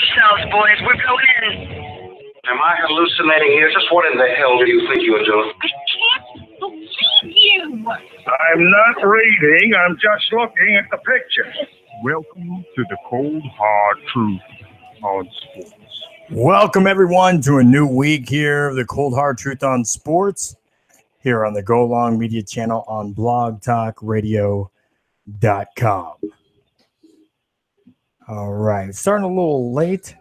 yourselves, boys. We're going in. Am I hallucinating here? Just what in the hell do you think you're doing? I can't believe you. I'm not reading. I'm just looking at the picture. Welcome to the cold, hard truth on sports. Welcome, everyone, to a new week here of the Cold Hard Truth on Sports here on the GoLong Media channel on blogtalkradio.com. All right, starting a little late.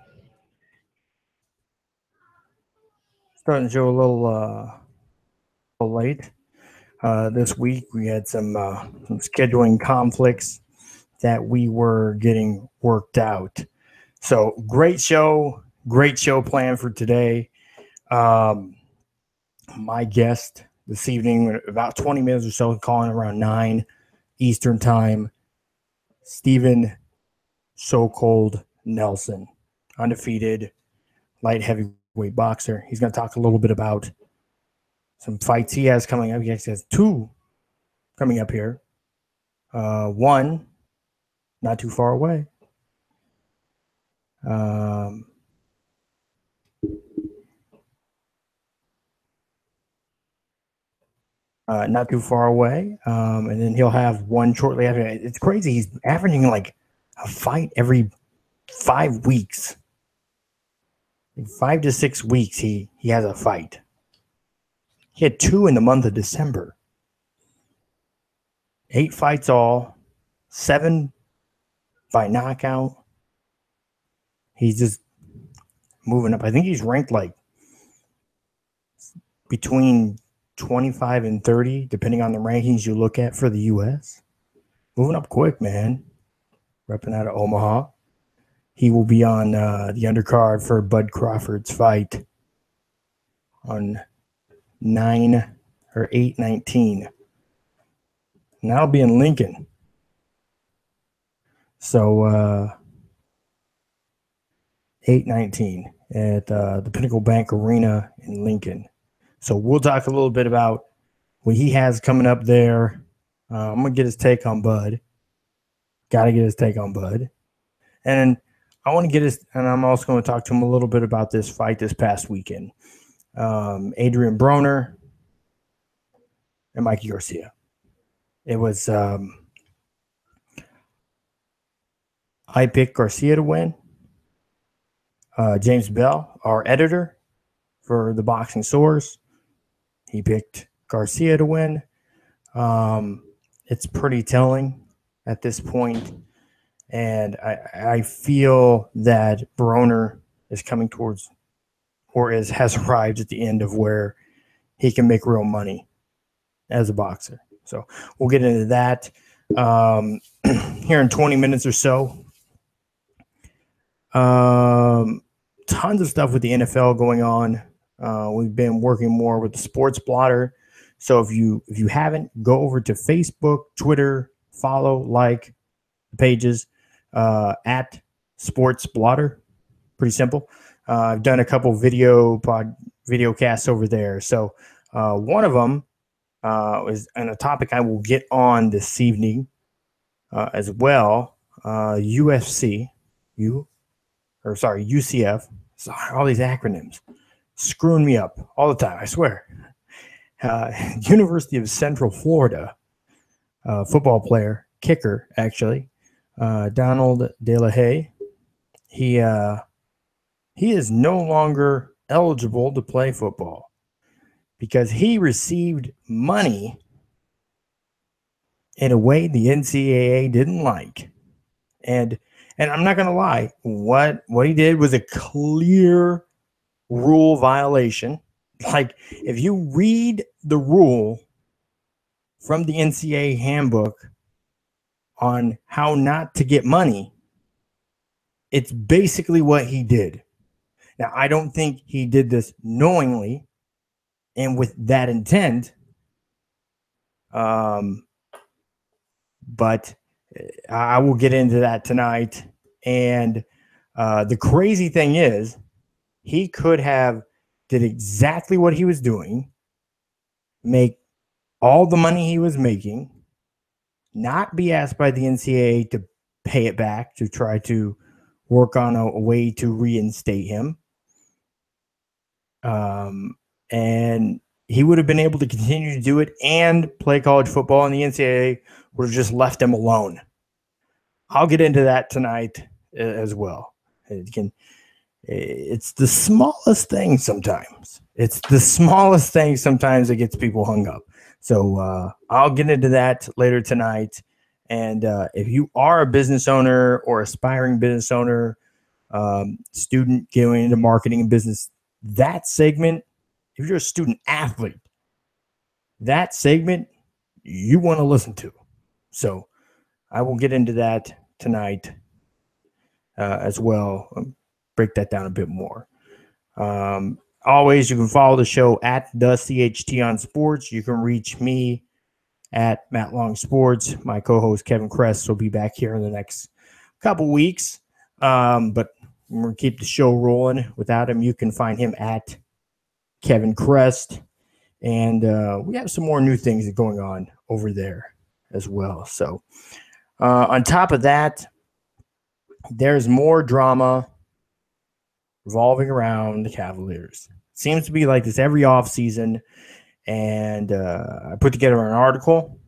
Starting to show a little late. This week we had some scheduling conflicts that we were getting worked out. So great show planned for today. My guest this evening, about 20 minutes or so, calling around 9 Eastern time, Stephen So-Cold Nelson, undefeated light heavyweight boxer. He's going to talk a little bit about some fights he has coming up. He actually has two coming up here. One, not too far away. Not too far away. And then he'll have one shortly after. It's crazy. He's averaging like a fight every 5 weeks. 5 to 6 weeks he has a fight. He had 2 in the month of December. 8 fights all, 7 by knockout. He's just moving up. I think he's ranked like between 25 and 30, depending on the rankings you look at for the U.S. Moving up quick, man. Repping out of Omaha. He will be on the undercard for Bud Crawford's fight on 8/19. And that'll be in Lincoln. So 8/19 at the Pinnacle Bank Arena in Lincoln. So we'll talk a little bit about what he has coming up there. I'm going to get his take on Bud. Got to get his take on Bud. And I want to get his, and I'm also going to talk to him a little bit about this fight this past weekend. Adrian Broner and Mikey Garcia. It was, I picked Garcia to win. James Bell, our editor for the Boxing Source, he picked Garcia to win. It's pretty telling at this point. And I feel that Broner is coming towards, or has arrived at the end of where he can make real money as a boxer. So we'll get into that here in 20 minutes or so. Tons of stuff with the NFL going on. We've been working more with the sports blotter. So if you haven't, go over to Facebook, Twitter, follow, like the pages at Sports Blotter. Pretty simple. I've done a couple video casts over there. So one of them is on a topic I will get on this evening as well. UCF. Sorry, all these acronyms screwing me up all the time, I swear. University of Central Florida football player, kicker, actually, Donald De La Haye. He is no longer eligible to play football because he received money in a way the NCAA didn't like. And I'm not going to lie, what he did was a clear rule violation. Like, if you read the rule from the NCAA handbook on how not to get money, it's basically what he did. Now, I don't think he did this knowingly and with that intent, but I will get into that tonight. And the crazy thing is, he could have did exactly what he was doing, make all the money he was making, not be asked by the NCAA to pay it back to try to work on a way to reinstate him. And he would have been able to continue to do it and play college football, and the NCAA would have just left him alone. I'll get into that tonight as well. It's the smallest thing sometimes. It's the smallest thing sometimes that gets people hung up. So I'll get into that later tonight. And if you are a business owner or aspiring business owner, student going into marketing and business, that segment, if you're a student athlete, that segment you want to listen to. So I will get into that tonight as well. Break that down a bit more. Always, you can follow the show at the CHT on Sports. You can reach me at Matt Long Sports. My co-host Kevin Kress will be back here in the next couple weeks. But we're going to keep the show rolling. Without him, you can find him at Kevin Crest. And we have some more new things going on over there as well. So on top of that, there's more drama revolving around the Cavaliers. Seems to be like this every offseason. And I put together an article.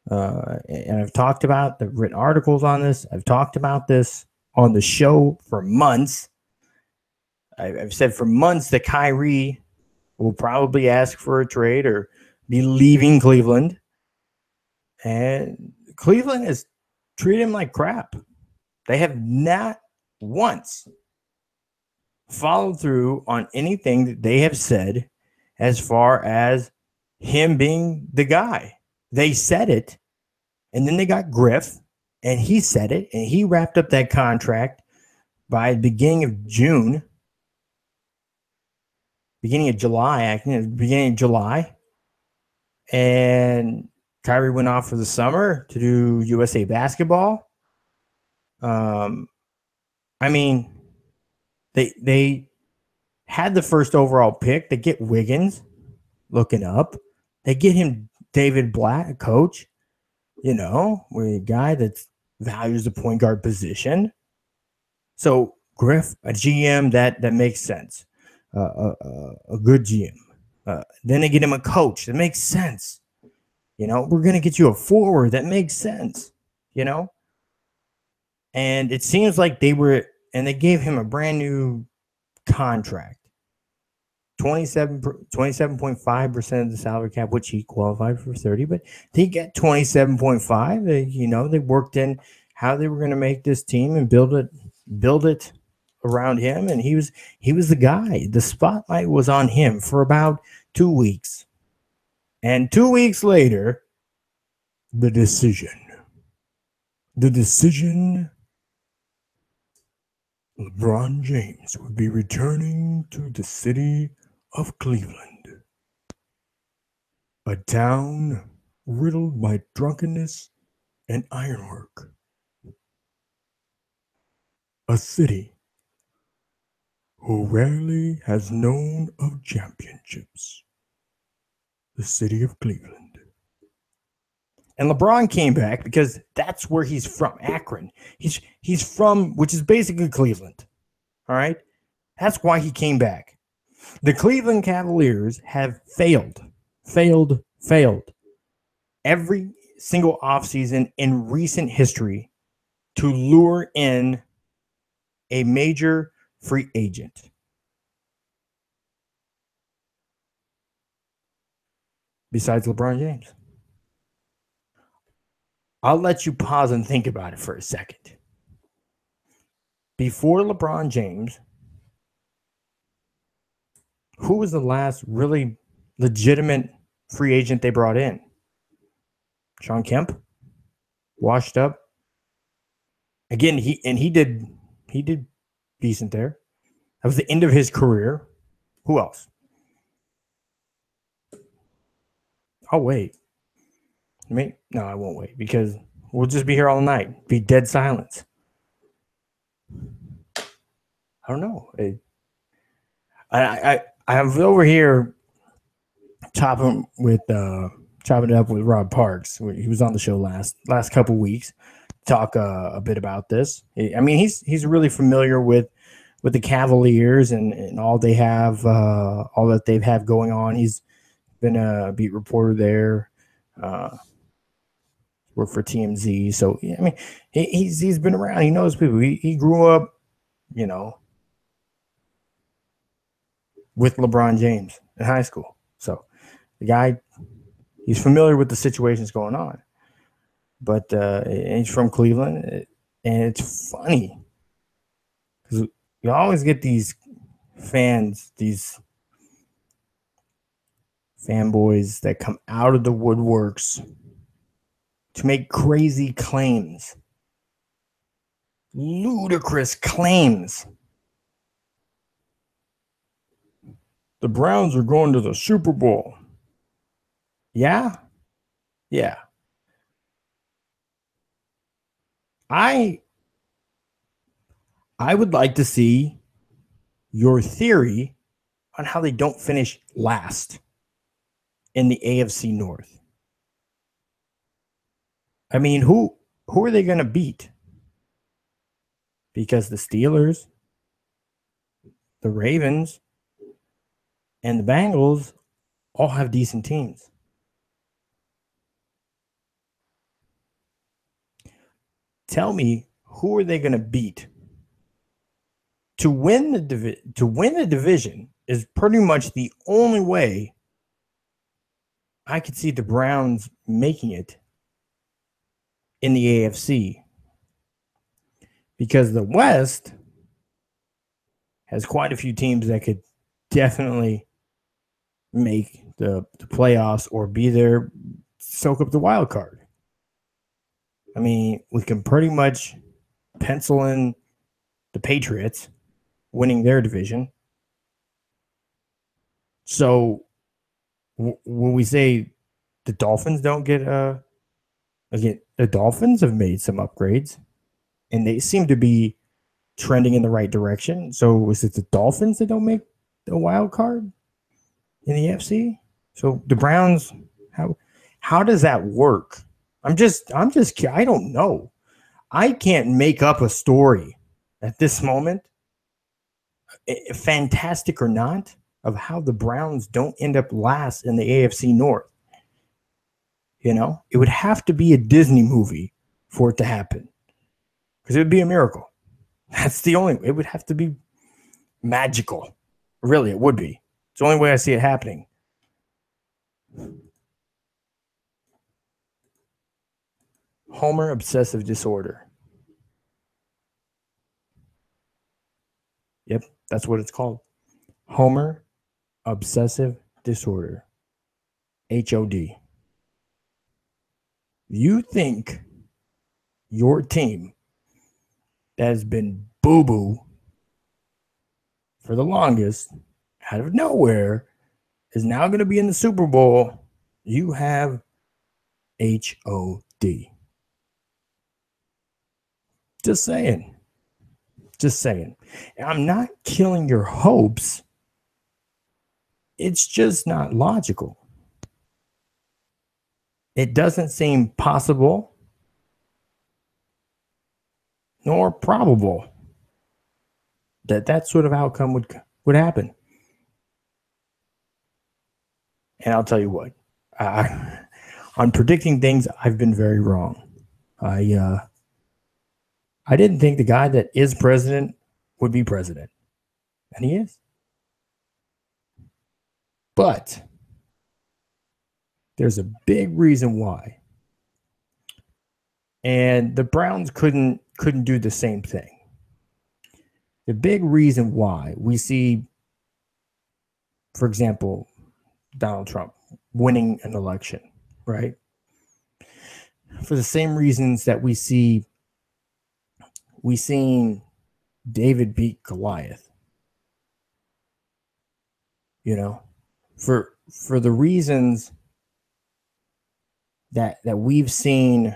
And I've talked about the written articles on this. I've talked about this on the show for months. I've said for months that Kyrie will probably ask for a trade or be leaving Cleveland. And Cleveland has treated him like crap. They have not once followed through on anything that they have said as far as him being the guy. They said it, and then they got Griff, and he said it, and he wrapped up that contract by the beginning of June. Beginning of July. And Kyrie went off for the summer to do USA basketball. I mean, they had the first overall pick. They get Wiggins, looking up. They get him David Blatt, a coach, with a guy that values the point guard position. So Griff, a GM, that makes sense. A good GM. Then they get him a coach. That makes sense. We're going to get you a forward. That makes sense. And it seems like they gave him a brand new contract. 27.5% of the salary cap, which he qualified for 30, but he got 27.5. They worked in how they were going to make this team and build it around him, and he was the guy. The spotlight was on him for about 2 weeks. And 2 weeks later, the decision. LeBron James would be returning to the city of Cleveland, a town riddled by drunkenness and ironwork, a city who rarely has known of championships, the city of Cleveland. And LeBron came back because that's where he's from, Akron. He's from, which is basically Cleveland. All right? That's why he came back. The Cleveland Cavaliers have failed every single offseason in recent history to lure in a major free agent. Besides LeBron James. I'll let you pause and think about it for a second. Before LeBron James, who was the last really legitimate free agent they brought in? Sean Kemp, washed up. Again, he did decent there. That was the end of his career. Who else? I'll wait. No, I won't wait because we'll just be here all night. Be dead silence. I don't know. I'm over here chopping it up with Rob Parks. He was on the show last couple weeks. talk a bit about this. I mean, he's really familiar with the Cavaliers and all they have, all that they've had going on. He's been a beat reporter there, worked for TMZ. So yeah, I mean, he's been around. He knows people. He grew up, you know, with LeBron James in high school. So the guy, he's familiar with the situations going on. But he's from Cleveland, and it's funny because you always get these fans, these fanboys that come out of the woodworks to make crazy claims, ludicrous claims. The Browns are going to the Super Bowl. Yeah? Yeah. I would like to see your theory on how they don't finish last in the AFC North. I mean, who are they going to beat? Because the Steelers, the Ravens, and the Bengals all have decent teams. Tell me, who are they going to beat? To win the division is pretty much the only way I could see the Browns making it in the AFC. Because the West has quite a few teams that could definitely make the playoffs or be there, soak up the wild card. I mean, we can pretty much pencil in the Patriots winning their division. So when we say the Dolphins don't get again, the Dolphins have made some upgrades and they seem to be trending in the right direction. So is it the Dolphins that don't make the wild card in the AFC? So the Browns, how does that work? I don't know. I can't make up a story at this moment, fantastic or not, of how the Browns don't end up last in the AFC North. You know, it would have to be a Disney movie for it to happen because it would be a miracle. That's the only way. It would have to be magical. Really, it would be. It's the only way I see it happening. Homer obsessive disorder. Yep, that's what it's called. Homer obsessive disorder. HOD. You think your team that has been boo-boo for the longest, out of nowhere, is now going to be in the Super Bowl. You have HOD. Just saying. Just saying. I'm not killing your hopes. It's just not logical. It doesn't seem possible nor probable that sort of outcome would happen. And I'll tell you what, on predicting things, I've been very wrong. I didn't think the guy that is president would be president, and he is. But there's a big reason why. And the Browns couldn't do the same thing. The big reason why we see, for example, Donald Trump winning an election, right? For the same reasons that we seen David beat Goliath. You know, for the reasons that we've seen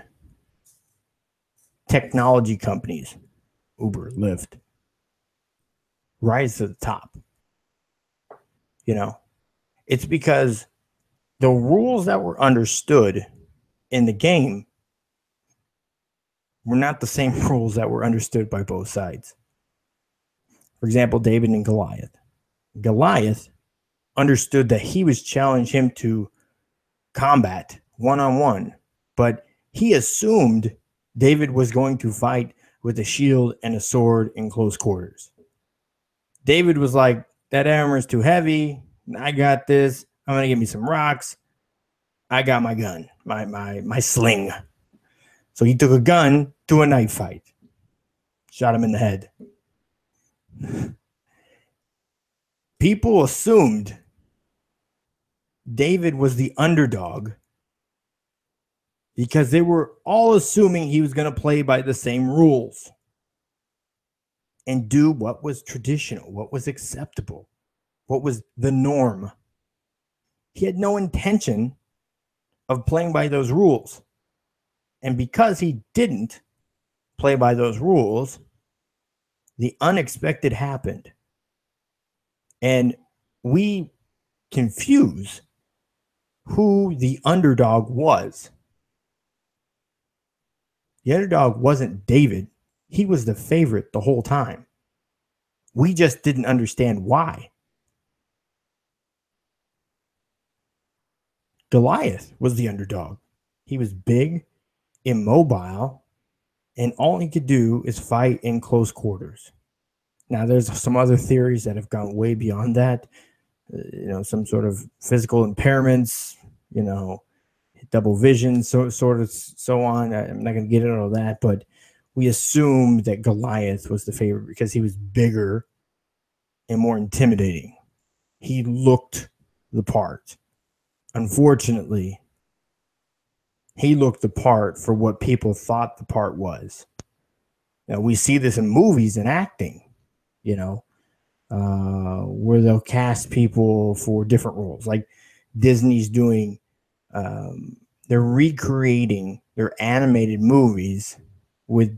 technology companies, Uber, Lyft, rise to the top. You know, it's because the rules that were understood in the game were not the same rules that were understood by both sides. For example, David and Goliath. Goliath understood that he was challenging him to combat one-on-one, but he assumed David was going to fight with a shield and a sword in close quarters. David was like, that armor is too heavy. I got this. I'm going to give me some rocks. I got my gun, my sling. So he took a gun to a knife fight. Shot him in the head. People assumed David was the underdog because they were all assuming he was going to play by the same rules and do what was traditional, what was acceptable, what was the norm. He had no intention of playing by those rules. And because he didn't play by those rules, the unexpected happened. And we confuse who the underdog was. The underdog wasn't David. He was the favorite the whole time. We just didn't understand why. Goliath was the underdog. He was big, immobile, and all he could do is fight in close quarters. Now, there's some other theories that have gone way beyond that. Some sort of physical impairments, double vision, so on. I'm not going to get into all that, but we assumed that Goliath was the favorite because he was bigger and more intimidating. He looked the part. Unfortunately, he looked the part for what people thought the part was. Now, we see this in movies and acting, where they'll cast people for different roles. Like Disney's doing, they're recreating their animated movies with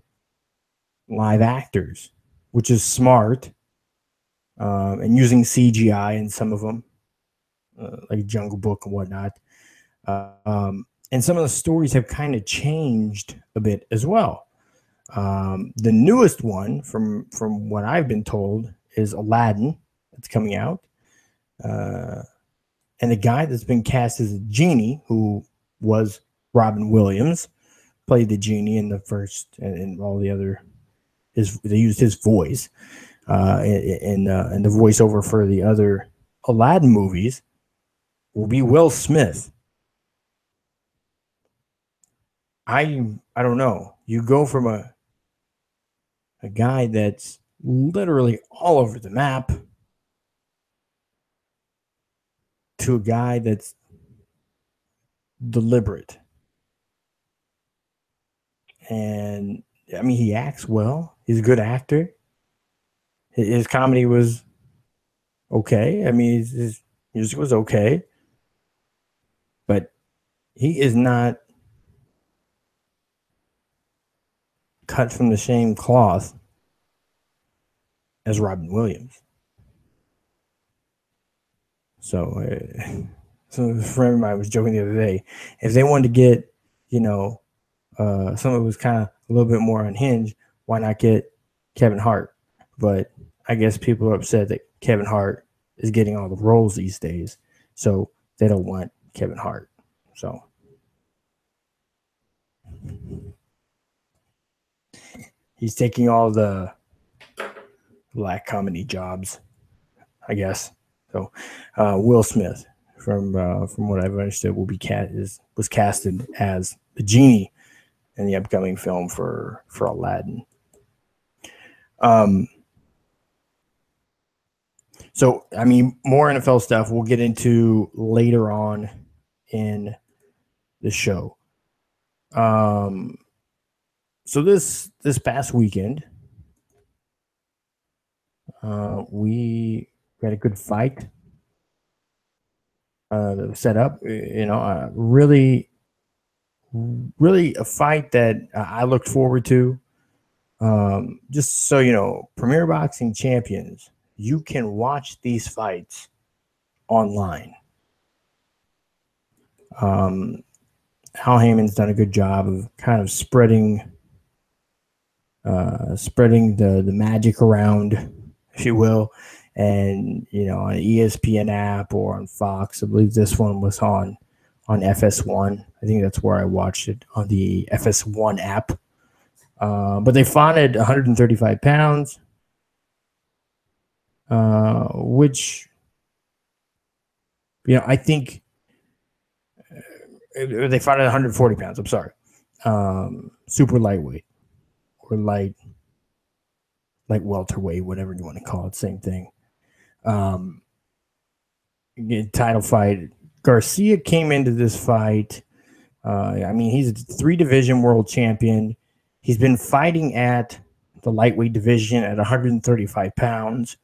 live actors, which is smart, and using CGI in some of them, like Jungle Book and whatnot. And some of the stories have kind of changed a bit as well. The newest one, from what I've been told, is Aladdin. That's coming out. And the guy that's been cast as a genie, who was Robin Williams, played the genie in the first and all the other. They used his voice in the voiceover for the other Aladdin movies. Will be Will Smith. I don't know. You go from a guy that's literally all over the map to a guy that's deliberate. And I mean, he acts well. He's a good actor. His comedy was okay. I mean, his music was okay. But he is not cut from the same cloth as Robin Williams. So a friend of mine was joking the other day, if they wanted to get, someone who was kind of a little bit more unhinged, why not get Kevin Hart? But I guess people are upset that Kevin Hart is getting all the roles these days, so they don't want Kevin Hart. So he's taking all the black comedy jobs, I guess. So Will Smith, from what I've understood, was casted as the genie in the upcoming film for Aladdin. So I mean, more NFL stuff we'll get into later on in the show. So this past weekend, we had a good fight that was set up. Really a fight that I looked forward to. Just so you know, Premier Boxing Champions, you can watch these fights online. Al Heyman's done a good job of kind of spreading spreading the magic around, if you will. And, on ESPN app or on Fox. I believe this one was on FS1. I think that's where I watched it, on the FS1 app. But they fought at 135 pounds, which, I think they fought at 140 pounds. I'm sorry. Super lightweight or light welterweight, whatever you want to call it, same thing. Title fight. Garcia came into this fight. He's a 3-division world champion. He's been fighting at the lightweight division at 135 pounds.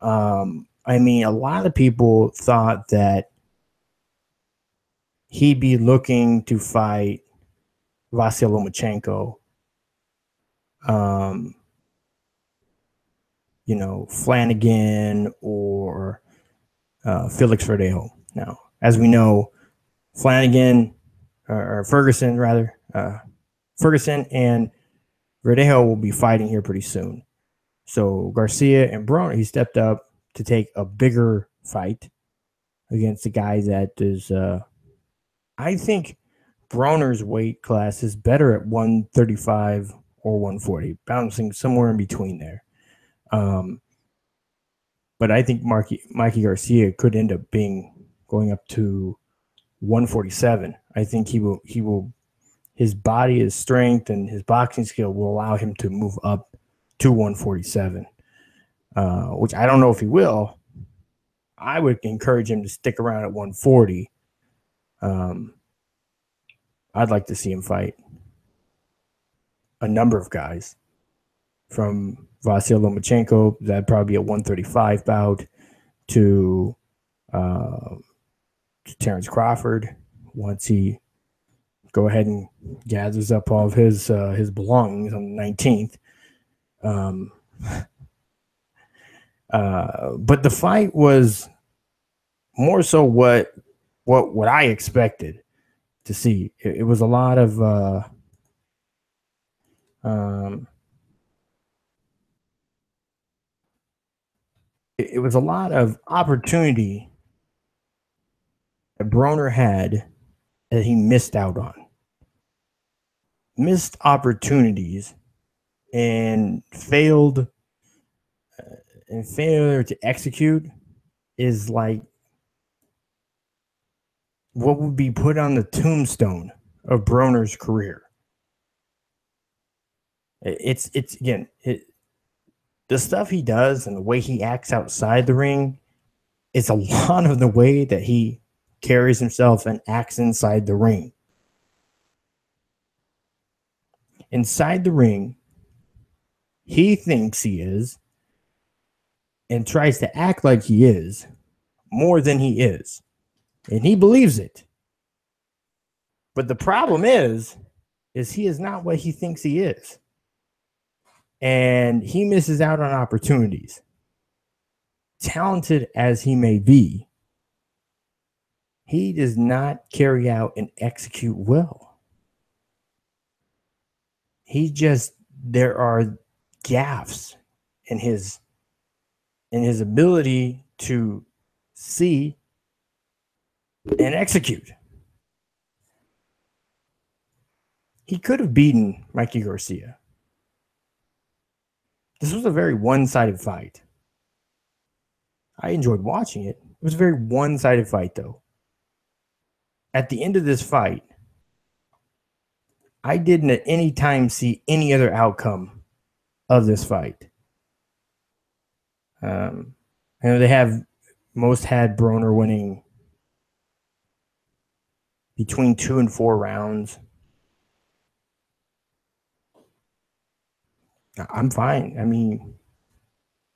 A lot of people thought that he'd be looking to fight Vasyl Lomachenko, Flanagan or Felix Verdejo. Now, as we know, Ferguson and Verdejo will be fighting here pretty soon. So Garcia and Broner, he stepped up to take a bigger fight against a guy that is, I think Broner's weight class is better at 135 or 140, bouncing somewhere in between there. But I think Mikey Garcia could end up going up to 147. I think he will. His body, his strength, and his boxing skill will allow him to move up to 147, which I don't know if he will. I would encourage him to stick around at 140. I'd like to see him fight a number of guys, from Vasyl Lomachenko, that'd probably be a 135 bout, to Terrence Crawford, once he go ahead and gathers up all of his belongings on the 19th. But the fight was more so what I expected to see. It was a lot of it was a lot of opportunity that Broner had that he missed out on. Missed opportunities and failure to execute is like what would be put on the tombstone of Broner's career. It's again, the stuff he does and the way he acts outside the ring is a lot of the way that he carries himself and acts inside the ring. Inside the ring, he thinks he is and tries to act like he is more than he is. And he believes it. But the problem is he is not what he thinks he is. And he misses out on opportunities. Talented as he may be, he does not carry out and execute well. There are gaffes in his ability to see and execute. He could have beaten Mikey Garcia. This was a very one-sided fight. I enjoyed watching it. It was a very one-sided fight, though. At the end of this fight, I didn't at any time see any other outcome of this fight. They had Broner winning between 2 and 4 rounds. I'm fine. I mean,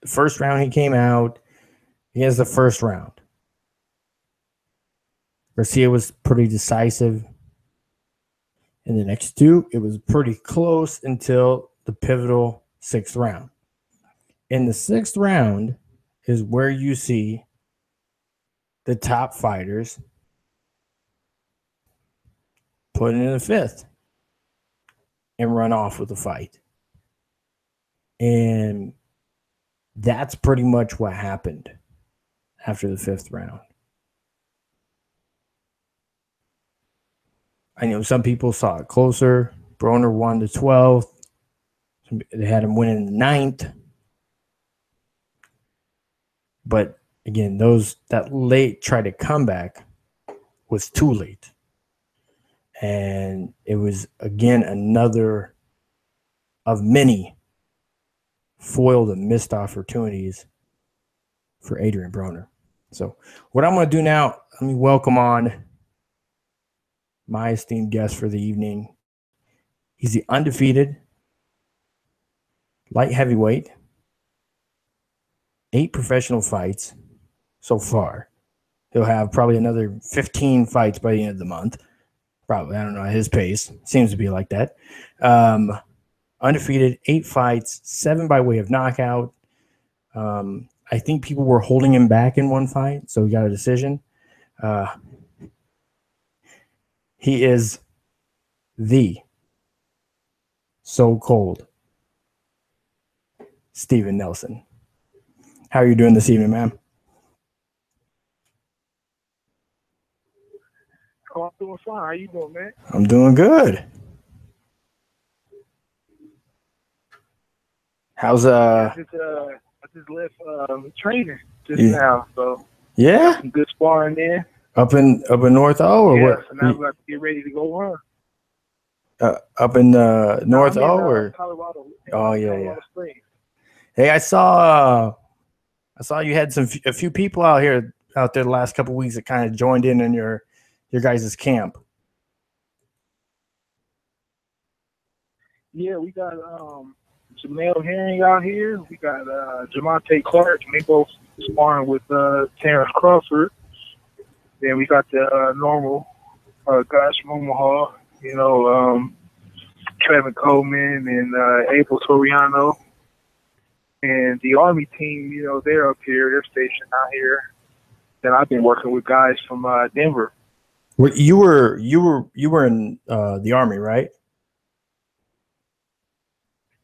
the first round he came out, he has the first round. Garcia was pretty decisive. In the next 2, it was pretty close until the pivotal 6th round. In the 6th round is where you see the top fighters put in the 5th and run off with the fight. And that's pretty much what happened after the 5th round. I know some people saw it closer. Broner won the 12th. They had him winning the 9th. But again, that late try to come back was too late. And it was, again, another of many foiled and missed opportunities for Adrian Broner. So what I'm going to do now, let me welcome on my esteemed guest for the evening. He's the undefeated light heavyweight, 8 professional fights so far. He'll have probably another 15 fights by the end of the month. Probably, I don't know, at his pace. Seems to be like that. Undefeated, 8 fights, 7 by way of knockout. I think people were holding him back in one fight, so he got a decision. He is the so-called Steven Nelson. How are you doing this evening, man? Oh, I'm doing fine. How you doing, man? I'm doing good. How's I just left training just now, so yeah, some good sparring there. up in North O or what? So now we have to get ready to go on. Up in North I'm in, O or Colorado. Oh yeah, Colorado Springs. Hey, I saw you had a few people out there the last couple of weeks that kind of joined in your guys' camp. Yeah, we got Jamel Herring out here. We got Jamonte Clark, and they both sparring with Terrence Crawford. Then we got the normal guys from Omaha, Trevin Coleman and Abel Toriano. And the Army team, they're up here. They're stationed out here. Then I've been working with guys from Denver. You were in the Army, right?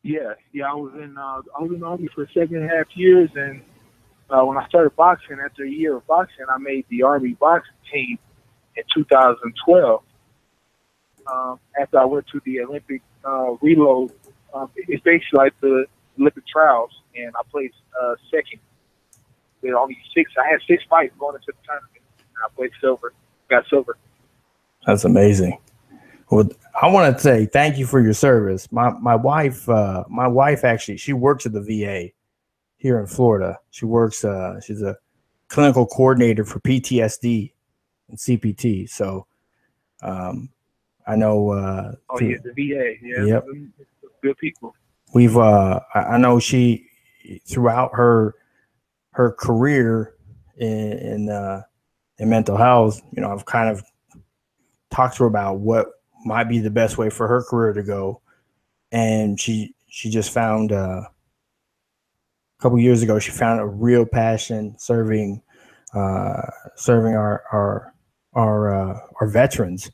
Yeah. I was in the Army for 7.5 years, and when I started boxing, after a year of boxing, I made the Army boxing team in 2012. After I went to the Olympic reload, it's basically like the Olympic trials, and I placed second. With only 6, I had 6 fights going into the tournament, and I played silver. Got silver. That's amazing. Well, I want to say thank you for your service. My wife actually, she works at the VA here in Florida. She works. She's a clinical coordinator for PTSD and CPT. So, I know. The VA. Yeah. Yep. Good people. We've. I know she throughout her career in mental health. I've kind of talked to her about what might be the best way for her career to go, and she just found a couple years ago she found a real passion serving our veterans.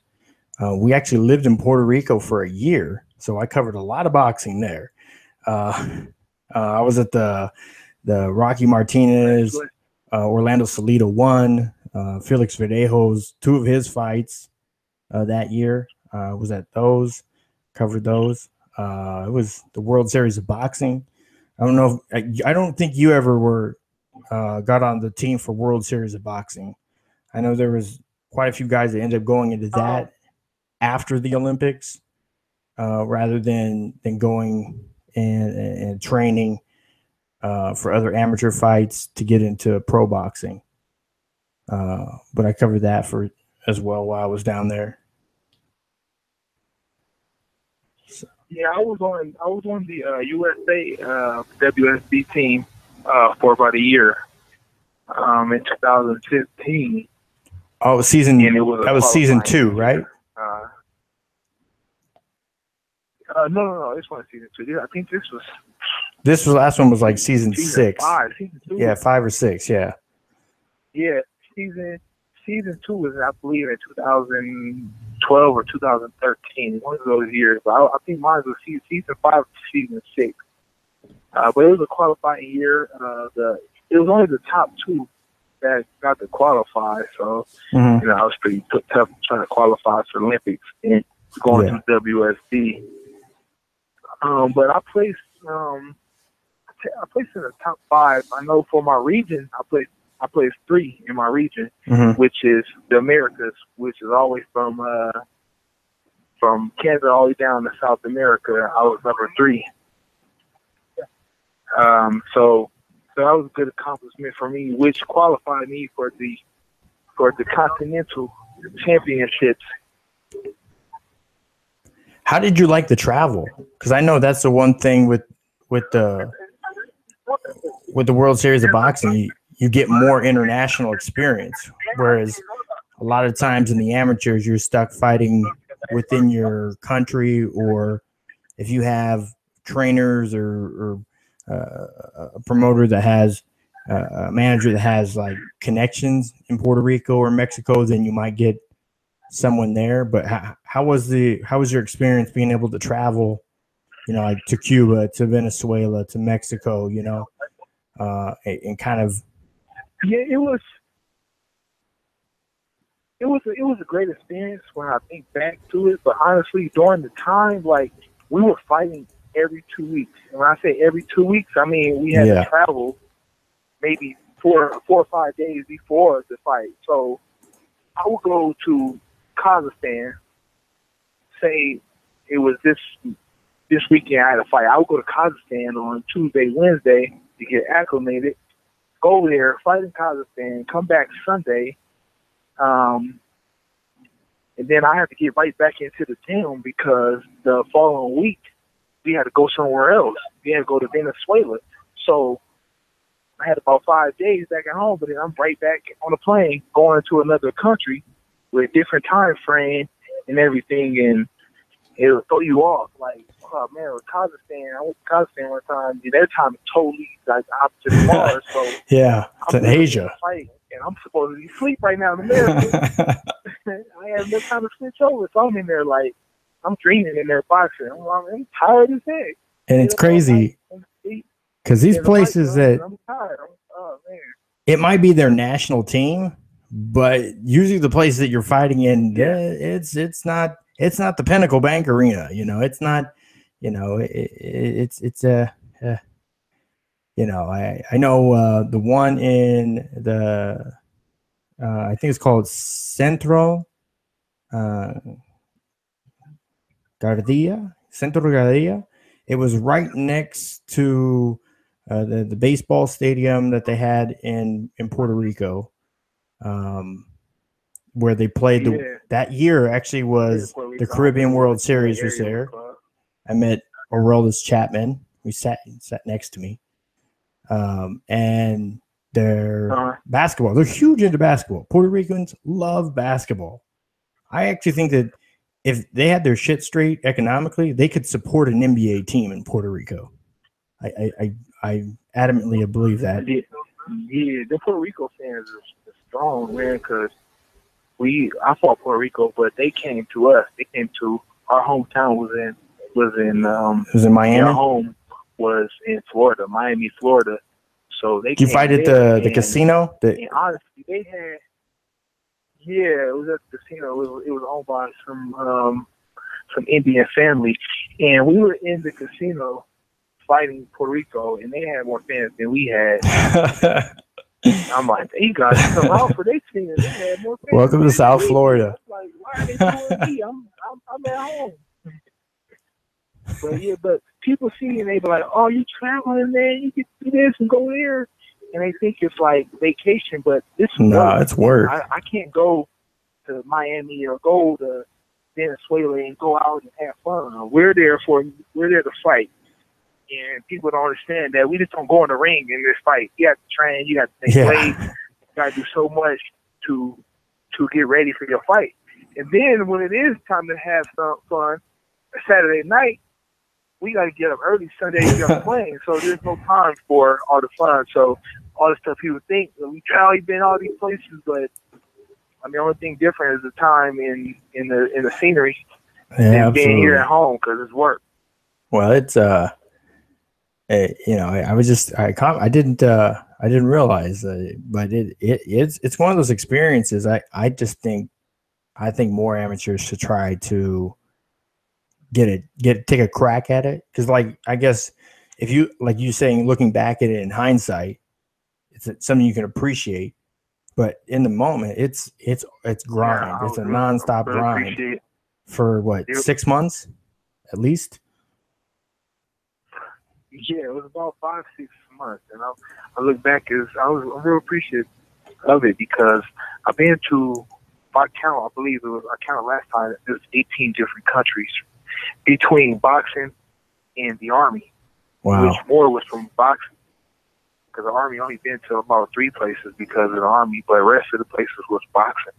We actually lived in Puerto Rico for a year, so I covered a lot of boxing there. I was at the Rocky Martinez, Orlando Salido won, Felix Verdejo's 2 of his fights that year. Was at those, covered those. It was the World Series of Boxing. I don't know. I don't think you ever got on the team for World Series of Boxing. I know there was quite a few guys that ended up going into that after the Olympics, rather than going and training for other amateur fights to get into pro boxing. But I covered that as well while I was down there. Yeah, I was on the USA WSB team for about a year in 2015. Oh, that was season 2, right? No. This wasn't season 2. I think this was. This last one was like season 6. 5. Season 2. Yeah, 5 or 6. Yeah. Yeah, season 2 was, I believe, in 2012 or 2013. One of those years. But I think mine was season 5 or season 6. But it was a qualifying year. It was only the top 2 that got to qualify. So, I was pretty tough trying to qualify for Olympics and going to WSB. But I placed in the top 5. I know for my region, I placed 3 in my region, which is the Americas, which is always from Canada all the way down to South America. I was number 3. So that was a good accomplishment for me, which qualified me for the Continental Championships. How did you like the travel? Because I know that's the one thing with the World Series of Boxing, you get more international experience, whereas a lot of times in the amateurs you're stuck fighting within your country, or if you have trainers or a promoter that has a manager that has like connections in Puerto Rico or Mexico, then you might get someone there. But how was your experience being able to travel, like to Cuba, to Venezuela, to Mexico, and kind of? Yeah, it was a great experience when I think back to it. But honestly, during the time, like, we were fighting every 2 weeks. And when I say every 2 weeks, I mean we had to travel maybe 4 or 5 days before the fight. So I would go to Kazakhstan. Say it was this weekend I had a fight. I would go to Kazakhstan on Tuesday, Wednesday to get acclimated. Go there, fight in Kazakhstan, come back Sunday, and then I had to get right back into the gym because the following week we had to go somewhere else. We had to go to Venezuela. So I had about 5 days back at home, but then I'm right back on a plane going to another country with a different time frame and everything, and it'll throw you off. Like, oh man, with Kazakhstan, I went to Kazakhstan one time, and their time is totally like opposite of ours. So yeah, it's in Asia. Fight, and I'm supposed to be asleep right now in America. I have no time to switch over, so I'm in there like I'm dreaming in there boxing. I'm tired as heck. And it's crazy because these places that I'm tired. Oh man, it might be their national team, but usually the places that you're fighting in, it's not the Pinnacle Bank Arena. It's not. It's I know the one in the I think it's called Centro Gardia. It was right next to the baseball stadium that they had in Puerto Rico, where they played that year. Actually, was the Caribbean World Series was there. I met Aroldis Chapman. We sat next to me, and their basketball. They're huge into basketball. Puerto Ricans love basketball. I actually think that if they had their shit straight economically, they could support an NBA team in Puerto Rico. I adamantly believe that. Yeah, the Puerto Rico fans are strong, man, because I fought Puerto Rico, but they came to us. They came to our hometown was in Miami. Our home was in Florida, Miami, Florida. So they. Did you fight at the casino? And honestly, they had. Yeah, it was at the casino. It was owned by some Indian family, and we were in the casino fighting Puerto Rico, and they had more fans than we had. I'm like, you guys come out for their team. They had more fans. Welcome to South Florida. Like, why are they doing me? I'm at home. But people see and they be like, oh, you traveling, man? You can do this and go there. And they think it's like vacation, but this is work. It's work. I can't go to Miami or go to Venezuela and go out and have fun. We're there to fight. And people don't understand that we just don't go in the ring in this fight. You have to train, you have to think late, you gotta do so much to get ready for your fight. And then when it is time to have some fun, Saturday night, we got to get up early Sunday to get on the plane. So there's no time for all the fun. So all the stuff people think, we've probably been all these places, but I mean, the only thing different is the time in the scenery and being here at home because it's work. Well, it's I didn't realize, but it's one of those experiences. I think more amateurs should try to take a crack at it, because I guess if you, like you saying, looking back at it in hindsight, it's something you can appreciate, but in the moment it's grind. Yeah, It's a nonstop grind for what, 6 months at least. Yeah, it was about 5-6 months, and I look back as I'm real appreciative of it, because I've been to, I counted last time, it was 18 different countries between boxing and the Army. Wow. Which more was from boxing, because the Army only been to about 3 places because of the Army, but the rest of the places was boxing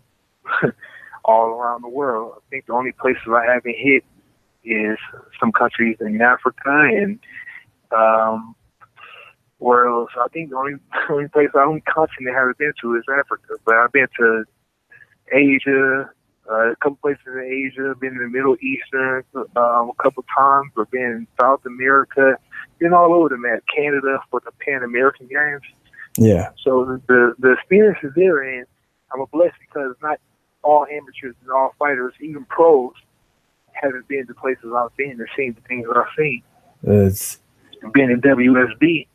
all around the world. I think the only places I haven't hit is some countries in Africa and where else? I think the only continent I haven't been to is Africa, but I've been to Asia, a couple places in Asia, been in the Middle Eastern a couple times, or been in South America, been all over the map, Canada for the Pan American Games. Yeah. So the experience is there, and I'm blessed because not all amateurs and all fighters, even pros, haven't been to places I've been or seen the things that I've seen. It's been in WSB.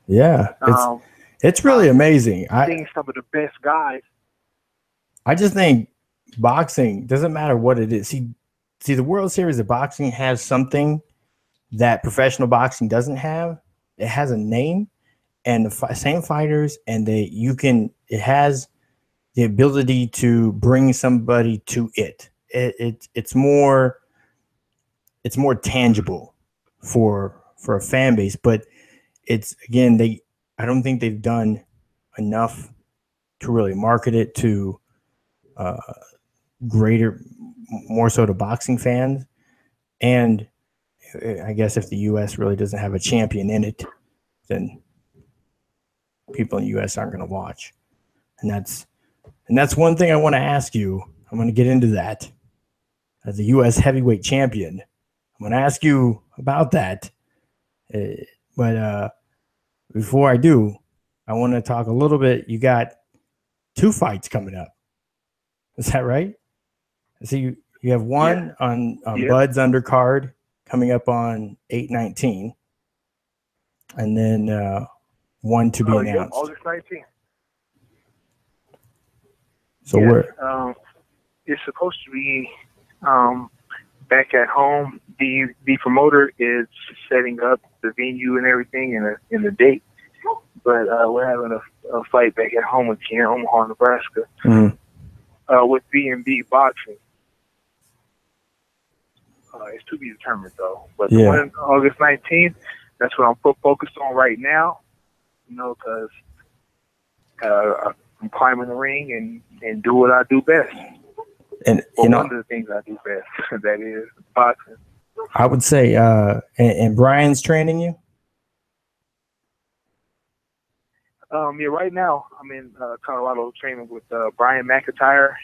Yeah, it's really amazing. I think some of the best guys. I just think boxing doesn't matter what it is. See, the World Series of Boxing has something that professional boxing doesn't have. It has a name, and the same fighters, and it has the ability to bring somebody to it. It's more tangible for a fan base, but it's, again, I don't think they've done enough to really market it to more so to boxing fans. And I guess if the U.S. really doesn't have a champion in it, then people in the U.S. aren't going to watch. And that's one thing I want to ask you. I'm going to get into that. As a U.S. heavyweight champion, I'm going to ask you about that. But before I do, I want to talk a little bit. You got 2 fights coming up. Is that right? So you have one on Bud's undercard coming up on 8/19, and then one to be announced. August 19th. So we're it's supposed to be back at home. The promoter is setting up the venue and everything and the date, but we're having a fight back at home in Omaha, Nebraska, with B&B Boxing. It's to be determined though. But the one August 19th, that's what I'm focused on right now. Because I'm climbing the ring and do what I do best. And one of the things I do best, that is boxing. I would say, and Brian's training you? Yeah, right now I'm in Colorado training with Brian McIntyre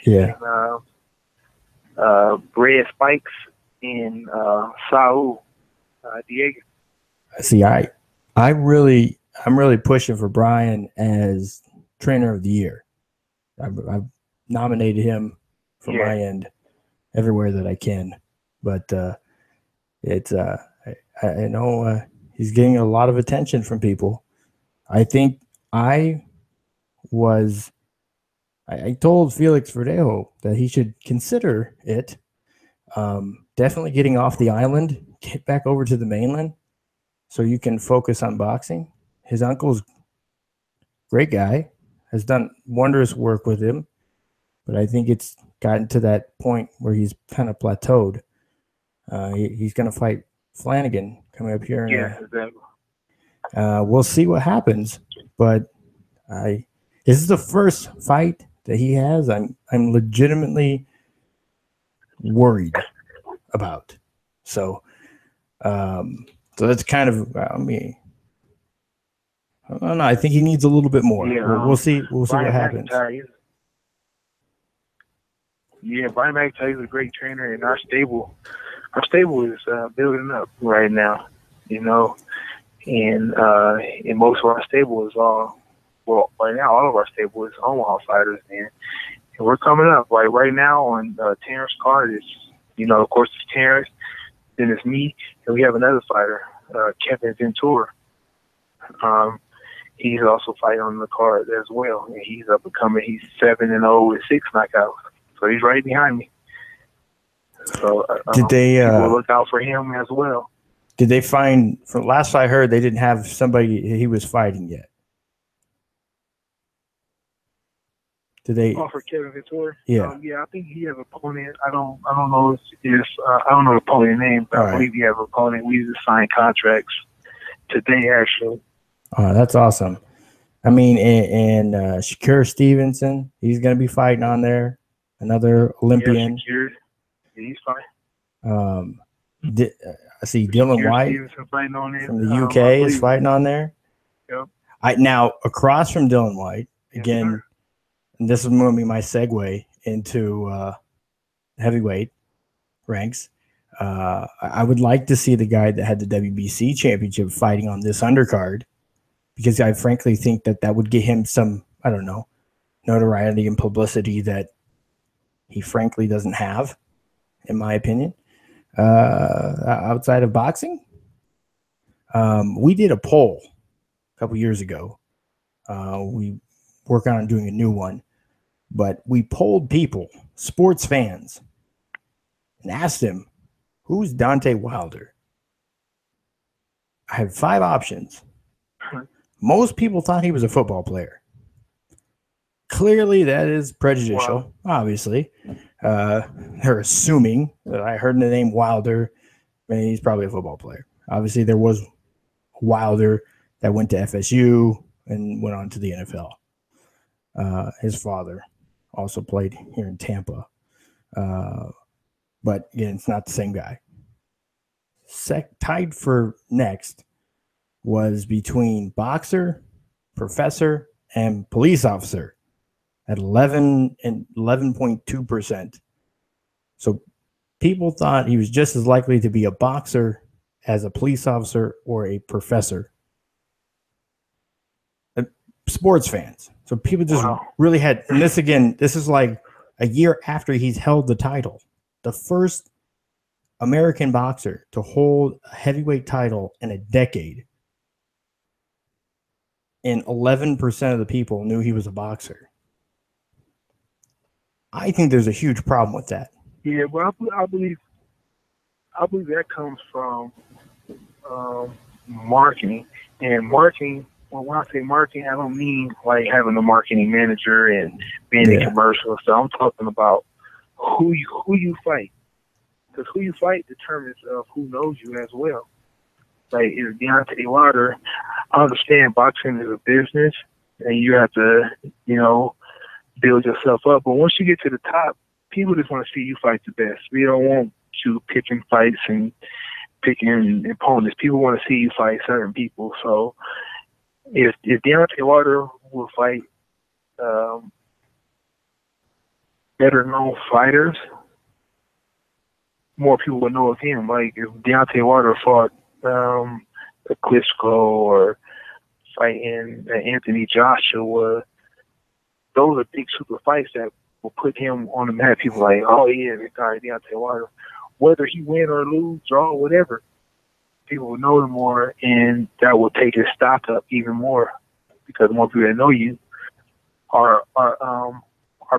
and Red Spikes and Saul Diego. See, I'm really pushing for Brian as trainer of the year. I've nominated him from my end everywhere that I can, but I know he's getting a lot of attention from people. I think I told Felix Verdejo that he should consider it. Definitely getting off the island, get back over to the mainland, so you can focus on boxing. His uncle's great guy, has done wondrous work with him, but I think it's gotten to that point where he's kind of plateaued. He's going to fight Flanagan coming up here. Exactly. We'll see what happens, but this is the first fight that he has. I'm legitimately worried about. So that's kind of, I don't know. I think he needs a little bit more. We'll see. We'll see what happens. Brian McIntyre is a great trainer, and our stable is building up right now. And most of our stable is right now all of our stable is Omaha fighters, and we're coming up. Like right now on Terrence card is, of course it's Terrence, then it's me, and we have another fighter, Kevin Ventura. He's also fighting on the card as well, and he's up and coming. He's 7-0 with 6 knockouts, so he's right behind me. So did they people look out for him as well? Did they find? From last I heard, they didn't have somebody he was fighting yet. Did they? Oh, for Kevin Ventura? Yeah. Yeah, I think he has an opponent. I don't know I don't know the opponent name, but I believe he has an opponent. We just signed contracts today, actually. Oh, that's awesome. I mean, and Shakur Stevenson, he's going to be fighting on there. Another Olympian. Yeah, he's fine. I see Dylan White from the UK is fighting on there. Yep. Now, across from Dylan White, again, and this is going to be my segue into heavyweight ranks. I would like to see the guy that had the WBC championship fighting on this undercard, because I frankly think that would get him some, I don't know, notoriety and publicity that he frankly doesn't have, in my opinion. Outside of boxing, we did a poll a couple years ago. We work on doing a new one, but we polled people, sports fans, and asked them, who's Deontay Wilder? I had 5 options. Most people thought he was a football player. Clearly, that is prejudicial, obviously. They're assuming that I heard the name Wilder. I mean, he's probably a football player. Obviously, there was Wilder that went to FSU and went on to the NFL. His father also played here in Tampa. But, again, it's not the same guy. Tied for next was between boxer, professor, and police officer at 11 and 11.2%. So people thought he was just as likely to be a boxer as a police officer or a professor. Sports fans. So people just really had, and this is like a year after he's held the title. The first American boxer to hold a heavyweight title in a decade. And 11% of the people knew he was a boxer. I think there's a huge problem with that. Yeah, well, I believe that comes from marketing. And marketing, well, when I say marketing, I don't mean like having a marketing manager and being in commercials. So I'm talking about who you fight. Because who you fight determines who knows you as well. Like, is Deontay Wilder, I understand boxing is a business and you have to, build yourself up. But once you get to the top, people just want to see you fight the best. We don't want you picking fights and picking opponents. People want to see you fight certain people. So if Deontay Wilder will fight better known fighters, more people would know of him. Like if Deontay Wilder fought a Klitschko or fighting Anthony Joshua, those are big super fights that will put him on the map. People are like, oh yeah, this guy Deontay Wilder. Whether he win or lose, draw, whatever, people will know him more, and that will take his stock up even more because more people that know you. Our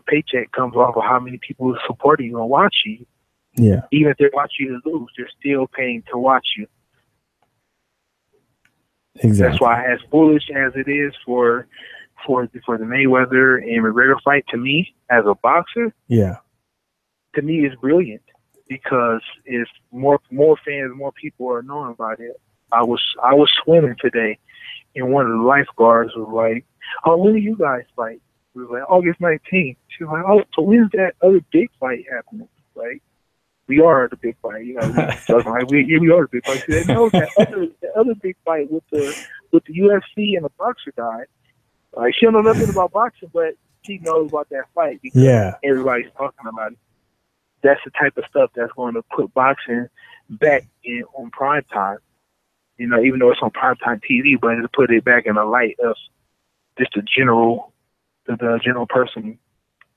paycheck comes off of how many people are supporting you and watch you. Yeah. Even if they're watching you lose, they're still paying to watch you. Exactly. That's why, as bullish as it is for the Mayweather and McGregor fight, to me as a boxer, to me it's brilliant because it's more fans, more people are knowing about it. I was swimming today, and one of the lifeguards was like, "Oh, when do you guys fight?" We was like, "August 19th." She was like, "Oh, so when's that other big fight happening?" Like, we are the big fight, we are the big fight. She said, "No, that other big fight with the UFC and the boxer guy." Like, she don't know nothing about boxing, but she knows about that fight because everybody's talking about it. That's the type of stuff that's going to put boxing back on prime time. You know, even though it's on primetime TV, but to put it back in the light of just the general person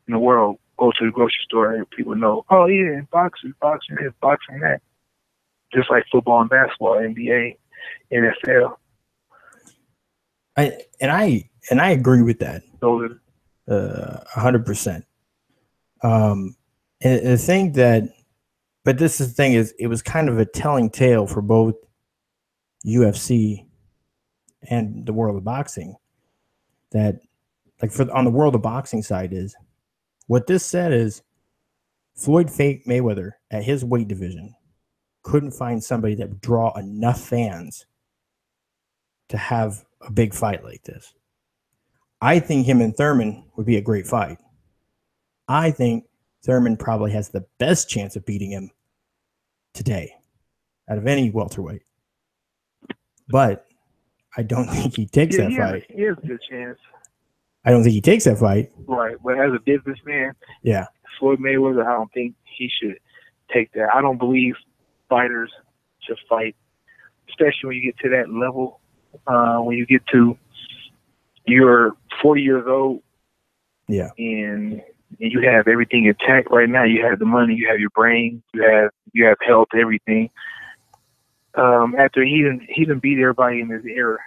in the world go to the grocery store and people know, oh yeah, boxing this, boxing that. Just like football and basketball, NBA, NFL. I agree with that. So 100%. And the thing but this is the thing is, it was kind of a telling tale for both UFC and the world of boxing. That, like, on the world of boxing side, is what this said is Floyd Mayweather at his weight division couldn't find somebody that would draw enough fans to have a big fight like this. I think him and Thurman would be a great fight. I think Thurman probably has the best chance of beating him today out of any welterweight. But I don't think he takes that fight. He has a good chance. I don't think he takes that fight. Right, but as a businessman, yeah, Floyd Mayweather, I don't think he should take that. I don't believe fighters should fight, especially when you get to that level. When you get to you're 40 years old, yeah, and you have everything intact right now. You have the money, you have your brain, you have health, everything. After he didn't beat everybody in his era.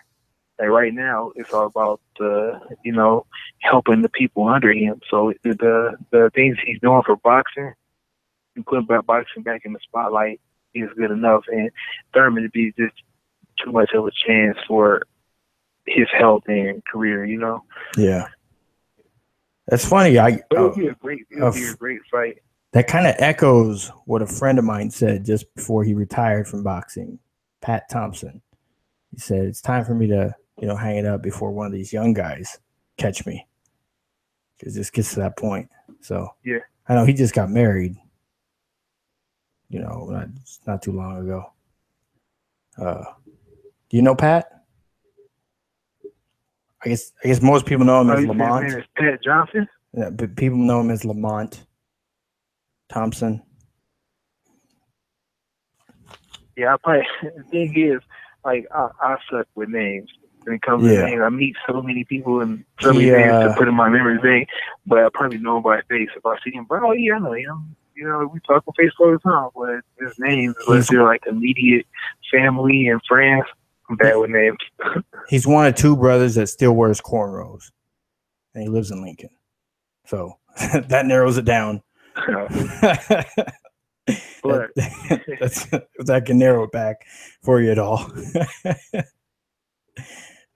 Like right now, it's all about helping the people under him. So the things he's doing for boxing and putting boxing back in the spotlight is good enough. And Thurman would be just too much of a chance for his health and career. Yeah. That's funny. It would be a great fight. That kind of echoes what a friend of mine said just before he retired from boxing, Pat Thompson. He said, it's time for me to, hang it up before one of these young guys catch me. Because this gets to that point. So, yeah. I know he just got married, not too long ago. Do you know Pat? I guess most people know him as Lamont. His name is Pat Johnson? Yeah, but people know him as Lamont Thompson. Yeah, the thing is, like, I suck with names. When it comes to names, I meet so many people and so many names to put in my memory bank, but I probably know him by face. If I see him, bro, yeah, I know him. We talk on Facebook all the time, but his names, unless they're like immediate family and friends, I'm bad with names. He's one of two brothers that still wears cornrows, and he lives in Lincoln. So that narrows it down. But that can narrow it back for you at all.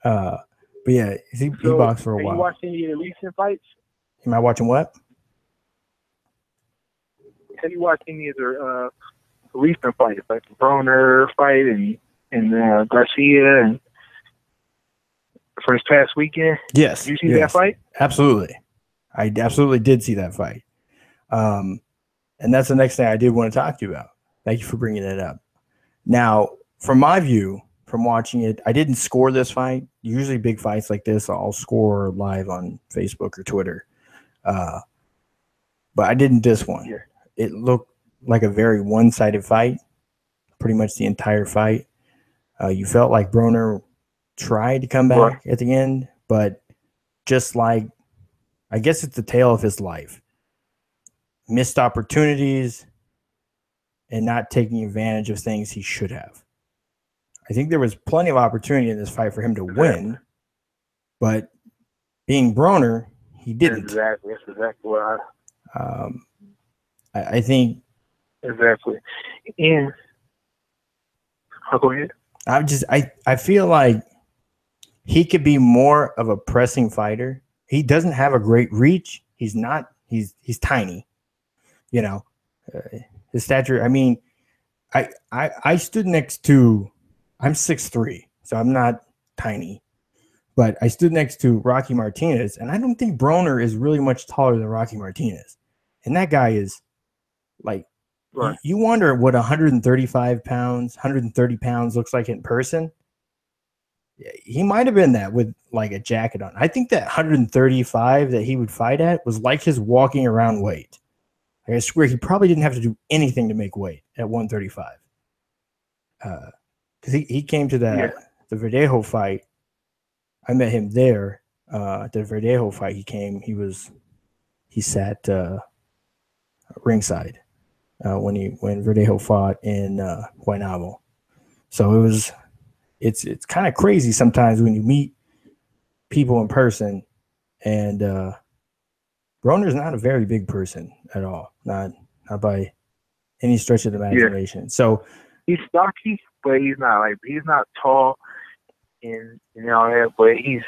But yeah, he boxed for a while. Have you watched any of the recent fights? Am I watching what? Have you watched any of the recent fights, like the Broner fight and Garcia and for this past weekend? Yes. Did you see that fight? Absolutely. I absolutely did see that fight. And that's the next thing I did want to talk to you about. Thank you for bringing that up. Now, from my view, from watching it, I didn't score this fight. Usually big fights like this, I'll score live on Facebook or Twitter. But I didn't this one. Yeah. It looked like a very one-sided fight, pretty much the entire fight. You felt like Broner tried to come back at the end, but just like, I guess it's the tale of his life. Missed opportunities and not taking advantage of things he should have. I think there was plenty of opportunity in this fight for him to win, but being Broner, he didn't. Exactly. That's exactly what I think. Exactly. And I'll go ahead. I feel like he could be more of a pressing fighter. He doesn't have a great reach. He's tiny. His stature. I mean, I stood next to. I'm 6'3", so I'm not tiny, but I stood next to Rocky Martinez, and I don't think Broner is really much taller than Rocky Martinez, and that guy is like. Right. You wonder what 135 pounds, 130 pounds looks like in person. He might have been that with like a jacket on. I think that 135 that he would fight at was like his walking around weight. I swear he probably didn't have to do anything to make weight at 135. because he came to the Verdejo fight. I met him there. The Verdejo fight, he sat ringside when Verdejo fought in Guaynabo. So it's kind of crazy sometimes when you meet people in person, and Broner's not a very big person at all, not by any stretch of the imagination. So he's stocky, but he's not tall and all that. But he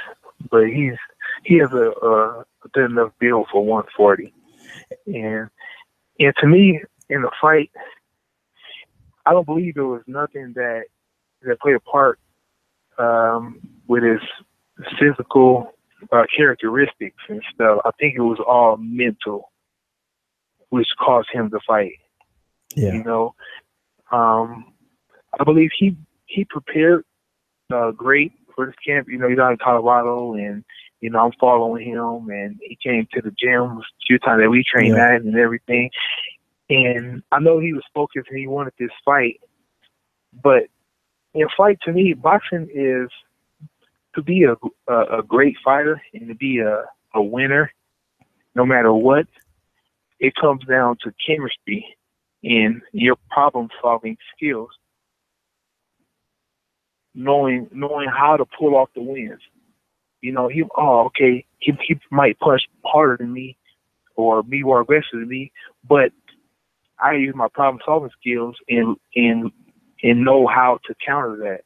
has a good enough build for 140. And to me, in the fight, I don't believe there was nothing that played a part with his physical characteristics and stuff. I think it was all mental, which caused him to fight. Yeah. You know, I believe he prepared great for this camp. You know, he's out in Colorado, and you know, I'm following him, and he came to the gym a few times that we trained at and everything. And I know he was focused and he wanted this fight, but in fight, to me, boxing is to be a great fighter and to be a winner, no matter what. It comes down to chemistry and your problem-solving skills, knowing how to pull off the wins. You know, he might punch harder than me or be more aggressive than me, but I use my problem-solving skills and know how to counter that.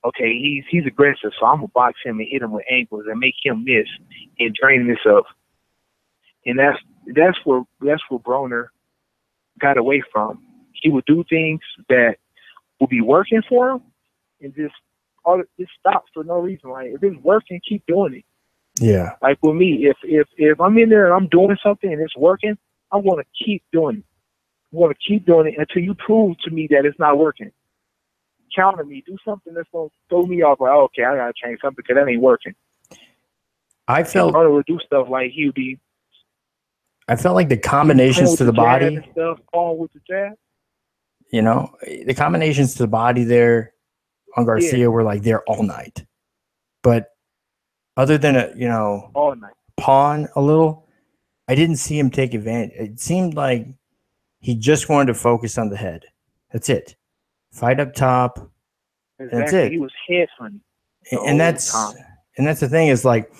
Okay, he's aggressive, so I'm gonna box him and hit him with angles and make him miss and drain this up. And that's where Broner got away from. He would do things that would be working for him and just stop for no reason. Like, if it's working, keep doing it. Yeah. Like with me, if I'm in there and I'm doing something and it's working, I want to keep doing it. I want to keep doing it until you prove to me that it's not working. Counter me, do something that's going to throw me off. Like, oh, okay, I got to change something because that ain't working. I felt Broner would do stuff like I felt like the combinations to the body and stuff, going with the jab. You know, the combinations to the body there on Garcia were like there all night. But other than all night pawn a little, I didn't see him take advantage. It seemed like he just wanted to focus on the head. That's it. Fight up top. Exactly. That's it. He was head hunting. And that's the thing is like,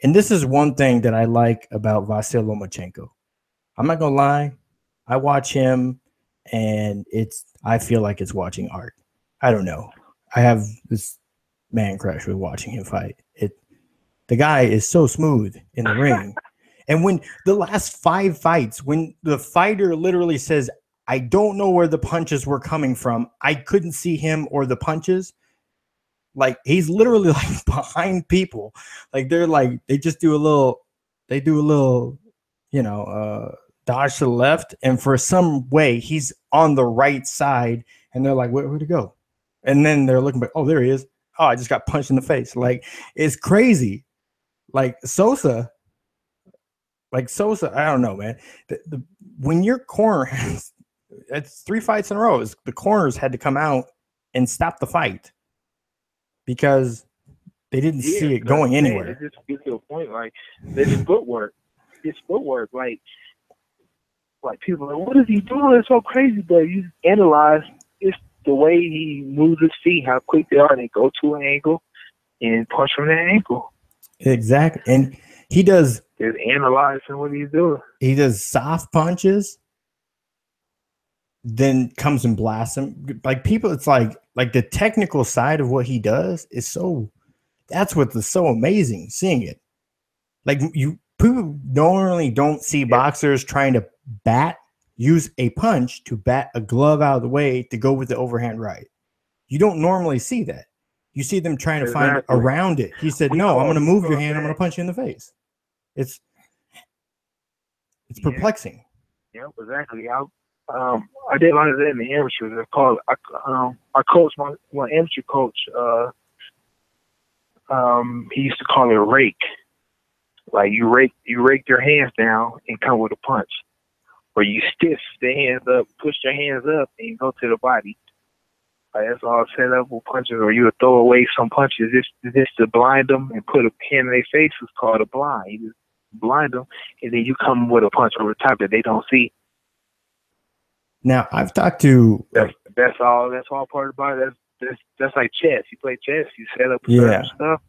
and this is one thing that I like about Vasyl Lomachenko. I'm not gonna lie, I watch him and I feel like it's watching art. I don't know. I have this man crush with watching him fight. The guy is so smooth in the ring. And when the last 5 fights, when the fighter literally says, I don't know where the punches were coming from, I couldn't see him or the punches. Like, he's literally like behind people. Like, they do a little, dodge to the left. And for some way, he's on the right side. And they're like, where'd he go? And then they're looking back. Oh, there he is. Oh, I just got punched in the face. Like, it's crazy. Like Sosa, I don't know, man. When your corner has, it's 3 fights in a row, the corners had to come out and stop the fight because they didn't see it going anywhere. It just gets to a point like this footwork. Like people are like, what is he doing? It's so crazy, but you analyze it's the way he moves his feet, how quick they are, and they go to an angle and punch from that angle. Exactly. And he does just analyzing what he's doing. He does soft punches, then comes and blasts him. Like people, it's like the technical side of what he does is that's what's so amazing seeing it. Like people normally don't see boxers trying to use a punch to bat a glove out of the way to go with the overhand right. You don't normally see that. You see them trying to find around it. He said, no, I'm going to move your hand. I'm going to punch you in the face. It's perplexing. Yeah, exactly. I did a lot of that in the amateurs. Our coach, my amateur coach, he used to call it a rake. Like you rake your hands down and come with a punch. Or you stiff the hands up, push your hands up, and go to the body. Like, that's all set up with punches, or you would throw away some punches just to blind them and put a pin in their face is called a blind. You just blind them, and then you come with a punch over the top that they don't see. Now, I've talked to that's all part about it. That's like chess. You play chess, you set up Yeah. certain stuff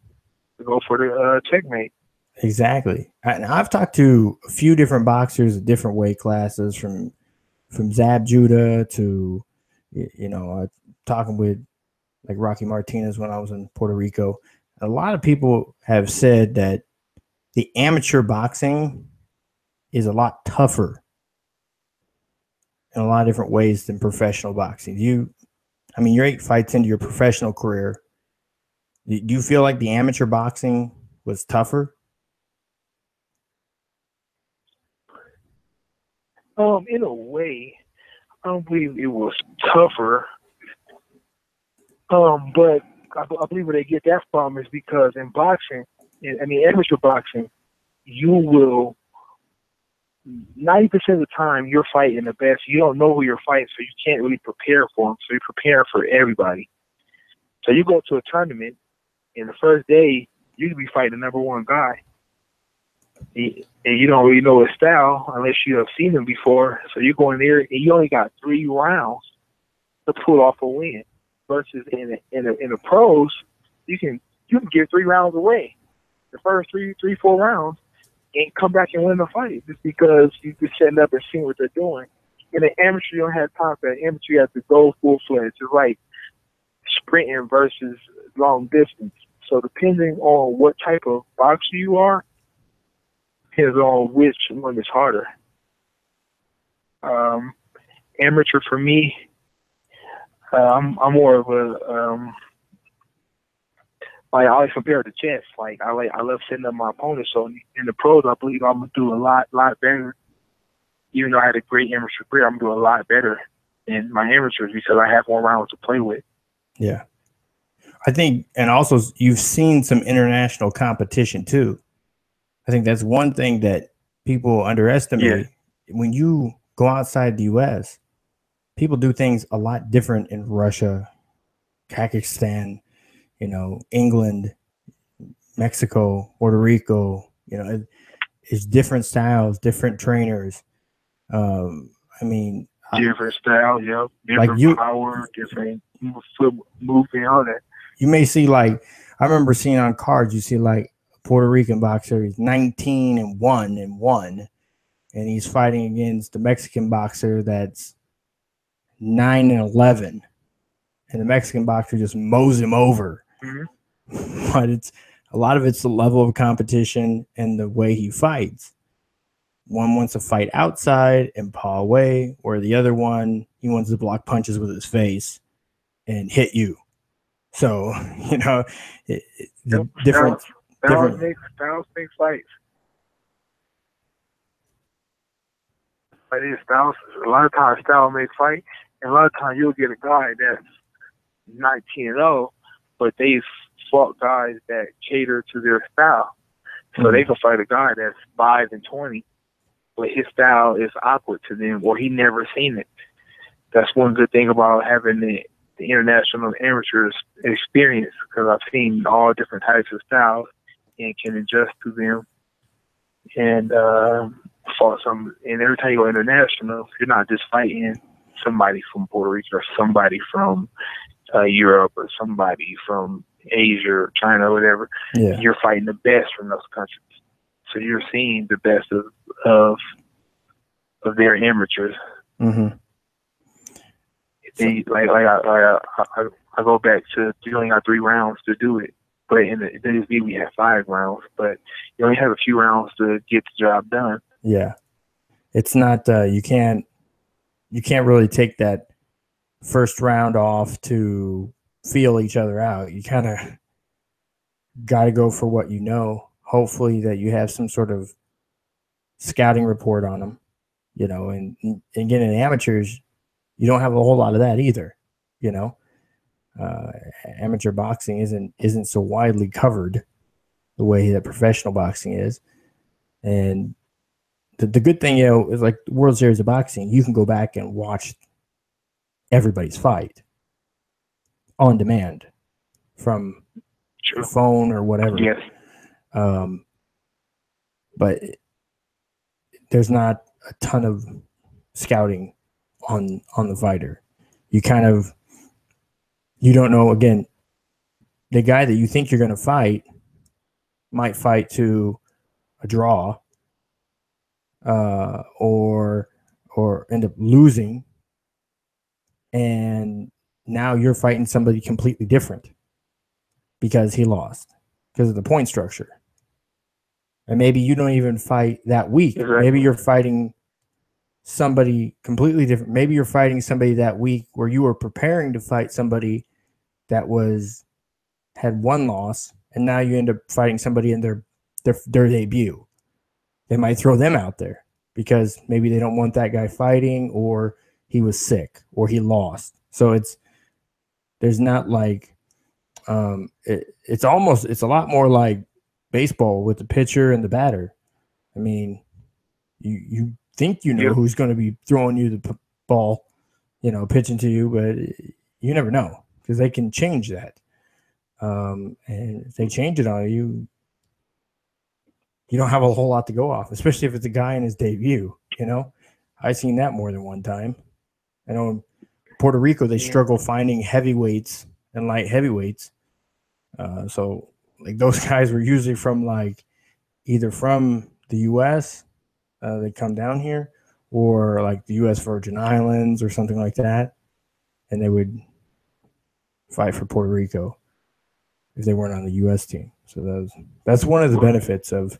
to go for the checkmate. Exactly. And I've talked to a few different boxers at different weight classes, from Zab Judah to, talking with like Rocky Martinez when I was in Puerto Rico. A lot of people have said that the amateur boxing is a lot tougher in a lot of different ways than professional boxing. You're 8 fights into your professional career. Do you feel like the amateur boxing was tougher? In a way, I don't believe it was tougher. But I believe where they get that from is because in boxing, amateur boxing, you will 90% of the time you're fighting the best. You don't know who you're fighting, so you can't really prepare for them. So you're preparing for everybody. So you go to a tournament, and the first day you could be fighting the number one guy, and you don't really know his style unless you have seen him before. So you go in there and you only got 3 rounds to pull off a win. Versus in the pros, you can give 3 rounds away, the first 4 rounds, and come back and win the fight just because you just setting up and seeing what they're doing. In an amateur, you don't have time for that. Amateur, you have to go full fledged. It's like sprinting versus long distance. So depending on what type of boxer you are, depends on which one is harder. Amateur for me, I'm more of a I always compare it to chess. Like I love setting up my opponents. So in the pros, I believe I'm gonna do a lot better. Even though I had a great amateur career, I'm gonna do a lot better in my amateurs because I have more rounds to play with. Yeah, I think, and also you've seen some international competition too. I think that's one thing that people underestimate. Yeah. When you go outside the U.S., people do things a lot different in Russia, Kazakhstan, England, Mexico, Puerto Rico. It's different styles, different trainers. Different styles, yeah. Different power, different movement, all that. You may see, like, I remember seeing on cards, you see like a Puerto Rican boxer, he's 19-1, and he's fighting against the Mexican boxer that's 9-11, and the Mexican boxer just mows him over. Mm-hmm. But a lot of it's the level of competition and the way he fights. One wants to fight outside and paw away, or the other one, he wants to block punches with his face and hit you. So, different styles make fights. But styles, a lot of times style makes fight, and a lot of times you'll get a guy that's 19-0, but they've fought guys that cater to their style. So they can fight a guy that's 5-20, but his style is awkward to them, or he never seen it. That's one good thing about having the international amateurs experience, because I've seen all different types of styles and can adjust to them. And fought some. And every time you go international, you're not just fighting somebody from Puerto Rico or somebody from Europe or somebody from Asia or China or whatever. Yeah. You're fighting the best from those countries. So you're seeing the best of their amateurs. Mm-hmm. I go back to you only got 3 rounds to do it, but in the WSB we have 5 rounds, but you only have a few rounds to get the job done. Yeah, it's not you can't really take that first round off to feel each other out. You kind of got to go for what you know. Hopefully that you have some sort of scouting report on them, and getting amateurs, you don't have a whole lot of that either. Amateur boxing isn't so widely covered the way that professional boxing is. And the good thing, is like the World Series of Boxing, you can go back and watch everybody's fight. on demand from your phone or whatever. Yes. But there's not a ton of scouting on the fighter. You don't know, again, the guy that you think you're going to fight might fight to a draw or end up losing, and now you're fighting somebody completely different because he lost because of the point structure. And maybe you don't even fight that week. Exactly. Maybe you're fighting somebody completely different. Maybe you're fighting somebody that week where you were preparing to fight somebody that had one loss, and now you end up fighting somebody in their debut. They might throw them out there because maybe they don't want that guy fighting, or he was sick, or he lost. So there's not like it's a lot more like baseball with the pitcher and the batter. I mean, you think you know who's going to be throwing you the ball, pitching to you, but you never know because they can change that. And if they change it on you, you don't have a whole lot to go off, especially if it's a guy in his debut. I've seen that more than one time. I know in Puerto Rico they struggle finding heavyweights and light heavyweights. So like those guys were usually from either from the U.S. They come down here, or like the U.S. Virgin Islands or something like that, and they would fight for Puerto Rico if they weren't on the U.S. team. So that's one of the benefits of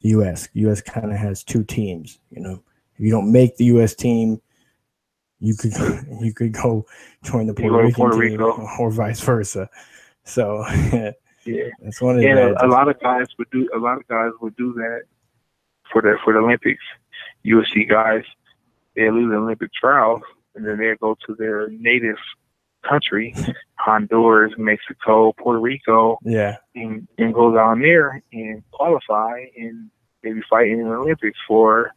the U.S. The U.S. kind of has two teams. If you don't make the U.S. team, you could go join the Puerto Rican team, or vice versa. So that's one of the advantages. A lot of guys would do that for the Olympics. You will see guys, they lose the Olympic trials, and then they go to their native country, Honduras, Mexico, Puerto Rico, and go down there and qualify and maybe fight in the Olympics for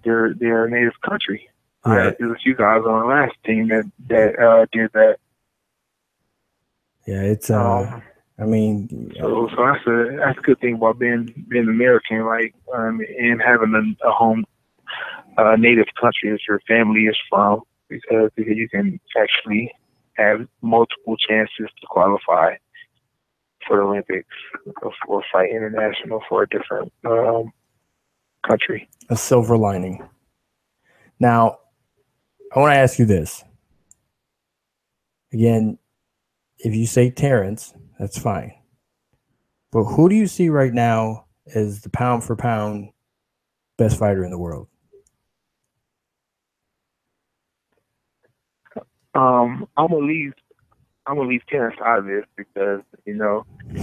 their native country. There's a few guys on the last team that did that. Yeah, it's I mean, so that's a good thing about being American, and having a home native country that your family is from, because you can actually have multiple chances to qualify for the Olympics or fight international for a different country. A silver lining. Now, I want to ask you this. Again, if you say Terrence, that's fine. But who do you see right now as the pound for pound best fighter in the world? I'm gonna leave Terrence out of this because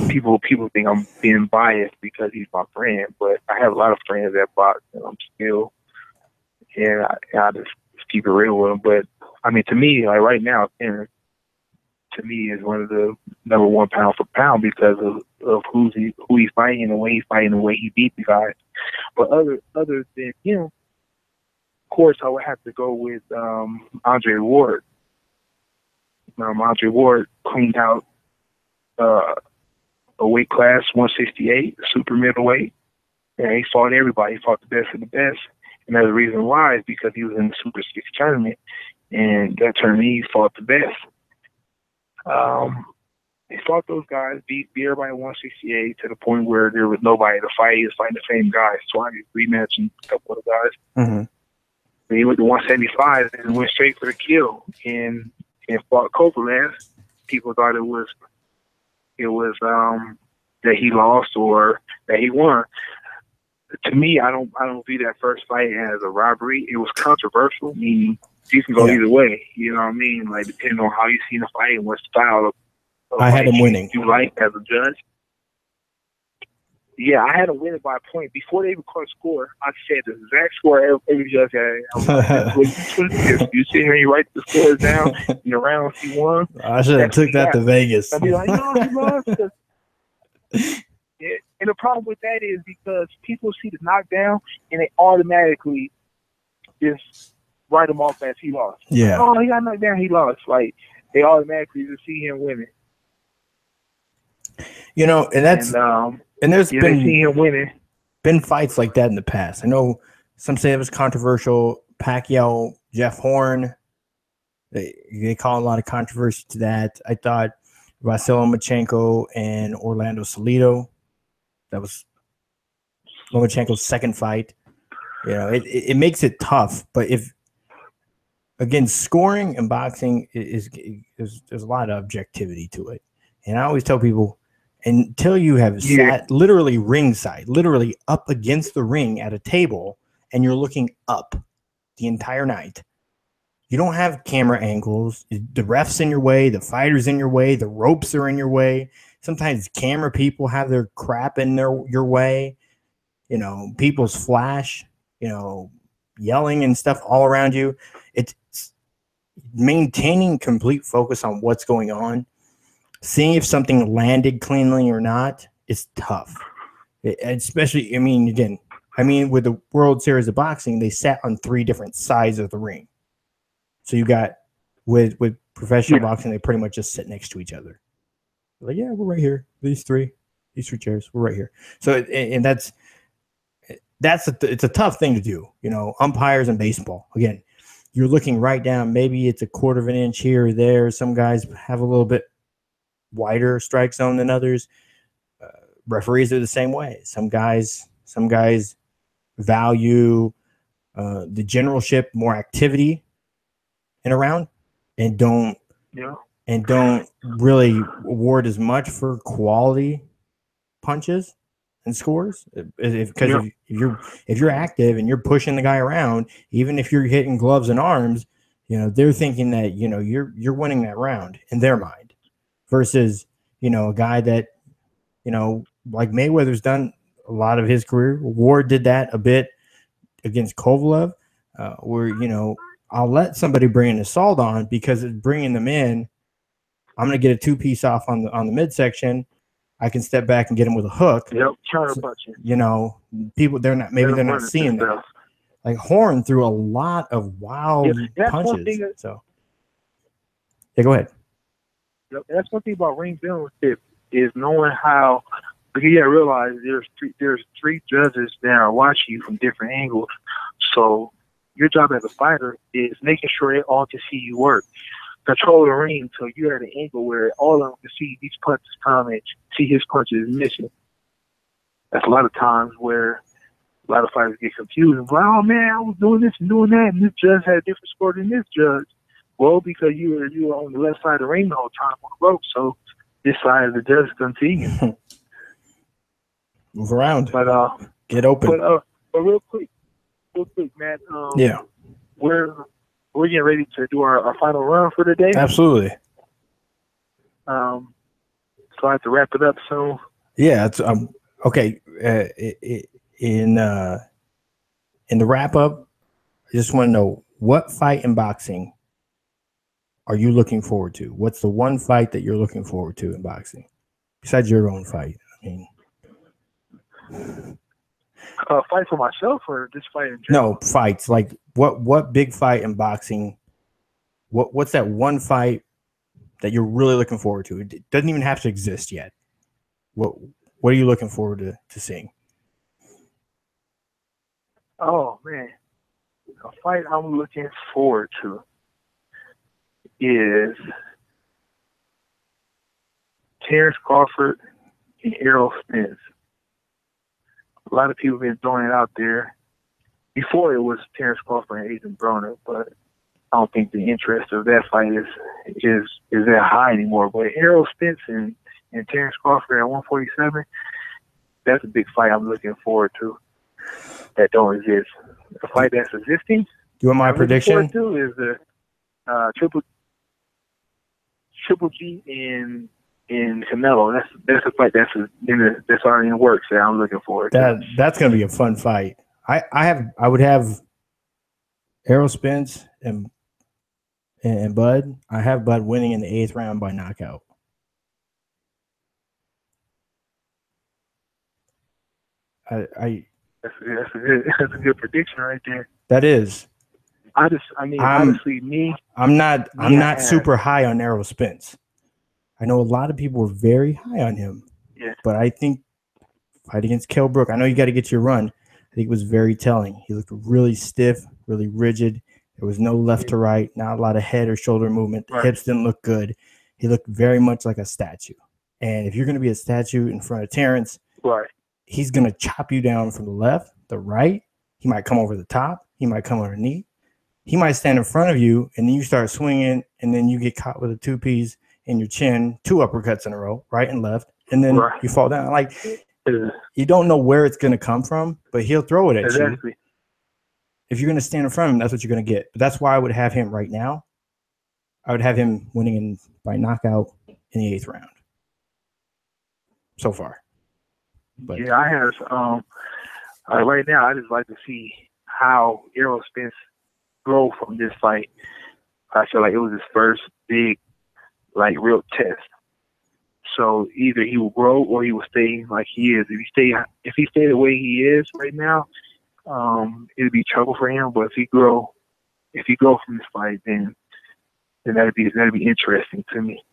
people think I'm being biased because he's my friend, but I have a lot of friends that box, and I'm still, and I just keep it real with them. But I mean, to me, right now, Terrence, to me, is one of the number one pound for pound because of who he's fighting, and the way he's fighting, the way he beat the guys. But other than him, of course, I would have to go with Andre Ward. Andre Ward cleaned out a weight class, 168, super middleweight, and he fought everybody. He fought the best of the best, and the reason why is because he was in the Super 6 tournament, and that tournament he fought the best. He fought those guys, beat everybody at 168 to the point where there was nobody to fight. He was fighting the same guys. So I rematched a couple of the guys. Mm-hmm. He went to 175 and went straight for the kill and fought Kovalev. People thought it was that he lost or that he won. To me, I don't view that first fight as a robbery. It was controversial, meaning you can go either way. You know what I mean? Like, depending on how you see the fight and what style of I had him winning. You like as a judge? Yeah, I had him winning by a point. Before they even called a score, I said the exact score every judge had. You sit here and you write the scores down in the rounds he won. I should have took that to Vegas. I'd be like, no, he lost. Yeah. And the problem with that is because people see the knockdown and they automatically just write him off as he lost. Yeah. Oh, he got knocked down, he lost. Like, they automatically just see him winning. You know, and that's and there's yeah, they see him winning. Been fights like that in the past. I know some say it was controversial. Pacquiao, Jeff Horn, they call a lot of controversy to that. I thought Vasily Lomachenko and Orlando Salido, that was Lomachenko's second fight. You know, it makes it tough. But if, again, scoring and boxing is there's a lot of objectivity to it. And I always tell people, until you have sat literally ringside, literally up against the ring at a table, and you're looking up the entire night, you don't have camera angles. The ref's in your way, the fighter's in your way, the ropes are in your way. Sometimes camera people have their crap in your way. You know, people's flash, you know, yelling and stuff all around you. It's maintaining complete focus on what's going on. Seeing if something landed cleanly or not is tough. Especially, I mean, with the World Series of Boxing, they sat on 3 different sides of the ring. So you got, with professional boxing, they pretty much just sit next to each other. Like, yeah, we're right here. These three chairs, we're right here. So, and it's a tough thing to do. You know, umpires in baseball, again, you're looking right down. Maybe it's a quarter of an inch here or there. Some guys have a little bit wider strike zone than others. Referees are the same way. Some guys value the generalship, more activity in a round, and don't really award as much for quality punches and scores. Because if you're active and you're pushing the guy around, even if you're hitting gloves and arms, you know, they're thinking that, you know, you're winning that round in their mind. Versus, you know, a guy that, you know, like Mayweather's done a lot of his career. Ward did that a bit against Kovalev, where, you know, I'll let somebody bring an assault on because it's bringing them in. I'm going to get a 2-piece off on the midsection. I can step back and get him with a hook. Yep, counter punching. You know, people they're not seeing that. Like Horn threw a lot of wild punches. So, yeah, go ahead. That's one thing about ring generalship is knowing how. Because you gotta realize there's 3 judges that are watching you from different angles. So your job as a fighter is making sure they all can see you work. Control the ring so you're at an angle where all of them can see these punches come and see his punches missing. That's a lot of times where a lot of fighters get confused and like, oh man, I was doing this and doing that, and this judge had a different score than this judge. Well, because you were on the left side of the ring the whole time on the rope, so this side of the judge couldn't see you. Move around. But get open. But real quick, Matt. We're getting ready to do our final run for the day. Absolutely. So I have to wrap it up soon. Yeah, it's okay. In the wrap up, I just want to know, what fight in boxing are you looking forward to? What's the one fight that you're looking forward to in boxing besides your own fight? I mean, fight for myself or just fight in general? No, fights. Like what big fight in boxing? What's that one fight that you're really looking forward to? It doesn't even have to exist yet. What are you looking forward to seeing? Oh man, a fight I'm looking forward to is Terrence Crawford and Errol Spence. A lot of people have been throwing it out there. Before it was Terrence Crawford and Adrian Broner, but I don't think the interest of that fight is that high anymore. But Errol Spence and Terrence Crawford at 147, that's a big fight I'm looking forward to that don't exist. A fight that's existing. You want my prediction? Too is the Triple G in Canelo. That's a fight that's already in the works that I'm looking forward to. That's going to be a fun fight. I would have Errol Spence and Bud. I have Bud winning in the 8th round by knockout. That's a good prediction right there. That is. honestly, I'm not I have. super high on Errol Spence. I know a lot of people were very high on him. Yeah. But I think fight against Kell Brook, I know you got to get your run. I think it was very telling. He looked really stiff, really rigid. There was no left to right, not a lot of head or shoulder movement. The hips didn't look good. He looked very much like a statue. And if you're going to be a statue in front of Terrence, he's going to chop you down from the left, the right. He might come over the top. He might come underneath. He might stand in front of you, and then you start swinging, and then you get caught with a two-piece in your chin, 2 uppercuts in a row, right and left, and then you fall down. Like, you don't know where it's going to come from, but he'll throw it at you. If you're going to stand in front of him, that's what you're going to get. But that's why I would have him right now. I would have him winning by knockout in the 8th round so far. But yeah, I have. Right now, I just like to see how Errol Spence grow from this fight. I feel like it was his first big, real test. So either he will grow or he will stay like he is. If he stay the way he is right now, it'll be trouble for him. But if he grow from this fight, then that'd be interesting to me.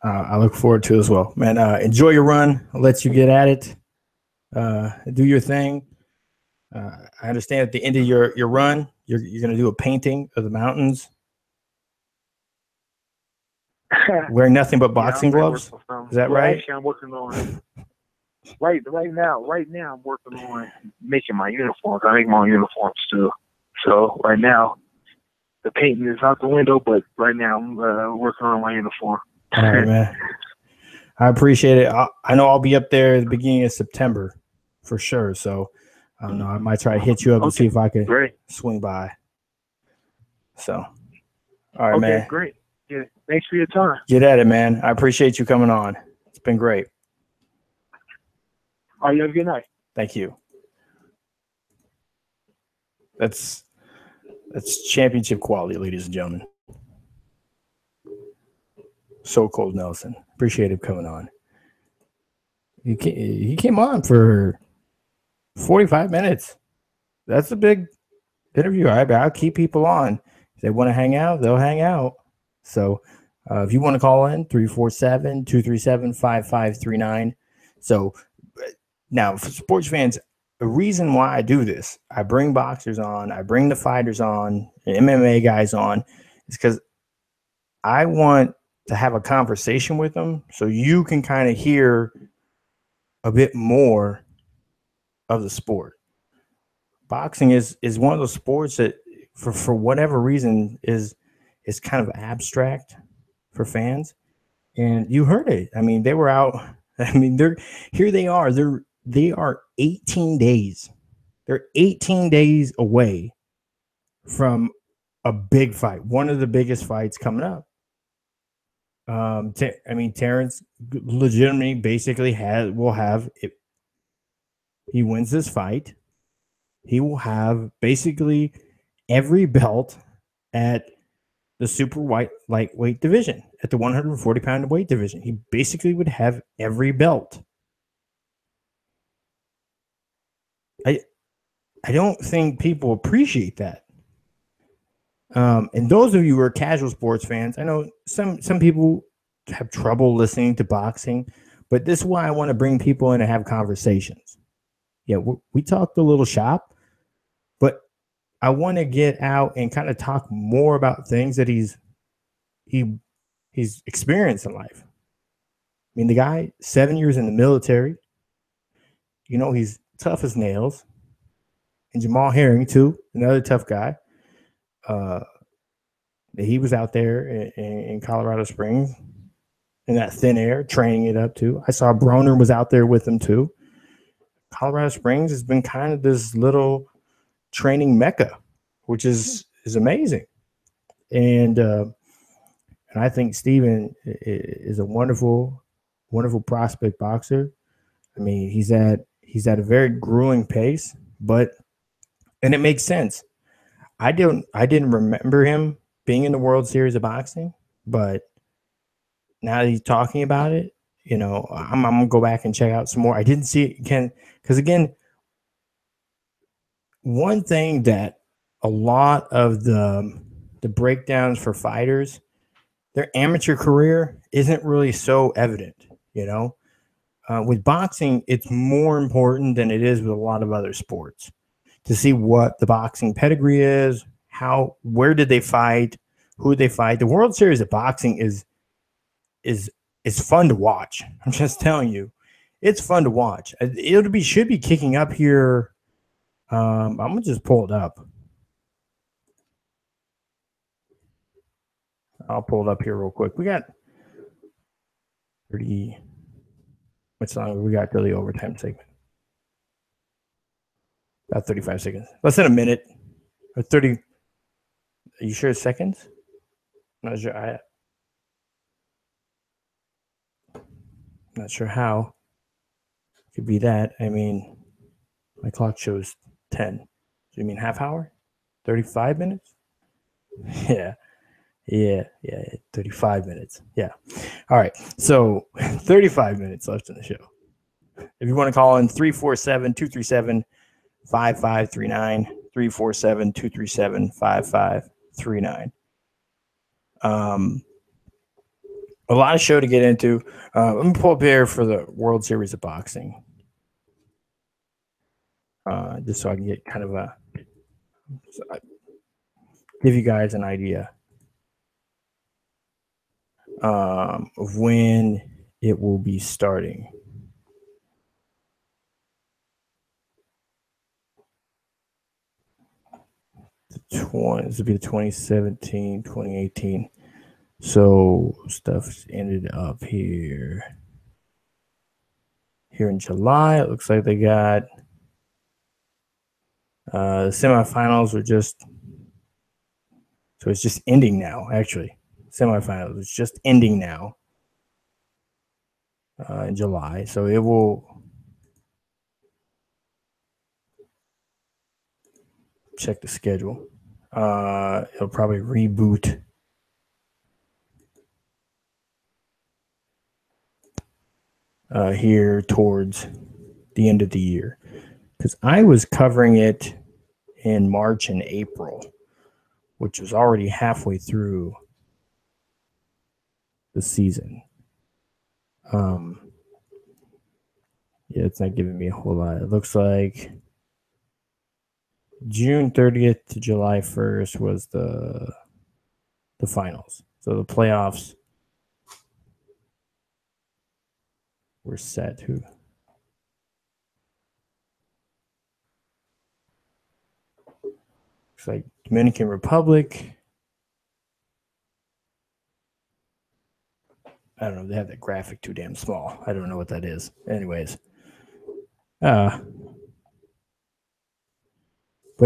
I look forward to it as well, man. Enjoy your run. I'll let you get at it. Do your thing. I understand at the end of your run, you're going to do a painting of the mountains. Wearing nothing but boxing gloves. Is that right? Actually, I'm working on right now. I'm working on making my uniforms. I make my own uniforms too. So right now, the painting is out the window, but right now I'm working on my uniform. All right, man. I appreciate it. I know I'll be up there at the beginning of September for sure. So I don't know. I might try to hit you up and see if I can swing by. So, all right, man. Great. Yeah, thanks for your time. Get at it, man. I appreciate you coming on. It's been great. All right, you have a good night. Thank you. That's championship quality, ladies and gentlemen. So Cold Nelson. Appreciate him coming on. He came on for 45 minutes. That's a big interview. I'll keep people on. If they want to hang out, they'll hang out. So if you want to call in, 347-237-5539. So now for sports fans, the reason why I do this, I bring boxers on, I bring the fighters on, the MMA guys on, is because I want to have a conversation with them so you can kind of hear a bit more of the sport. Boxing is one of those sports that for whatever reason is kind of abstract for fans. And you heard it. I mean, they were out. I mean, they are 18 days. They're 18 days away from a big fight, one of the biggest fights coming up. Terrence legitimately basically will have, if he wins this fight, he will have basically every belt at the super lightweight division, at the 140-pound weight division. He basically would have every belt. I don't think people appreciate that. And those of you who are casual sports fans, I know some people have trouble listening to boxing, but this is why I want to bring people in and have conversations. Yeah, we talked a little shop, but I want to get out and kind of talk more about things that he's experienced in life. I mean, the guy, 7 years in the military, he's tough as nails. And Jamal Herring, too, another tough guy. He was out there in Colorado Springs in that thin air, training it up, too. I saw Broner was out there with him, too. Colorado Springs has been kind of this little training mecca, which is amazing. And I think Steven is a wonderful, wonderful prospect boxer. I mean, he's at a very grueling pace, and it makes sense. I didn't remember him being in the World Series of Boxing, but now that he's talking about it, I'm gonna go back and check out some more. I didn't see it again because, again, one thing that a lot of the breakdowns for fighters, their amateur career isn't really so evident, you know. With boxing, it's more important than it is with a lot of other sports to see what the boxing pedigree is, where did they fight, who did they fight. The World Series of boxing is fun to watch. I'm just telling you, it's fun to watch. Should be kicking up here. I'm gonna just pull it up. I'll pull it up here real quick. We got 30. Much longer we got till the overtime segment? About 35 seconds. Less than a minute. Or 30. Are you sure it's seconds? Not sure. Not sure how. Could be that. I mean, my clock shows 10. So you mean half hour? 35 minutes? Yeah, 35 minutes. Yeah. All right. So 35 minutes left in the show. If you want to call in 347-237-5539, 347-237-5539. A lot of show to get into. Let me pull up here for the World Series of Boxing. Just so I can get kind of give you guys an idea of when it will be starting. This will be the 2017, 2018. So stuff ended up here in July. It looks like they got the semifinals are just, so it's just ending now, actually. Semifinals, it's just ending now in July. So it will check the schedule. It'll probably reboot here towards the end of the year, because I was covering it in March and April, which was already halfway through the season. Yeah, it's not giving me a whole lot. It looks like June 30th to July 1st was the finals. So the playoffs were set. Looks like Dominican Republic. I don't know. They have that graphic too damn small. I don't know what that is. Anyways. But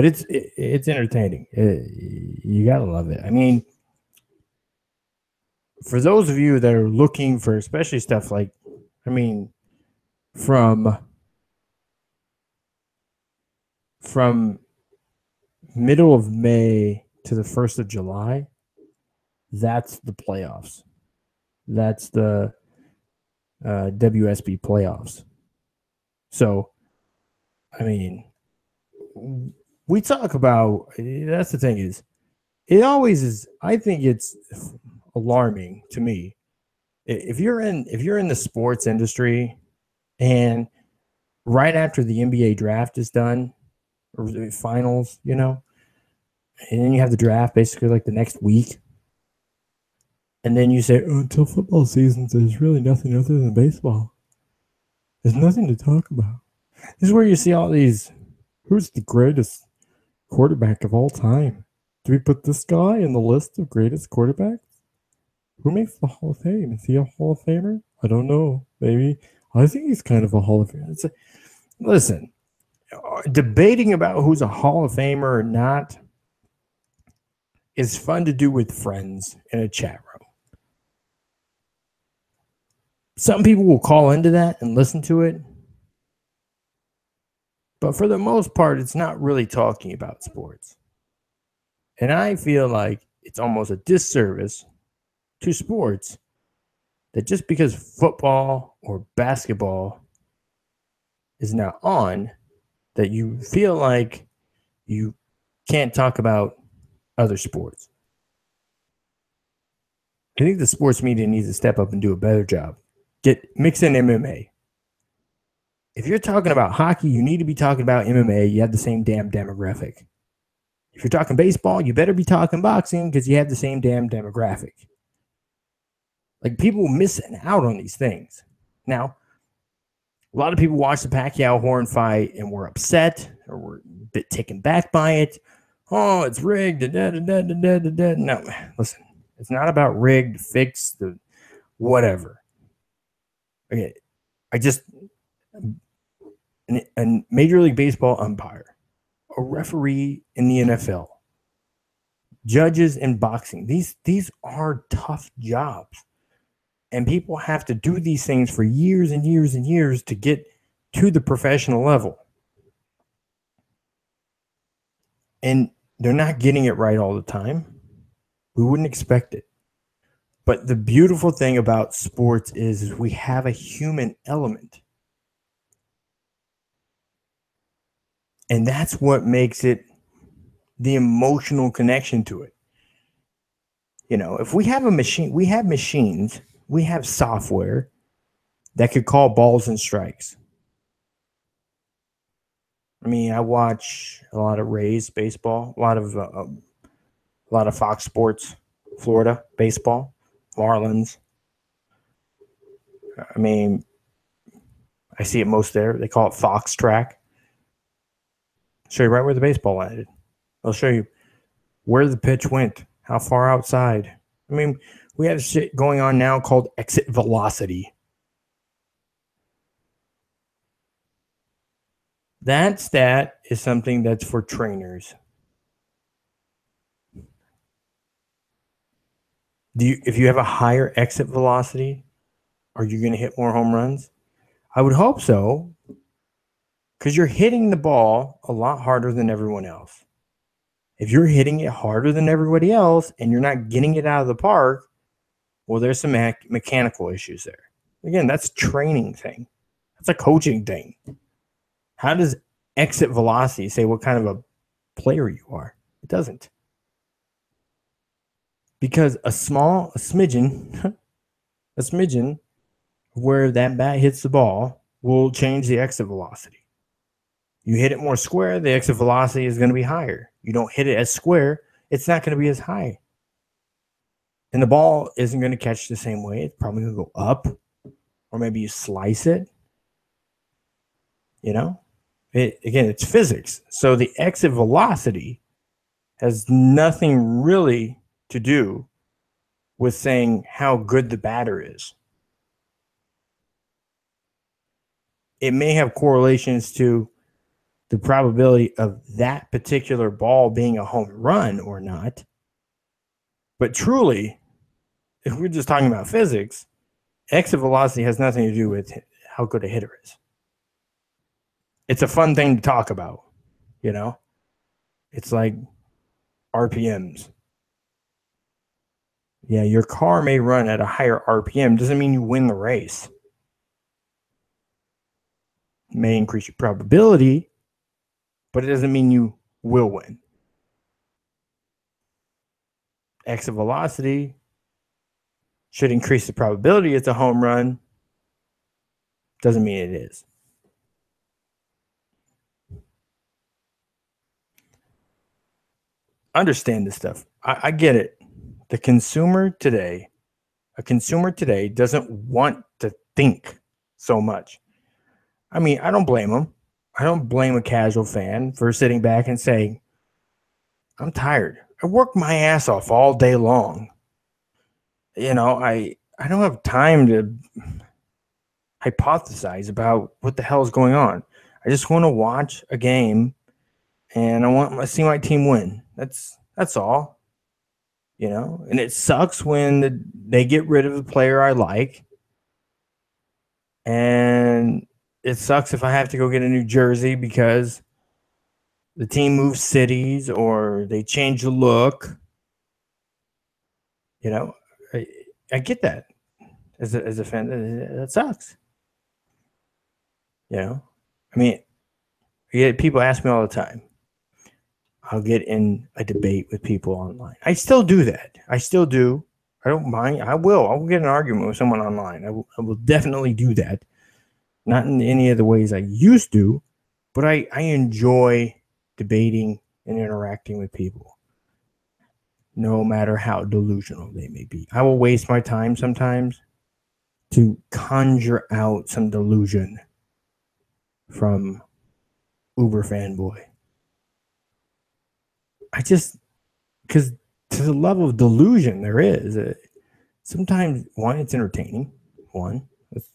it's entertaining. You gotta love it. I mean, for those of you that are looking for, especially stuff like, I mean, from middle of May to the 1st of July, that's the playoffs. That's the WSB playoffs. So, I mean, we talk about, that's the thing is, it always is. I think it's alarming to me. If you're in the sports industry and right after the NBA draft is done, or the finals, you know, and then you have the draft basically like the next week, and then you say, oh, until football season, there's really nothing other than baseball. There's nothing to talk about. This is where you see all these, who's the greatest quarterback of all time? Do we put this guy in the list of greatest quarterbacks? Who makes the Hall of Fame? Is he a Hall of Famer? I don't know. Maybe. I think he's kind of a Hall of Famer. Listen, debating about who's a Hall of Famer or not is fun to do with friends in a chat room. Some people will call into that and listen to it. But for the most part, it's not really talking about sports. And I feel like it's almost a disservice to sports that just because football or basketball is not on, that you feel like you can't talk about other sports. I think the sports media needs to step up and do a better job. Mix in MMA. If you're talking about hockey, you need to be talking about MMA. You have the same damn demographic. If you're talking baseball, you better be talking boxing because you have the same damn demographic. Like, people missing out on these things. Now, a lot of people watch the Pacquiao Horn fight and were upset or were a bit taken back by it. Oh, it's rigged. No, listen, it's not about rigged, fixed, whatever. Okay, a Major League Baseball umpire, a referee in the NFL, judges in boxing. These are tough jobs. And people have to do these things for years and years and years to get to the professional level. And they're not getting it right all the time. We wouldn't expect it. But the beautiful thing about sports is we have a human element. And that's what makes it the emotional connection to it. You know, if we have a machine, we have machines, we have software that could call balls and strikes. I mean, I watch a lot of Rays baseball, a lot of Fox Sports, Florida baseball, Marlins. I mean, I see it most there. They call it Fox Track. Show you right where the baseball landed. They'll show you where the pitch went, how far outside. I mean, we have shit going on now called exit velocity. That stat is something that's for trainers. If you have a higher exit velocity, are you going to hit more home runs? I would hope so, because you're hitting the ball a lot harder than everyone else. If you're hitting it harder than everybody else and you're not getting it out of the park, well, there's some mechanical issues there. Again, that's a training thing. That's a coaching thing. How does exit velocity say what kind of a player you are? It doesn't. Because a smidgen where that bat hits the ball will change the exit velocity. You hit it more square, the exit velocity is going to be higher. You don't hit it as square, it's not going to be as high. And the ball isn't going to catch the same way. It's probably going to go up, or maybe you slice it. You know, again, it's physics. So the exit velocity has nothing really to do with saying how good the batter is. It may have correlations to the probability of that particular ball being a home run or not. But truly, if we're just talking about physics, exit velocity has nothing to do with how good a hitter is. It's a fun thing to talk about, you know? It's like RPMs. Yeah, your car may run at a higher RPM. Doesn't mean you win the race. It may increase your probability, but it doesn't mean you will win. Exit velocity should increase the probability it's a home run. Doesn't mean it is. Understand this stuff. I get it. A consumer today doesn't want to think so much. I mean, I don't blame them. I don't blame a casual fan for sitting back and saying, I'm tired. I work my ass off all day long. You know, I don't have time to hypothesize about what the hell is going on. I just want to watch a game and I want to see my team win. That's all. You know, and it sucks when they get rid of the player I like. And it sucks if I have to go get a new jersey because the team moves cities or they change the look. You know, I get that as a fan. That sucks. You know, I mean, people ask me all the time, I'll get in a debate with people online. I still do that. I still do. I don't mind. I will get in an argument with someone online. I will definitely do that. Not in any of the ways I used to, but I enjoy debating and interacting with people, no matter how delusional they may be. I will waste my time sometimes to conjure out some delusion from Uber fanboy. Because to the level of delusion there is, sometimes, one, it's entertaining. One, let's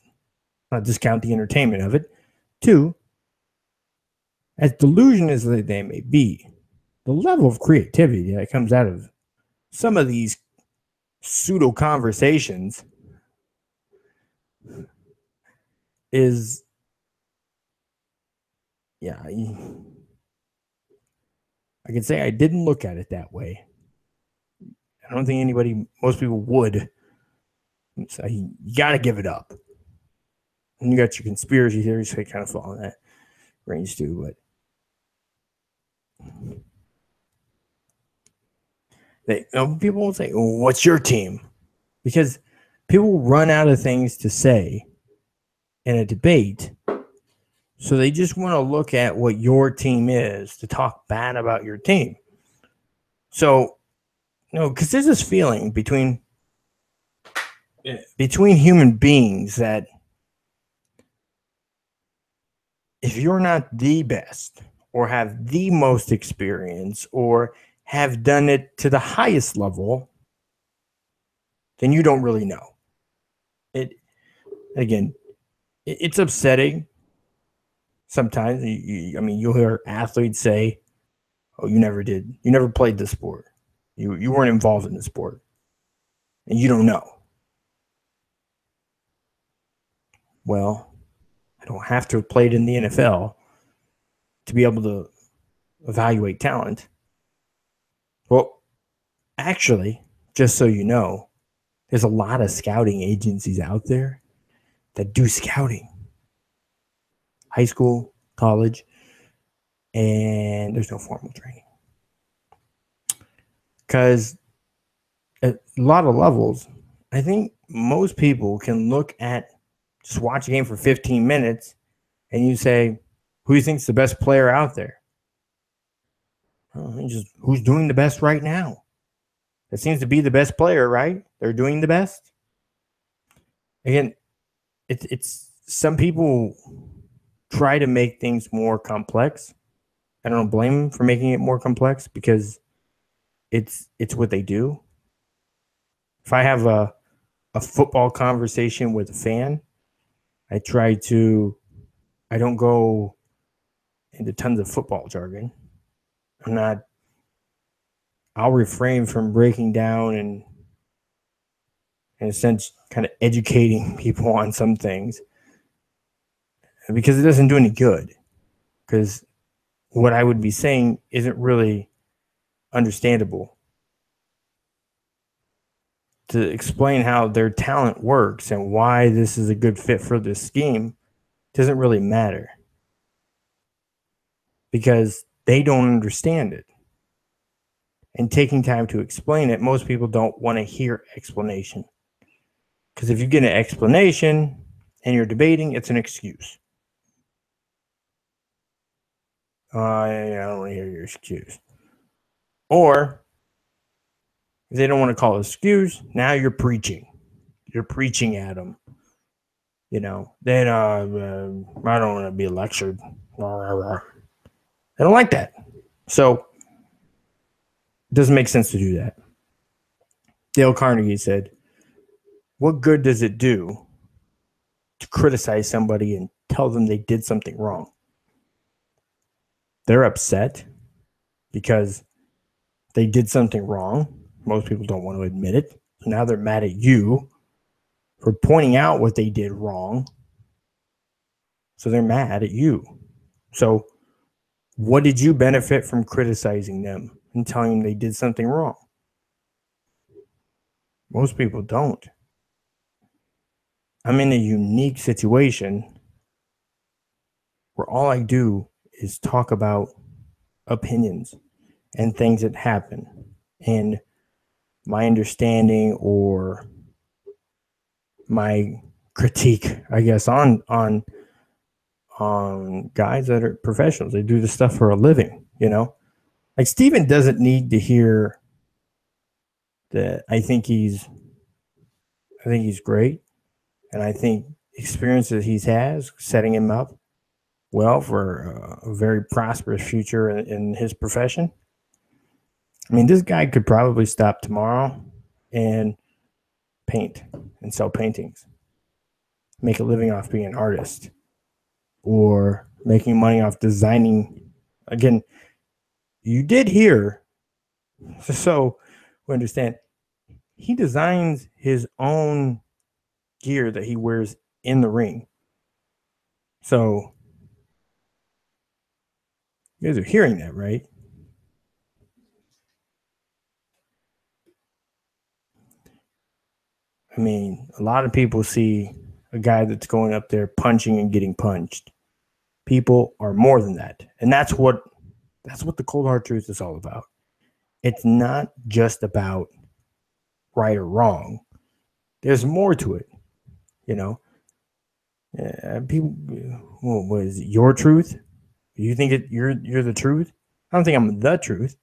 not discount the entertainment of it. Two, as delusion as they may be, the level of creativity that comes out of some of these pseudo conversations is, yeah, I can say I didn't look at it that way. I don't think most people would. So you got to give it up. And you got your conspiracy theories, so they kind of fall in that range too. But people will say, well, what's your team? Because people run out of things to say in a debate. So they just want to look at what your team is to talk bad about your team. So, because there's this feeling between human beings that if you're not the best or have the most experience or have done it to the highest level, then you don't really know. It's upsetting sometimes. You'll hear athletes say, oh, you never played the sport. You weren't involved in the sport. And you don't know. Well, I don't have to have played in the NFL to be able to evaluate talent. Well, actually, just so you know, there's a lot of scouting agencies out there that do scouting. High school, college, and there's no formal training. Because at a lot of levels, I think most people can look at, just watch a game for 15 minutes and you say, who do you think's the best player out there? Just who's doing the best right now? That seems to be the best player, right? They're doing the best. Again, it's some people try to make things more complex. I don't blame them for making it more complex because it's what they do. If I have a football conversation with a fan, I don't go into tons of football jargon. I'll refrain from breaking down and in a sense kind of educating people on some things because it doesn't do any good. Because what I would be saying isn't really understandable. To explain how their talent works and why this is a good fit for this scheme doesn't really matter because they don't understand it. And taking time to explain it, most people don't want to hear explanation. Because if you get an explanation and you're debating, it's an excuse. I don't want to hear your excuse. Or if they don't want to call it excuse, now you're preaching. You're preaching at them. Then I don't want to be lectured. They don't like that. So it doesn't make sense to do that. Dale Carnegie said, what good does it do to criticize somebody and tell them they did something wrong? They're upset because they did something wrong. Most people don't want to admit it. So now they're mad at you for pointing out what they did wrong. So they're mad at you. So what did you benefit from criticizing them and telling them they did something wrong? Most people don't. I'm in a unique situation where all I do is talk about opinions and things that happen. And my understanding or my critique, I guess, on guys that are professionals. They do this stuff for a living, you know? Like Steven doesn't need to hear that I think he's great. And I think experiences he has setting him up well for a very prosperous future in his profession. I mean, this guy could probably stop tomorrow and paint and sell paintings, make a living off being an artist, or making money off designing. Again, you did hear, so we understand, he designs his own gear that he wears in the ring. So you guys are hearing that, right? I mean, a lot of people see a guy that's going up there punching and getting punched. People are more than that. And that's what the cold hard truth is all about. It's not just about right or wrong. There's more to it, you know. People, what is it, your truth? You think you're the truth? I don't think I'm the truth.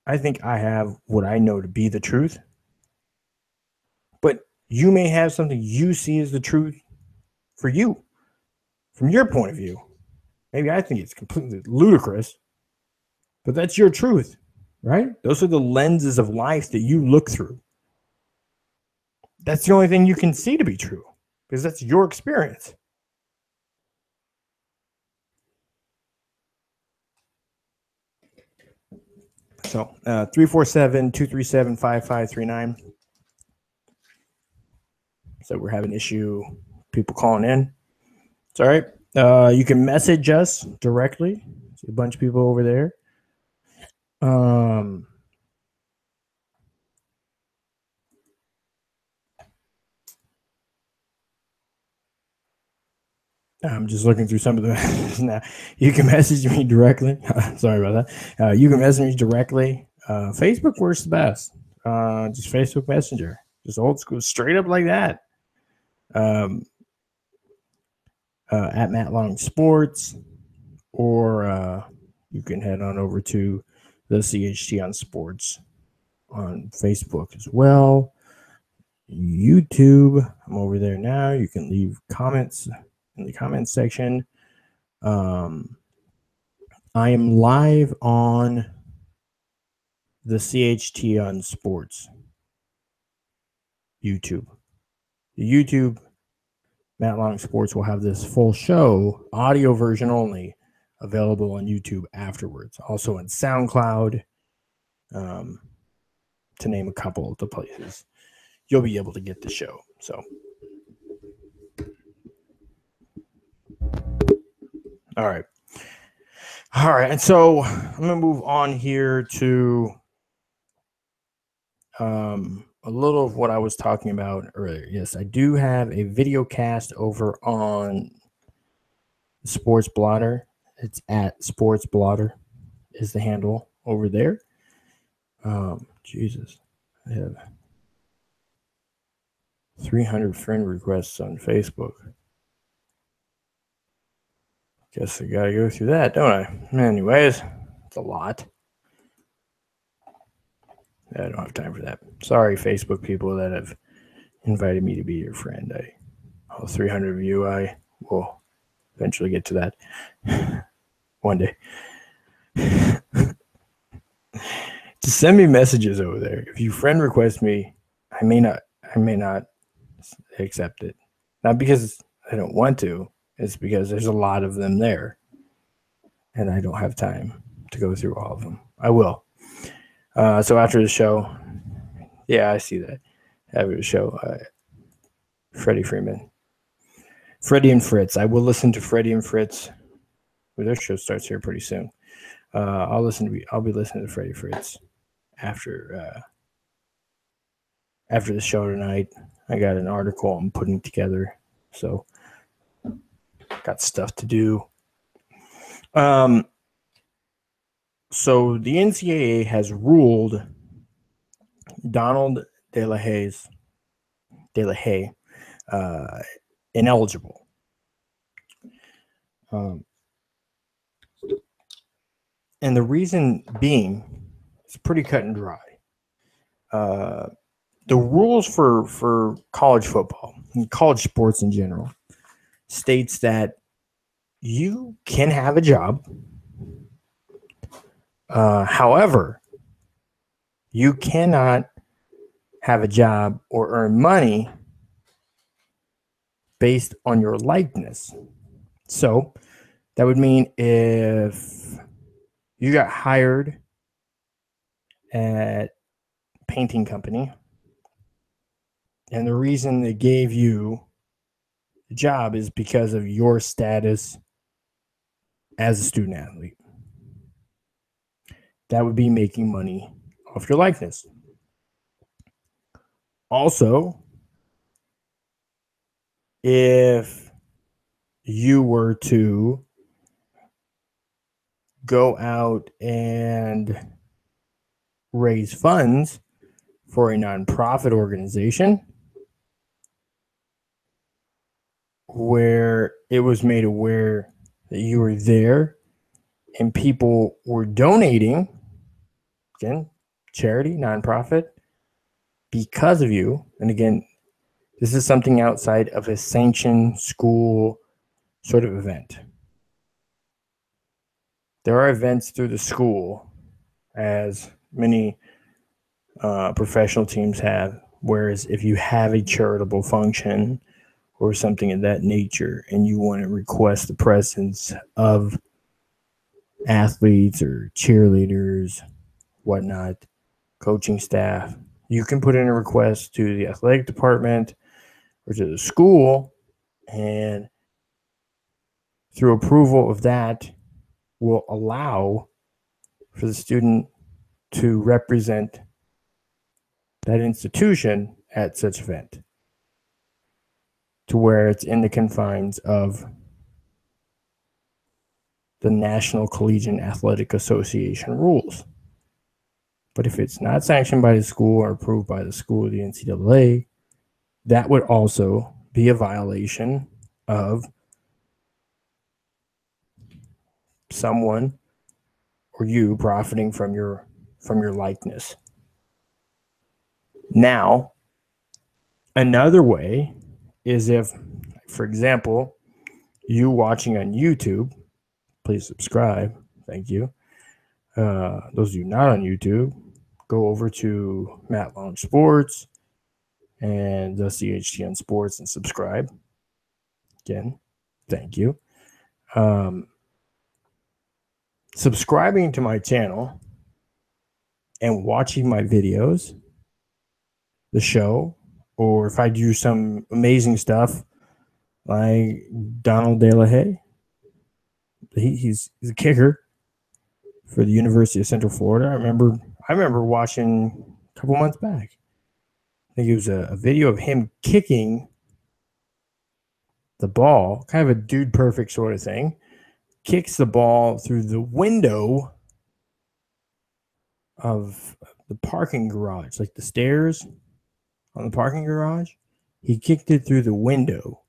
I think I have what I know to be the truth. But you may have something you see as the truth for you, from your point of view. Maybe I think it's completely ludicrous, but that's your truth, right? Those are the lenses of life that you look through. That's the only thing you can see to be true, because that's your experience. So 347-237-5539. So we're having issue, people calling in. It's all right. You can message us directly. See a bunch of people over there. I'm just looking through some of the now. You can message me directly. Sorry about that. You can message me directly. Facebook works the best. Just Facebook Messenger. Just old school, straight up like that. At Matt Long Sports, or you can head on over to the CHT on Sports on Facebook as well. YouTube, I'm over there now. You can leave comments in the comments section. I am live on the CHT on Sports YouTube. The YouTube Matt Long Sports will have this full show, audio version only, available on YouTube afterwards. Also on SoundCloud, to name a couple of the places you'll be able to get the show. So, all right. And so I'm going to move on here to a little of what I was talking about earlier. Yes, I do have a video cast over on Sports Blotter. It's at Sports Blotter is the handle over there. Jesus, I have 300 friend requests on Facebook. Guess I gotta go through that, don't I? Anyways, it's a lot. I don't have time for that. Sorry, Facebook people that have invited me to be your friend. All 300 of you, I will eventually get to that one day. Just send me messages over there. If you friend request me, I may not accept it. Not because I don't want to. It's because there's a lot of them there, and I don't have time to go through all of them. I will. So after the show, yeah, I see that. After the show, Freddie Freeman, Freddie and Fritz. I will listen to Freddie and Fritz. Well, their show starts here pretty soon. I'll be listening to Freddie Fritz after the show tonight. I got an article I'm putting together, so got stuff to do. So the NCAA has ruled Donald De La Haye ineligible. And the reason being, it's pretty cut and dry. The rules for college football and college sports in general states that you can have a job. However, you cannot have a job or earn money based on your likeness. So that would mean if you got hired at a painting company and the reason they gave you the job is because of your status as a student athlete, that would be making money off your likeness. Also, if you were to go out and raise funds for a nonprofit organization where it was made aware that you were there and people were donating, again, charity, nonprofit, because of you, and again, this is something outside of a sanctioned school sort of event. There are events through the school, as many professional teams have, whereas if you have a charitable function or something of that nature and you want to request the presence of athletes or cheerleaders, whatnot, coaching staff, you can put in a request to the athletic department or to the school, and through approval of that will allow for the student to represent that institution at such event to where it's in the confines of the National Collegiate Athletic Association rules. But if it's not sanctioned by the school or approved by the school or the NCAA, that would also be a violation of someone or you profiting from your likeness. Now, another way is if, for example, you watching on YouTube, please subscribe. Thank you. Those of you not on YouTube, go over to Matt Long Sports and the CHTN Sports and subscribe. Again, thank you. Subscribing to my channel and watching my videos, the show, or if I do some amazing stuff like Donald De La Haye, he's a kicker for the University of Central Florida. I remember watching a couple months back. I think it was a video of him kicking the ball, kind of a dude perfect sort of thing. Kicks the ball through the window of the parking garage, like the stairs on the parking garage. He kicked it through the window.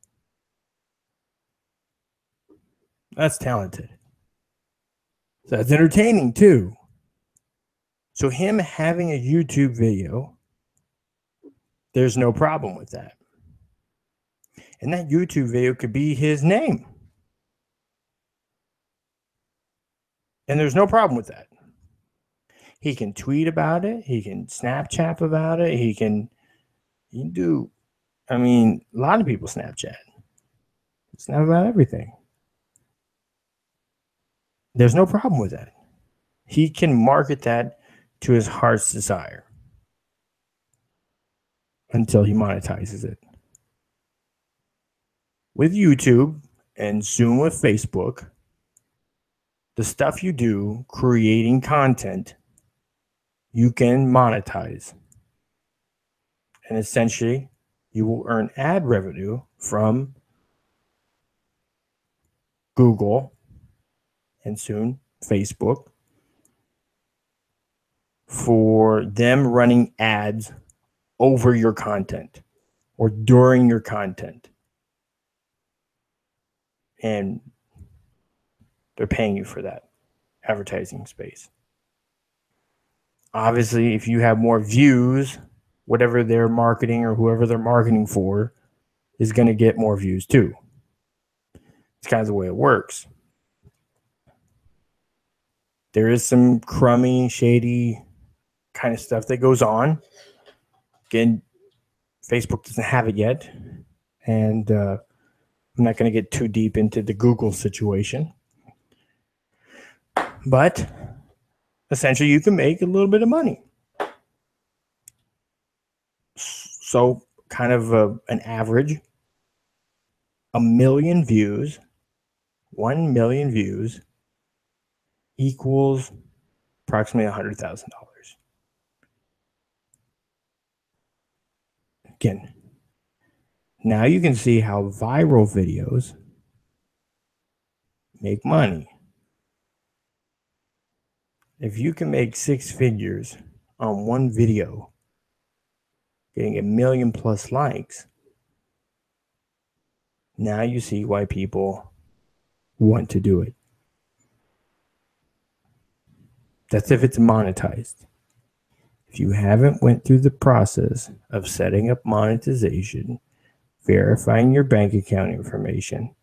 That's talented. So that's entertaining too. So him having a YouTube video, there's no problem with that. And that YouTube video could be his name. And there's no problem with that. He can tweet about it. He can Snapchat about it. He can do, I mean, a lot of people Snapchat. Snap about everything. There's no problem with that. He can market that to his heart's desire until he monetizes it. With YouTube and soon with Facebook, the stuff you do creating content, you can monetize. And essentially, you will earn ad revenue from Google and soon Facebook for them running ads over your content or during your content. And they're paying you for that advertising space. Obviously, if you have more views, whatever they're marketing or whoever they're marketing for is going to get more views too. It's kind of the way it works. There is some crummy, shady kind of stuff that goes on. Again, Facebook doesn't have it yet. And I'm not going to get too deep into the Google situation. But essentially, you can make a little bit of money. So kind of an average, 1 million views, 1 million views equals approximately $100,000. Again, now you can see how viral videos make money. If you can make 6 figures on one video, getting 1 million plus likes, now you see why people want to do it. That's if it's monetized. If you haven't went through the process of setting up monetization, verifying your bank account information,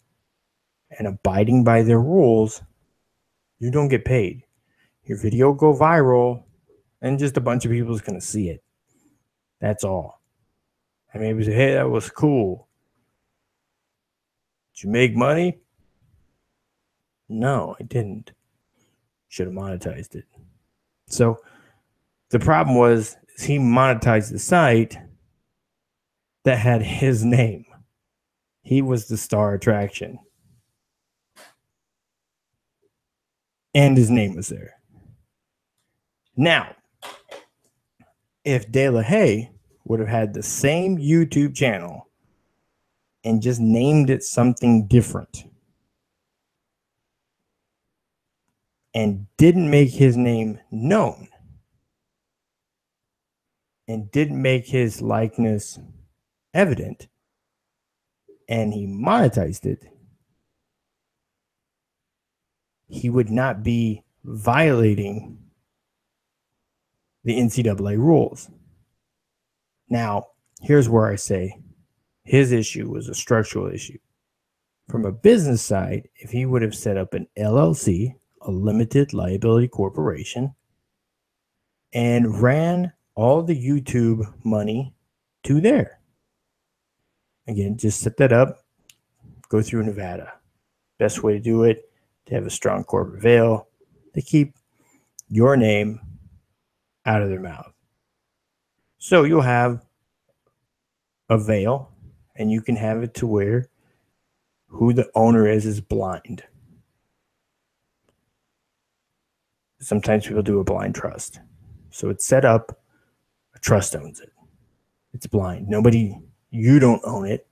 and abiding by their rules, you don't get paid. Your video will go viral, and just a bunch of people is going to see it. That's all. And maybe say, hey, that was cool. Did you make money? No, I didn't. Should have monetized it. So the problem was he monetized the site that had his name. He was the star attraction. And his name was there. Now, if De La Haye would have had the same YouTube channel and just named it something different and didn't make his name known and didn't make his likeness evident, and he monetized it, he would not be violating the NCAA rules. Now, here's where I say his issue was a structural issue. From a business side, if he would have set up an LLC, a limited liability corporation, and ran all the YouTube money to there. Again, just set that up, go through Nevada. Best way to do it, to have a strong corporate veil, to keep your name out of their mouth. So you'll have a veil, and you can have it to where who the owner is blind. Sometimes people do a blind trust. So it's set up, a trust owns it. It's blind. You don't own it.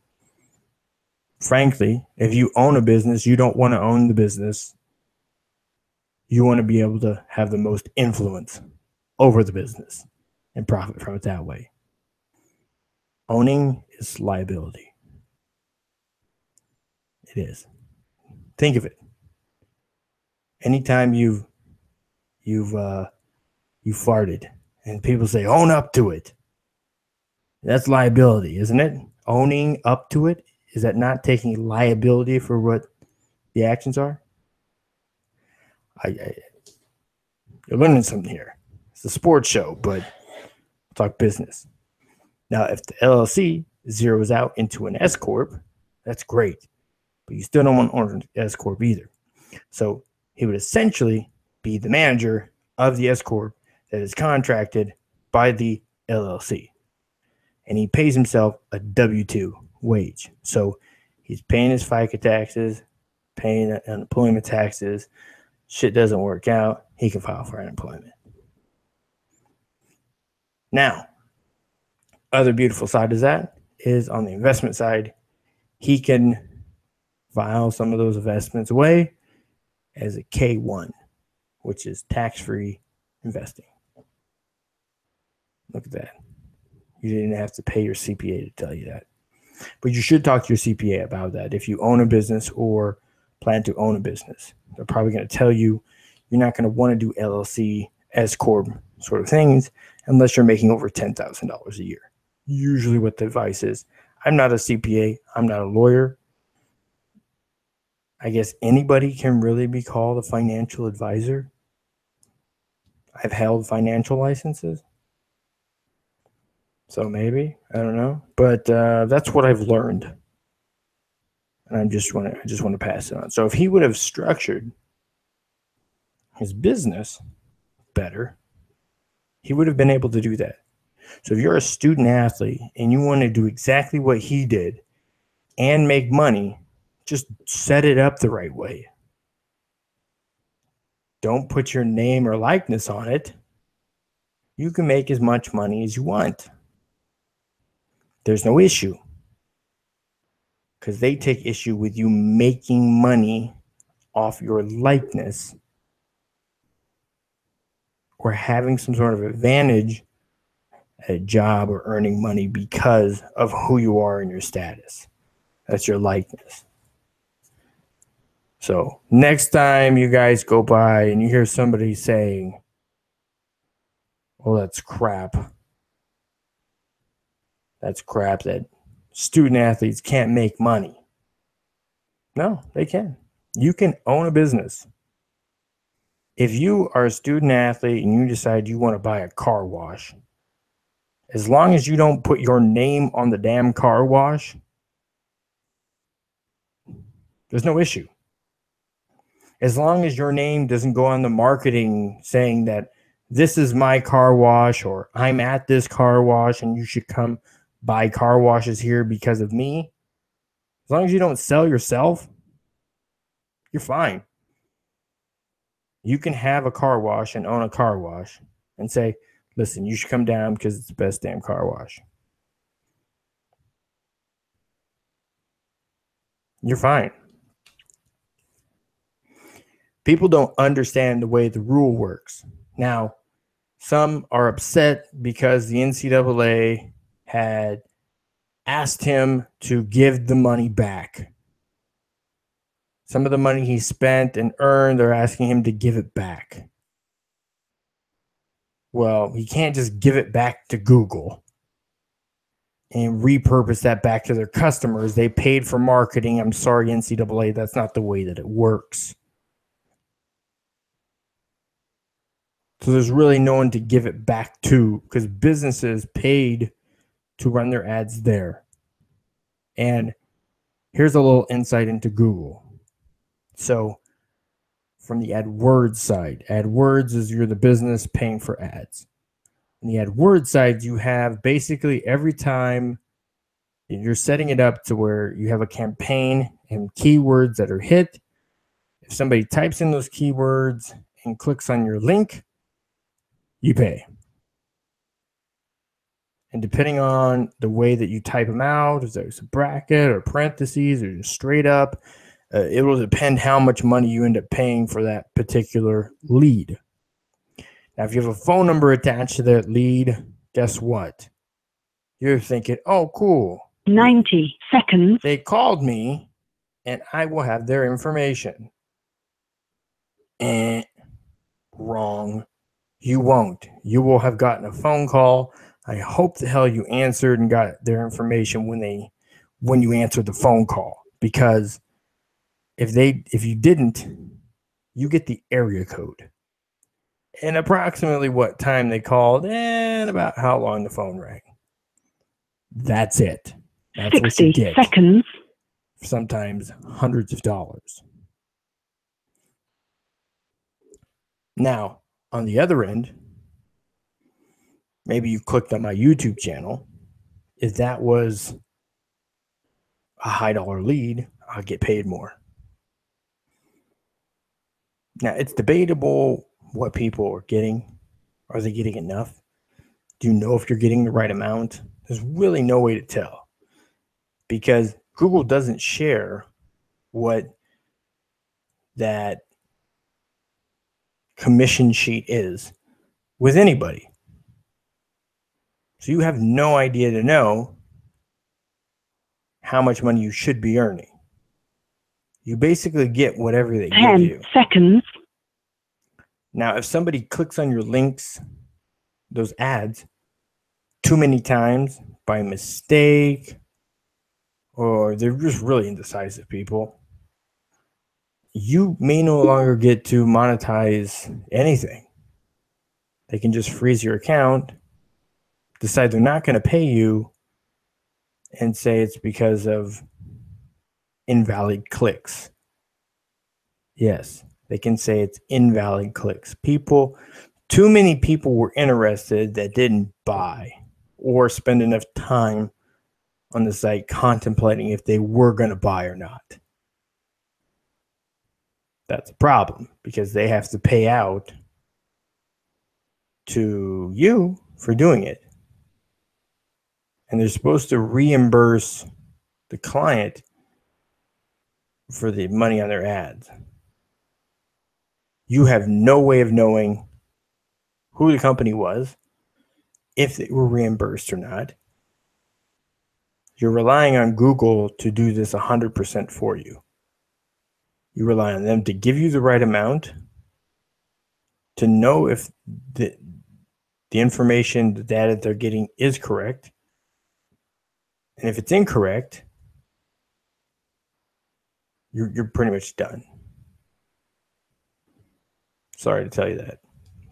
Frankly, if you own a business, you don't want to own the business. You want to be able to have the most influence over the business and profit from it that way. Owning is liability. It is. Think of it. Anytime you farted and people say own up to it, that's liability, isn't it? Owning up to it, is that not taking liability for what the actions are? You're learning something here. It's a sports show, but we'll talk business. Now, if the LLC zeroes out into an S corp, that's great, but you still don't want to own an S corp either. So he would essentially be the manager of the S corp that is contracted by the LLC, and he pays himself a W-2 wage. So he's paying his FICA taxes, paying unemployment taxes. Shit doesn't work out, he can file for unemployment. Now, other beautiful side of that is on the investment side, he can file some of those investments away as a K1, which is tax-free investing. Look at that. You didn't have to pay your CPA to tell you that. But you should talk to your CPA about that if you own a business or plan to own a business. They're probably going to tell you you're not going to want to do LLC, S Corp sort of things unless you're making over $10,000 a year. Usually what the advice is. I'm not a CPA. I'm not a lawyer. I guess anybody can really be called a financial advisor. I've held financial licenses. So maybe, I don't know. But that's what I've learned. And I just want to pass it on. So if he would have structured his business better, he would have been able to do that. So if you're a student athlete and you want to do exactly what he did and make money, just set it up the right way. Don't put your name or likeness on it. You can make as much money as you want. There's no issue. Because they take issue with you making money off your likeness or having some sort of advantage at a job or earning money because of who you are and your status. That's your likeness. So next time you guys go by and you hear somebody saying, well, that's crap. That's crap that student athletes can't make money. No, they can. You can own a business. If you are a student athlete and you decide you want to buy a car wash, as long as you don't put your name on the damn car wash, there's no issue. As long as your name doesn't go on the marketing saying that this is my car wash or I'm at this car wash and you should come buy car washes here because of me, as long as you don't sell yourself, you're fine. You can have a car wash and own a car wash and say, listen, you should come down because it's the best damn car wash. You're fine. People don't understand the way the rule works. Now, some are upset because the NCAA had asked him to give the money back. Some of the money he spent and earned, they're asking him to give it back. Well, he can't just give it back to Google and repurpose that back to their customers. They paid for marketing. I'm sorry, NCAA, that's not the way that it works. So there's really no one to give it back to because businesses paid to run their ads there. And here's a little insight into Google. So from the AdWords side, AdWords is you're the business paying for ads. On the AdWords side, you have basically every time you're setting it up to where you have a campaign and keywords that are hit. If somebody types in those keywords and clicks on your link, you pay. And depending on the way that you type them out, if there's a bracket or parentheses or just straight up, it will depend how much money you end up paying for that particular lead. Now, if you have a phone number attached to that lead, guess what? You're thinking, oh, cool. 90 seconds. They called me and I will have their information. Wrong. You won't. You will have gotten a phone call. I hope the hell you answered and got their information when you answered the phone call. Because if you didn't, you get the area code. And approximately what time they called and about how long the phone rang. That's it. That's 60 what you get. seconds. Sometimes hundreds of dollars. Now, on the other end, maybe you clicked on my YouTube channel. If that was a high dollar lead, I'll get paid more. Now, it's debatable what people are getting. Are they getting enough? Do you know if you're getting the right amount? There's really no way to tell because Google doesn't share what that commission sheet is with anybody. So you have no idea to know how much money you should be earning. You basically get whatever they give 10 you. seconds. Now, if somebody clicks on your links, those ads, too many times by mistake, or they're just really indecisive people, you may no longer get to monetize anything. They can just freeze your account, decide they're not going to pay you, and say it's because of invalid clicks. Yes, they can say it's invalid clicks. Too many people were interested that didn't buy or spend enough time on the site contemplating if they were going to buy or not. That's a problem because they have to pay out to you for doing it. And they're supposed to reimburse the client for the money on their ads. You have no way of knowing who the company was, if they were reimbursed or not. You're relying on Google to do this 100% for you. You rely on them to give you the right amount, to know if the information, the data they're getting is correct. And if it's incorrect, you're pretty much done. Sorry to tell you that.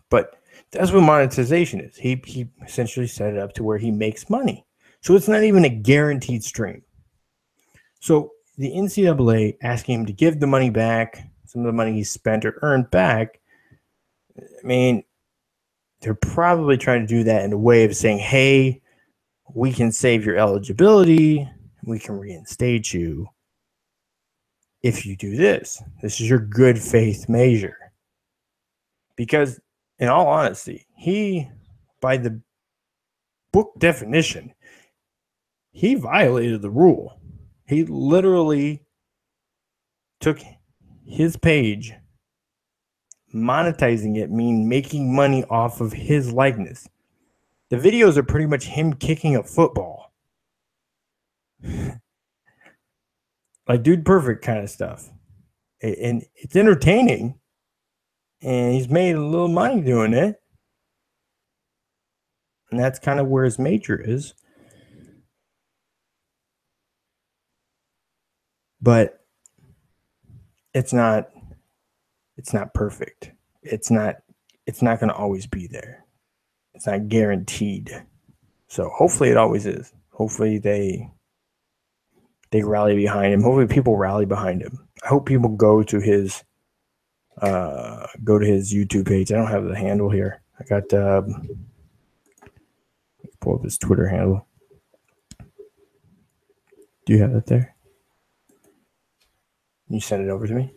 But that's what monetization is. He essentially set it up to where he makes money. So it's not even a guaranteed stream. So the NCAA asking him to give the money back, some of the money he spent or earned back, I mean, they're probably trying to do that in a way of saying, hey, we can save your eligibility. We can reinstate you if you do this. This is your good faith measure. Because in all honesty, he, by the book definition, he violated the rule. He literally took his page, monetizing it, meaning making money off of his likeness. The videos are pretty much him kicking a football. Like Dude Perfect kind of stuff. And it's entertaining. And he's made a little money doing it. And that's kind of where his major is. But it's not perfect. It's not going to always be there. It's not guaranteed. So hopefully it always is. Hopefully they rally behind him. Hopefully people rally behind him. I hope people go to his YouTube page. I don't have the handle here. I got pull up his Twitter handle. Do you have that there? Can you send it over to me?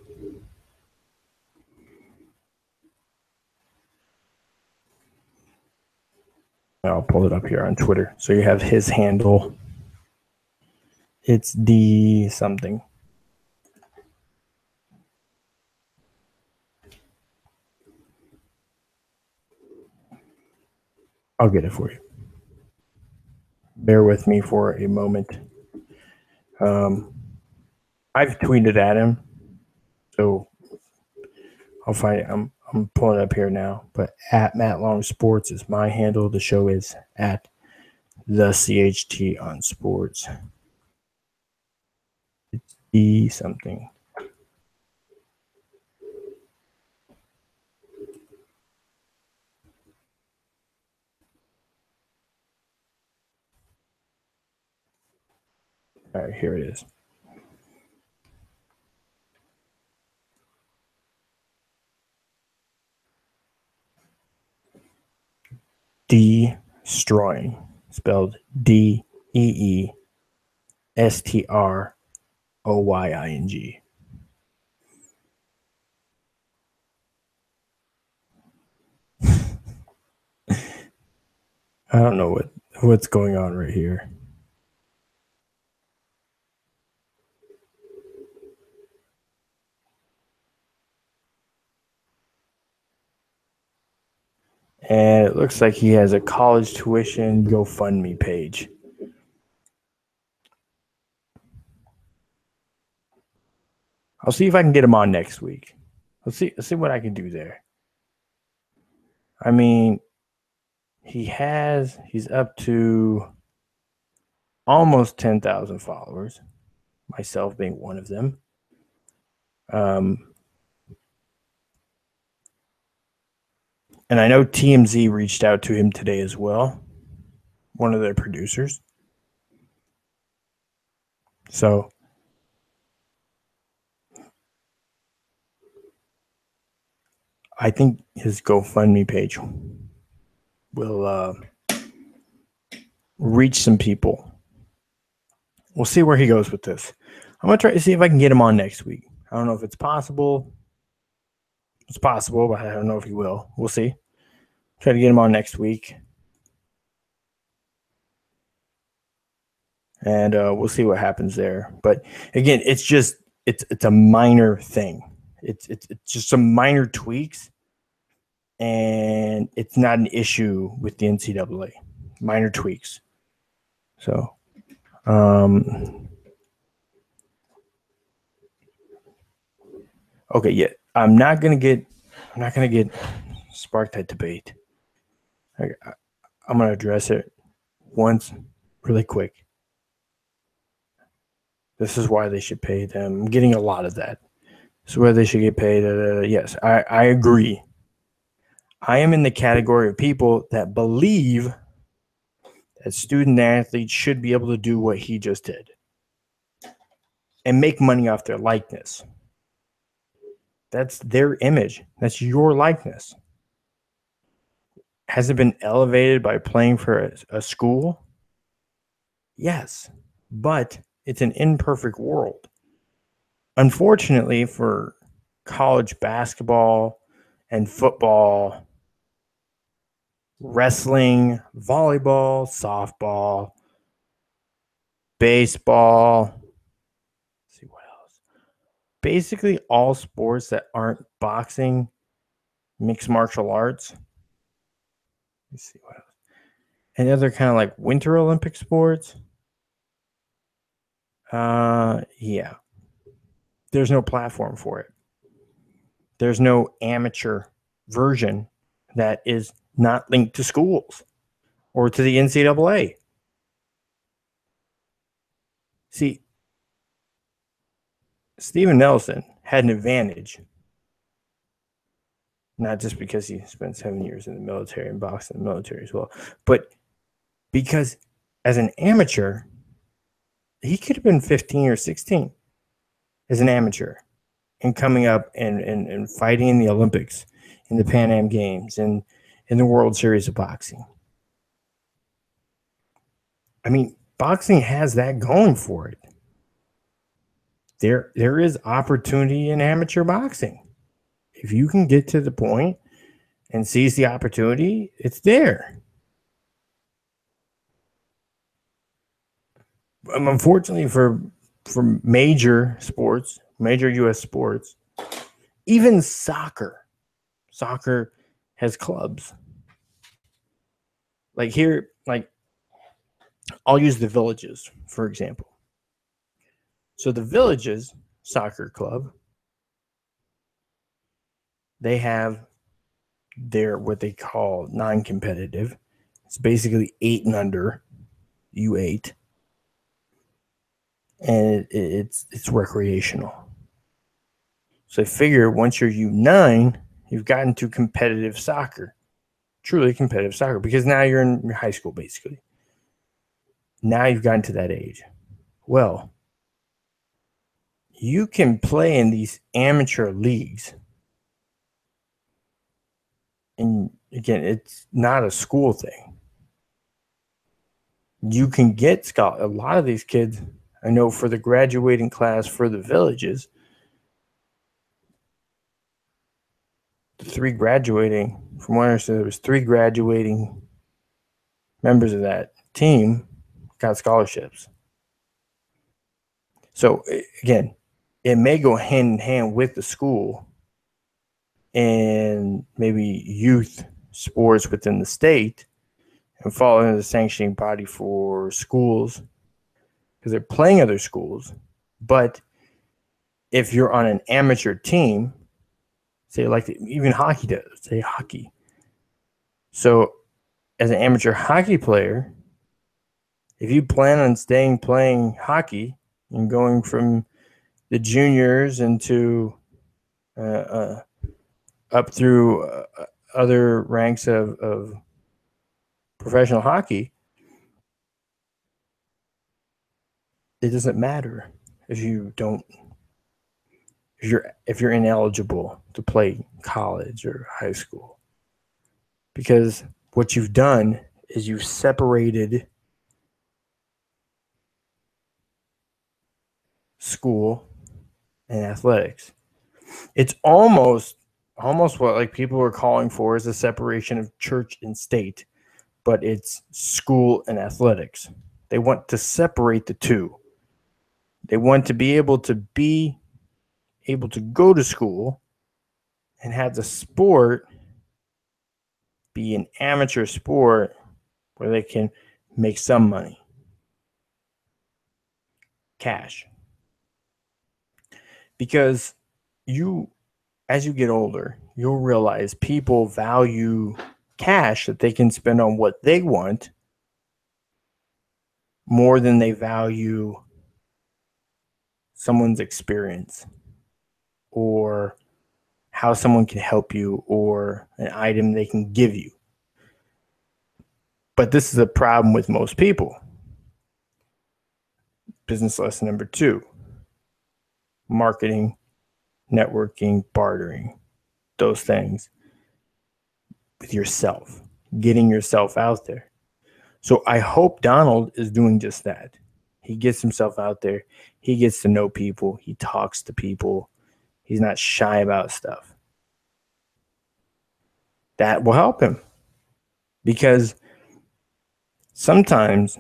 I'll pull it up here on Twitter. So you have his handle. It's D something. I'll get it for you. Bear with me for a moment. I've tweeted at him, so I'll find it. I'm pulling it up here now. But at Matt Long Sports is my handle. The show is at the CHT on Sports. It's D something. All right, here it is. Destroying, spelled DEESTROYING. I don't know what's going on right here. And it looks like he has a college tuition GoFundMe page. I'll see if I can get him on next week. Let's see what I can do there. I mean, he's up to almost 10,000 followers, myself being one of them. And I know TMZ reached out to him today as well, one of their producers. So I think his GoFundMe page will reach some people. We'll see where he goes with this. I'm going to try to see if I can get him on next week. I don't know if it's possible. It's possible, but I don't know if he will. We'll see. Try to get him on next week. And we'll see what happens there. But again, it's a minor thing. It's just some minor tweaks, and it's not an issue with the NCAA. Minor tweaks. So, okay, yeah, I'm not gonna get spark that debate. I'm gonna address it once, really quick. This is why they should pay them. I'm getting a lot of that. This is why they should get paid. Yes, I agree. I am in the category of people that believe that student athletes should be able to do what he just did and make money off their likeness. That's their image. That's your likeness. Has it been elevated by playing for a school? Yes, but it's an imperfect world. Unfortunately, for college basketball and football, wrestling, volleyball, softball, baseball, let's see what else. Basically all sports that aren't boxing, mixed martial arts. Let's see what else. Any other kind of like winter Olympic sports? Yeah. There's no platform for it. There's no amateur version that is not linked to schools or to the NCAA. See, Steven Nelson had an advantage, not just because he spent 7 years in the military and boxed in the military as well, but because as an amateur, he could have been 15 or 16 as an amateur and coming up and fighting in the Olympics, in the Pan Am Games, and in the World Series of Boxing. I mean, boxing has that going for it. There is opportunity in amateur boxing. If you can get to the point and seize the opportunity, it's there. Unfortunately for major sports, major U.S. sports, even soccer has clubs. Like here, like I'll use the Villages, for example. So the Villages soccer club, they have their what they call non-competitive. It's basically 8 and under, U8. And it's recreational. So I figure once you're U9, you've gotten to competitive soccer, truly competitive soccer, because now you're in high school, basically. Now you've gotten to that age. Well, you can play in these amateur leagues. And again, it's not a school thing. You can get a lot of these kids, I know for the graduating class for the Villages, from what I understood, there was 3 graduating members of that team got scholarships. So again, it may go hand in hand with the school and maybe youth sports within the state and fall under the sanctioning body for schools because they're playing other schools. But if you're on an amateur team, say like even hockey does, say hockey. So as an amateur hockey player, if you plan on playing hockey and going from the juniors into up through other ranks of professional hockey, it doesn't matter if you're ineligible to play college or high school, because what you've done is you've separated school and athletics. It's almost what like people are calling for is a separation of church and state, but it's school and athletics. They want to separate the two. They want to be able to go to school and have the sport be an amateur sport where they can make some money. Cash. Because as you get older, you'll realize people value cash that they can spend on what they want more than they value someone's experience or how someone can help you or an item they can give you. But this is a problem with most people. Business lesson number 2. Marketing, networking, bartering, those things with yourself, getting yourself out there. So I hope Donald is doing just that. He gets himself out there. He gets to know people. He talks to people. He's not shy about stuff. That will help him, because sometimes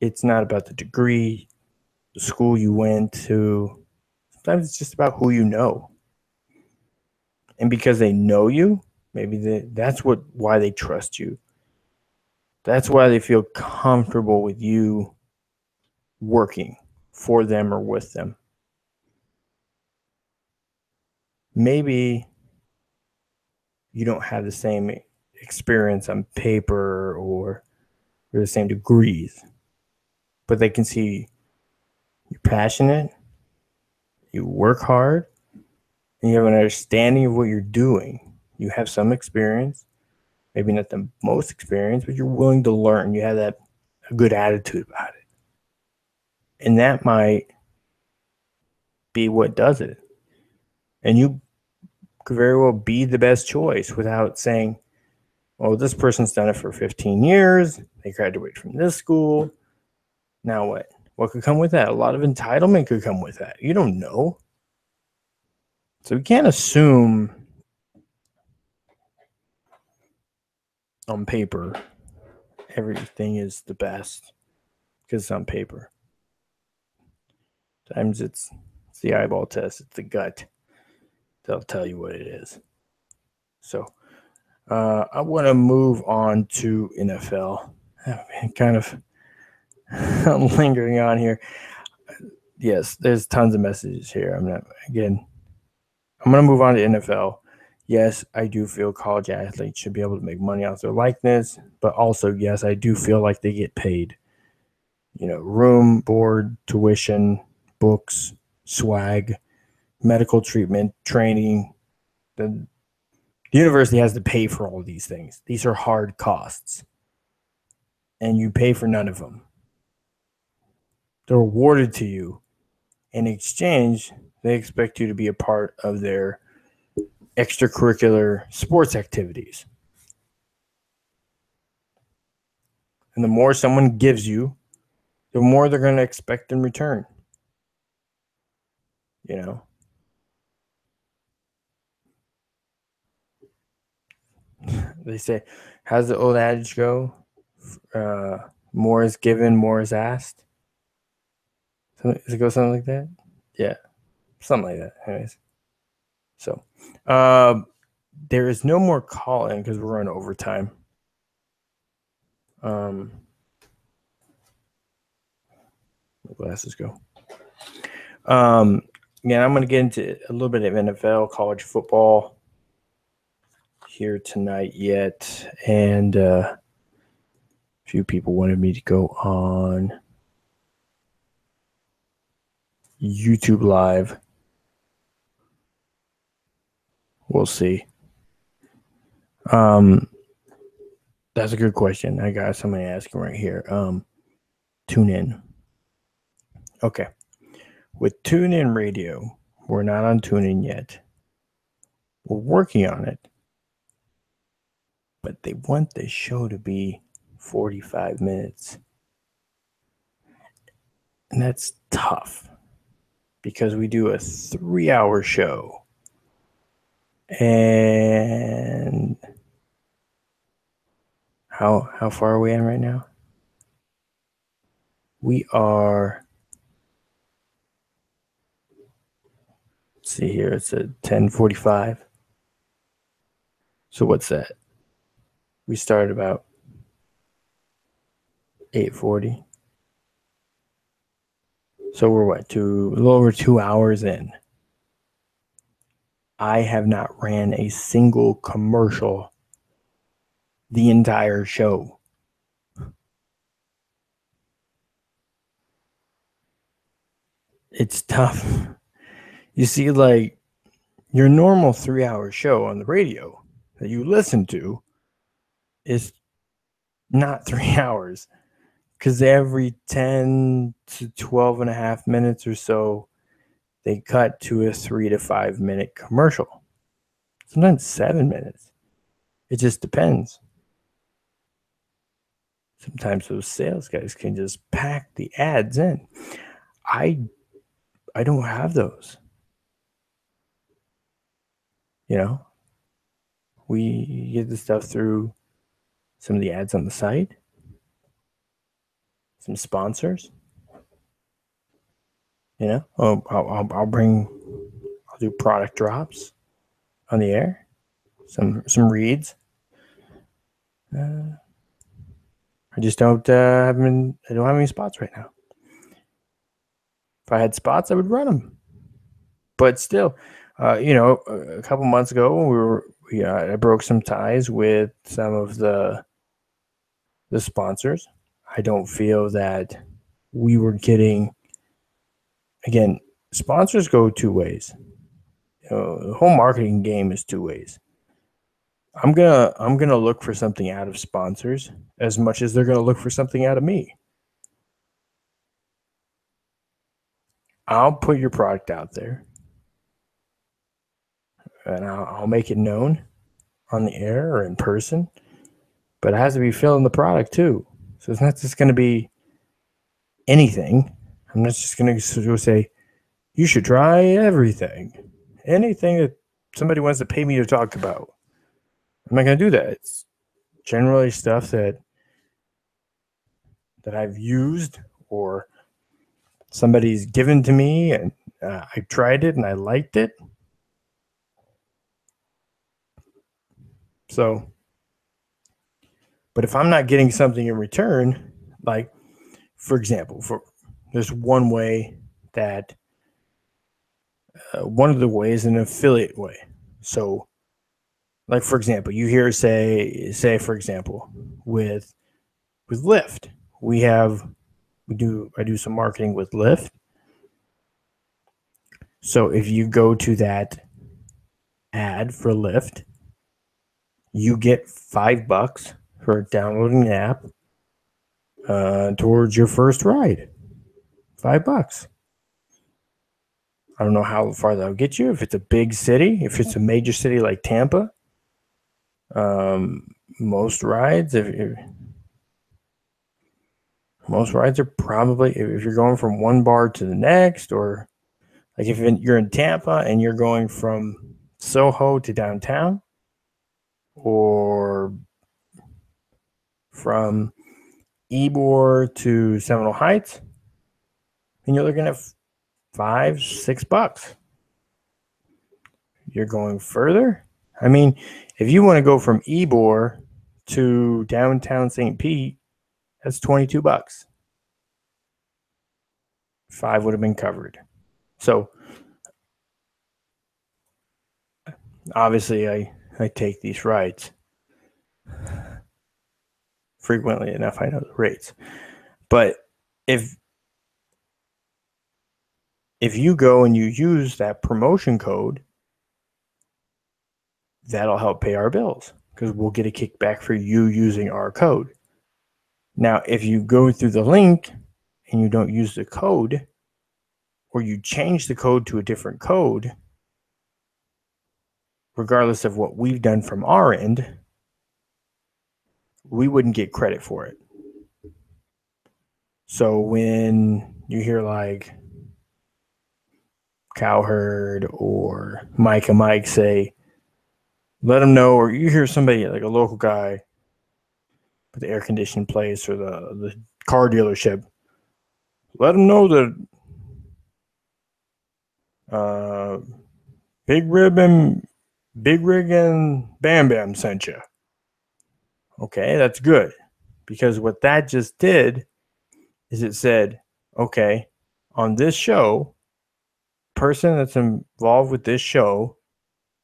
it's not about the degree, the school you went to. Sometimes it's just about who you know. And because they know you, maybe that's why they trust you. That's why they feel comfortable with you working for them or with them. Maybe you don't have the same experience on paper or the same degrees, but they can see you're passionate, you work hard, and you have an understanding of what you're doing. You have some experience, maybe not the most experience, but you're willing to learn. You have a good attitude about it. And that might be what does it. And you could very well be the best choice without saying, oh, this person's done it for 15 years. They graduated from this school. Now what? What could come with that? A lot of entitlement could come with that. You don't know. So we can't assume on paper everything is the best because it's on paper. Sometimes it's the eyeball test. It's the gut. They'll tell you what it is. So I want to move on to NFL. Kind of lingering on here. Yes, there's tons of messages here. I'm going to move on to NFL. Yes, I do feel college athletes should be able to make money off their likeness, but also, yes, I do feel like they get paid. Room, board, tuition, books, swag, medical treatment, training. The university has to pay for all of these things. These are hard costs, and you pay for none of them. They're awarded to you. In exchange, they expect you to be a part of their extracurricular sports activities. And the more someone gives you, the more they're going to expect in return. They say, how's the old adage go? More is given, more is asked. Does it go something like that? Yeah, something like that. Anyways, so there is no more call-in because we're on overtime. My glasses go. Again, I'm going to get into a little bit of NFL, college football here tonight yet. And a few people wanted me to go on YouTube Live. We'll see. That's a good question. I got somebody asking right here. Tune in. Okay. With TuneIn Radio, we're not on TuneIn yet. We're working on it. But they want the show to be 45 minutes. And that's tough because we do a 3-hour show. And how far are we in right now? We are, let's see here, it's at 10:45. So what's that? We started about 8:40. So we're a little over 2 hours in. I have not ran a single commercial the entire show. It's tough. You see, like, your normal 3-hour show on the radio that you listen to is not 3 hours, because every 10 to 12 and a half minutes or so, they cut to a 3 to 5 minute commercial. Sometimes 7 minutes. It just depends. Sometimes those sales guys can just pack the ads in. I don't have those. You know, we get the stuff through some of the ads on the site, some sponsors. You know, I'll do product drops on the air, some reads. I just don't I don't have any spots right now. If I had spots, I would run them. But still, a couple months ago, I broke some ties with some of the sponsors. I don't feel that we were getting. Again, sponsors go two ways. The whole marketing game is two ways. I'm gonna look for something out of sponsors as much as they're gonna look for something out of me. I'll put your product out there, and I'll make it known on the air or in person, but it has to be filling the product too. So it's not just going to be anything. I'm not just going to say, you should try everything. Anything that somebody wants to pay me to talk about. I'm not going to do that. It's generally stuff that I've used or somebody's given to me, and I tried it and I liked it. So, but if I'm not getting something in return, like, for example, there's one way that one of the ways an affiliate way. So, like, for example, you hear say for example, with Lyft, I do some marketing with Lyft. So if you go to that ad for Lyft, you get $5 for downloading the app towards your first ride. $5. I don't know how far that'll get you. If it's a big city, if it's a major city like Tampa, most rides are probably, if you're going from one bar to the next, or like if you're in Tampa and you're going from Soho to downtown, or from Ybor to Seminole Heights, and you're looking at $5-6. You're going further, I mean, if you want to go from Ybor to downtown St. Pete, that's $22. 5 would have been covered. So obviously I take these rides frequently enough. I know the rates. But if you go and you use that promotion code, that'll help pay our bills because we'll get a kickback for you using our code. Now, if you go through the link and you don't use the code, or you change the code to a different code, regardless of what we've done from our end, we wouldn't get credit for it. So when you hear like Cowherd or Micah Mike say, let them know, or you hear somebody like a local guy at the air conditioning place or the car dealership, let them know that Big Rig and Bam Bam sent you. Okay, that's good. Because what that just did is it said, okay, on this show, person that's involved with this show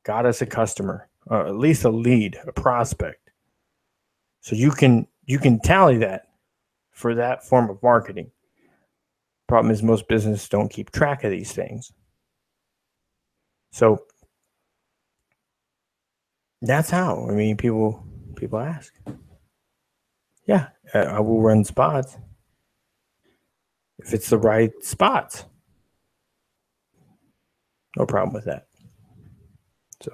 got us a customer, or at least a lead, a prospect. So you can tally that for that form of marketing. Problem is most businesses don't keep track of these things. So that's how. I mean, people ask. Yeah, I will run spots if it's the right spots. No problem with that. So,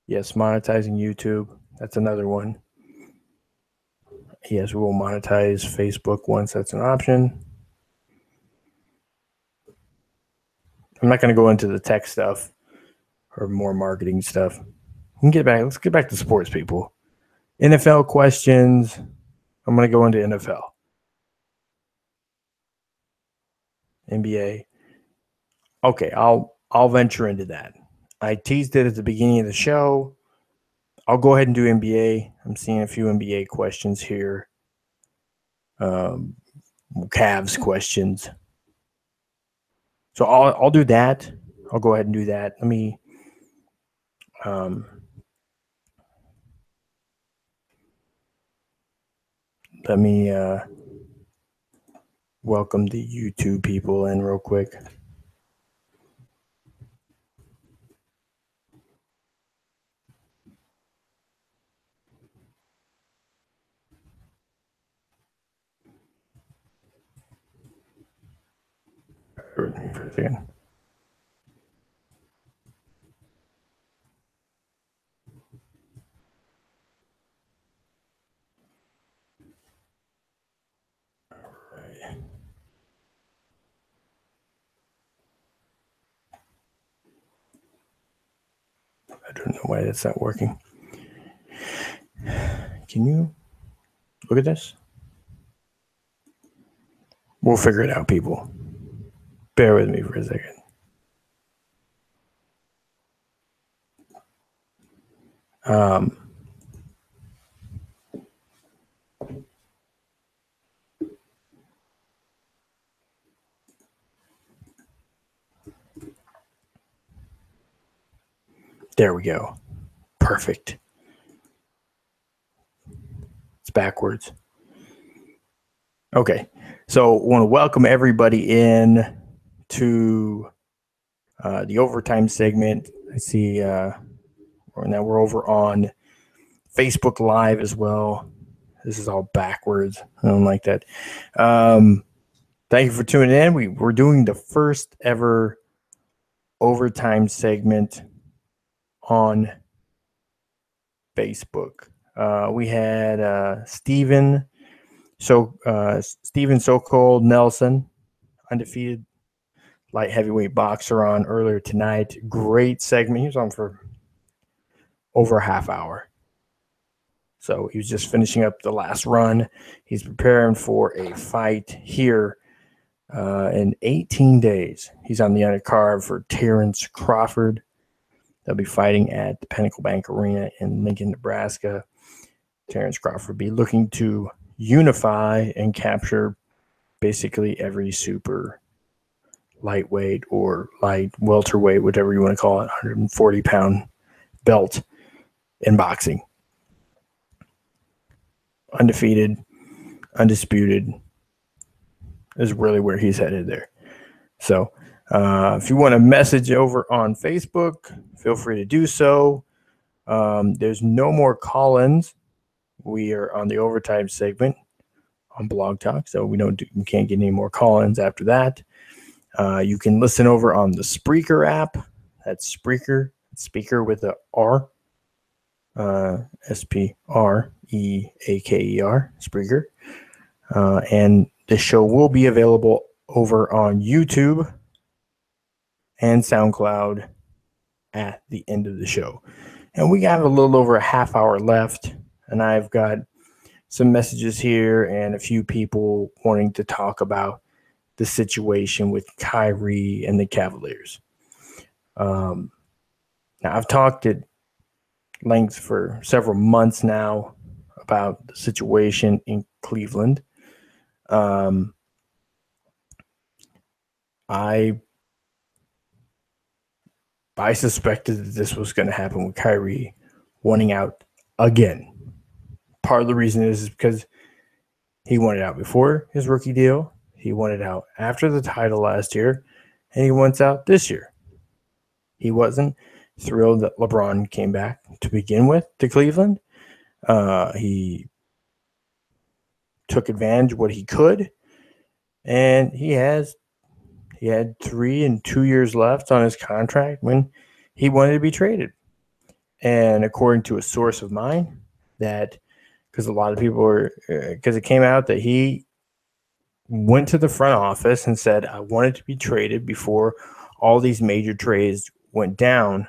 yes, monetizing YouTube. That's another one. Yes, we will monetize Facebook once that's an option. I'm not going to go into the tech stuff or more marketing stuff. Let's get back to sports, people. NFL questions. I'm going to go into NFL. NBA. Okay, I'll venture into that. I teased it at the beginning of the show. I'll go ahead and do NBA. I'm seeing a few NBA questions here. Cavs questions. So I'll do that. I'll go ahead and do that. Let me welcome the YouTube people in real quick. For a second. I don't know why that's not working. Can you look at this? We'll figure it out, people. Bear with me for a second. There we go. Perfect. It's backwards. Okay. So I want to welcome everybody in to the overtime segment. I see now we're over on Facebook Live as well. This is all backwards. I don't like that. Thank you for tuning in. We're doing the first ever overtime segment on Facebook. We had Steven So-Called Nelson, Undefeated Light Heavyweight boxer, on earlier tonight. Great segment. He was on for over a half hour. So he was just finishing up the last run. He's preparing for a fight here in 18 days. He's on the undercard for Terrence Crawford. They'll be fighting at the Pinnacle Bank Arena in Lincoln, Nebraska. Terrence Crawford will be looking to unify and capture basically every super lightweight or light welterweight, whatever you want to call it, 140-pound belt in boxing. Undefeated, undisputed is really where he's headed there. So if you want to message over on Facebook, feel free to do so. There's no more call-ins. We are on the overtime segment on Blog Talk, so we can't get any more call-ins after that. You can listen over on the Spreaker app. That's Spreaker, speaker with a R, Spreaker, Spreaker. And the show will be available over on YouTube and SoundCloud at the end of the show. And we have a little over a half hour left, and I've got some messages here and a few people wanting to talk about the situation with Kyrie and the Cavaliers. Now, I've talked at length for several months now about the situation in Cleveland. I suspected that this was going to happen with Kyrie wanting out again. Part of the reason is because he wanted out before his rookie deal. He wanted out after the title last year, and he wants out this year. He wasn't thrilled that LeBron came back to begin with to Cleveland. He took advantage of what he could, and he had 3 and 2 years left on his contract when he wanted to be traded. And according to a source of mine, that because a lot of people were, because it came out that he went to the front office and said, I wanted to be traded before all these major trades went down.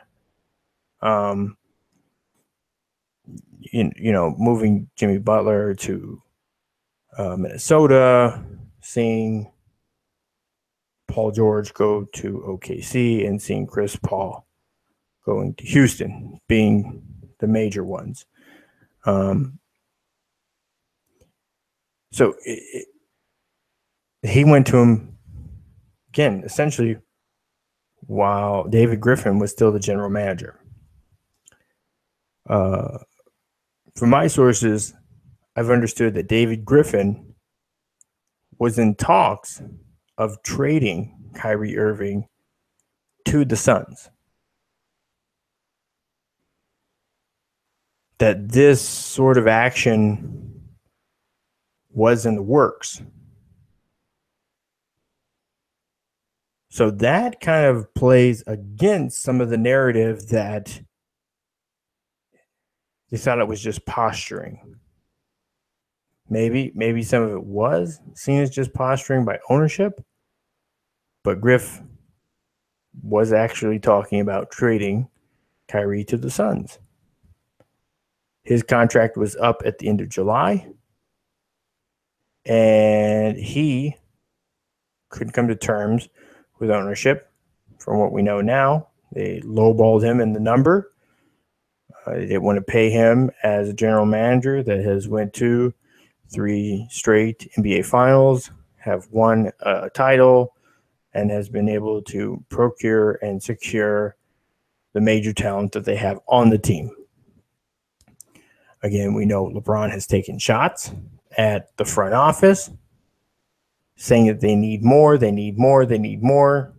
Moving Jimmy Butler to Minnesota, seeing Paul George go to OKC, and seeing Chris Paul going to Houston being the major ones. So he went to him again, essentially, while David Griffin was still the general manager. From my sources, I've understood that David Griffin was in talks of trading Kyrie Irving to the Suns. That this sort of action was in the works. So that kind of plays against some of the narrative that they thought it was just posturing. Maybe some of it was seen as just posturing by ownership, but Griff was actually talking about trading Kyrie to the Suns. His contract was up at the end of July, and he couldn't come to terms with ownership. From what we know now, they lowballed him in the number. They didn't want to pay him as a general manager that has went to 3 straight NBA finals, have won a title, and has been able to procure and secure the major talent that they have on the team. Again, we know LeBron has taken shots at the front office, saying that they need more, they need more, they need more.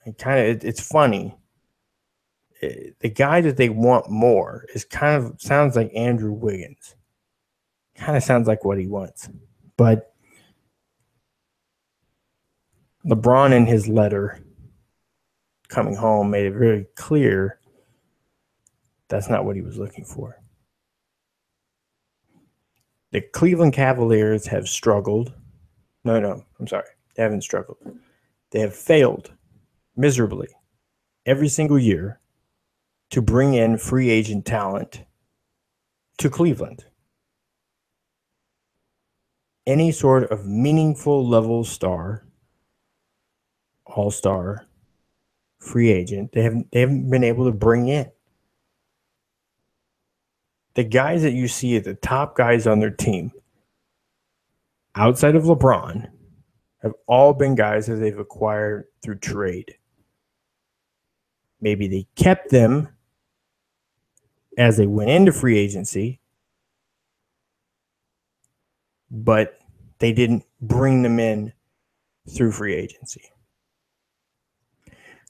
And it's funny. The guy that they want more sounds like Andrew Wiggins. Kind of sounds like what he wants. But LeBron in his letter coming home made it very clear that's not what he was looking for. The Cleveland Cavaliers have struggled. No, I'm sorry. They haven't struggled. They have failed miserably every single year to bring in free agent talent to Cleveland. any sort of meaningful level star, all-star, free agent, they haven't been able to bring in. The guys that you see at the top guys on their team, outside of LeBron, have all been guys that they've acquired through trade. Maybe they kept them as they went into free agency, but they didn't bring them in through free agency.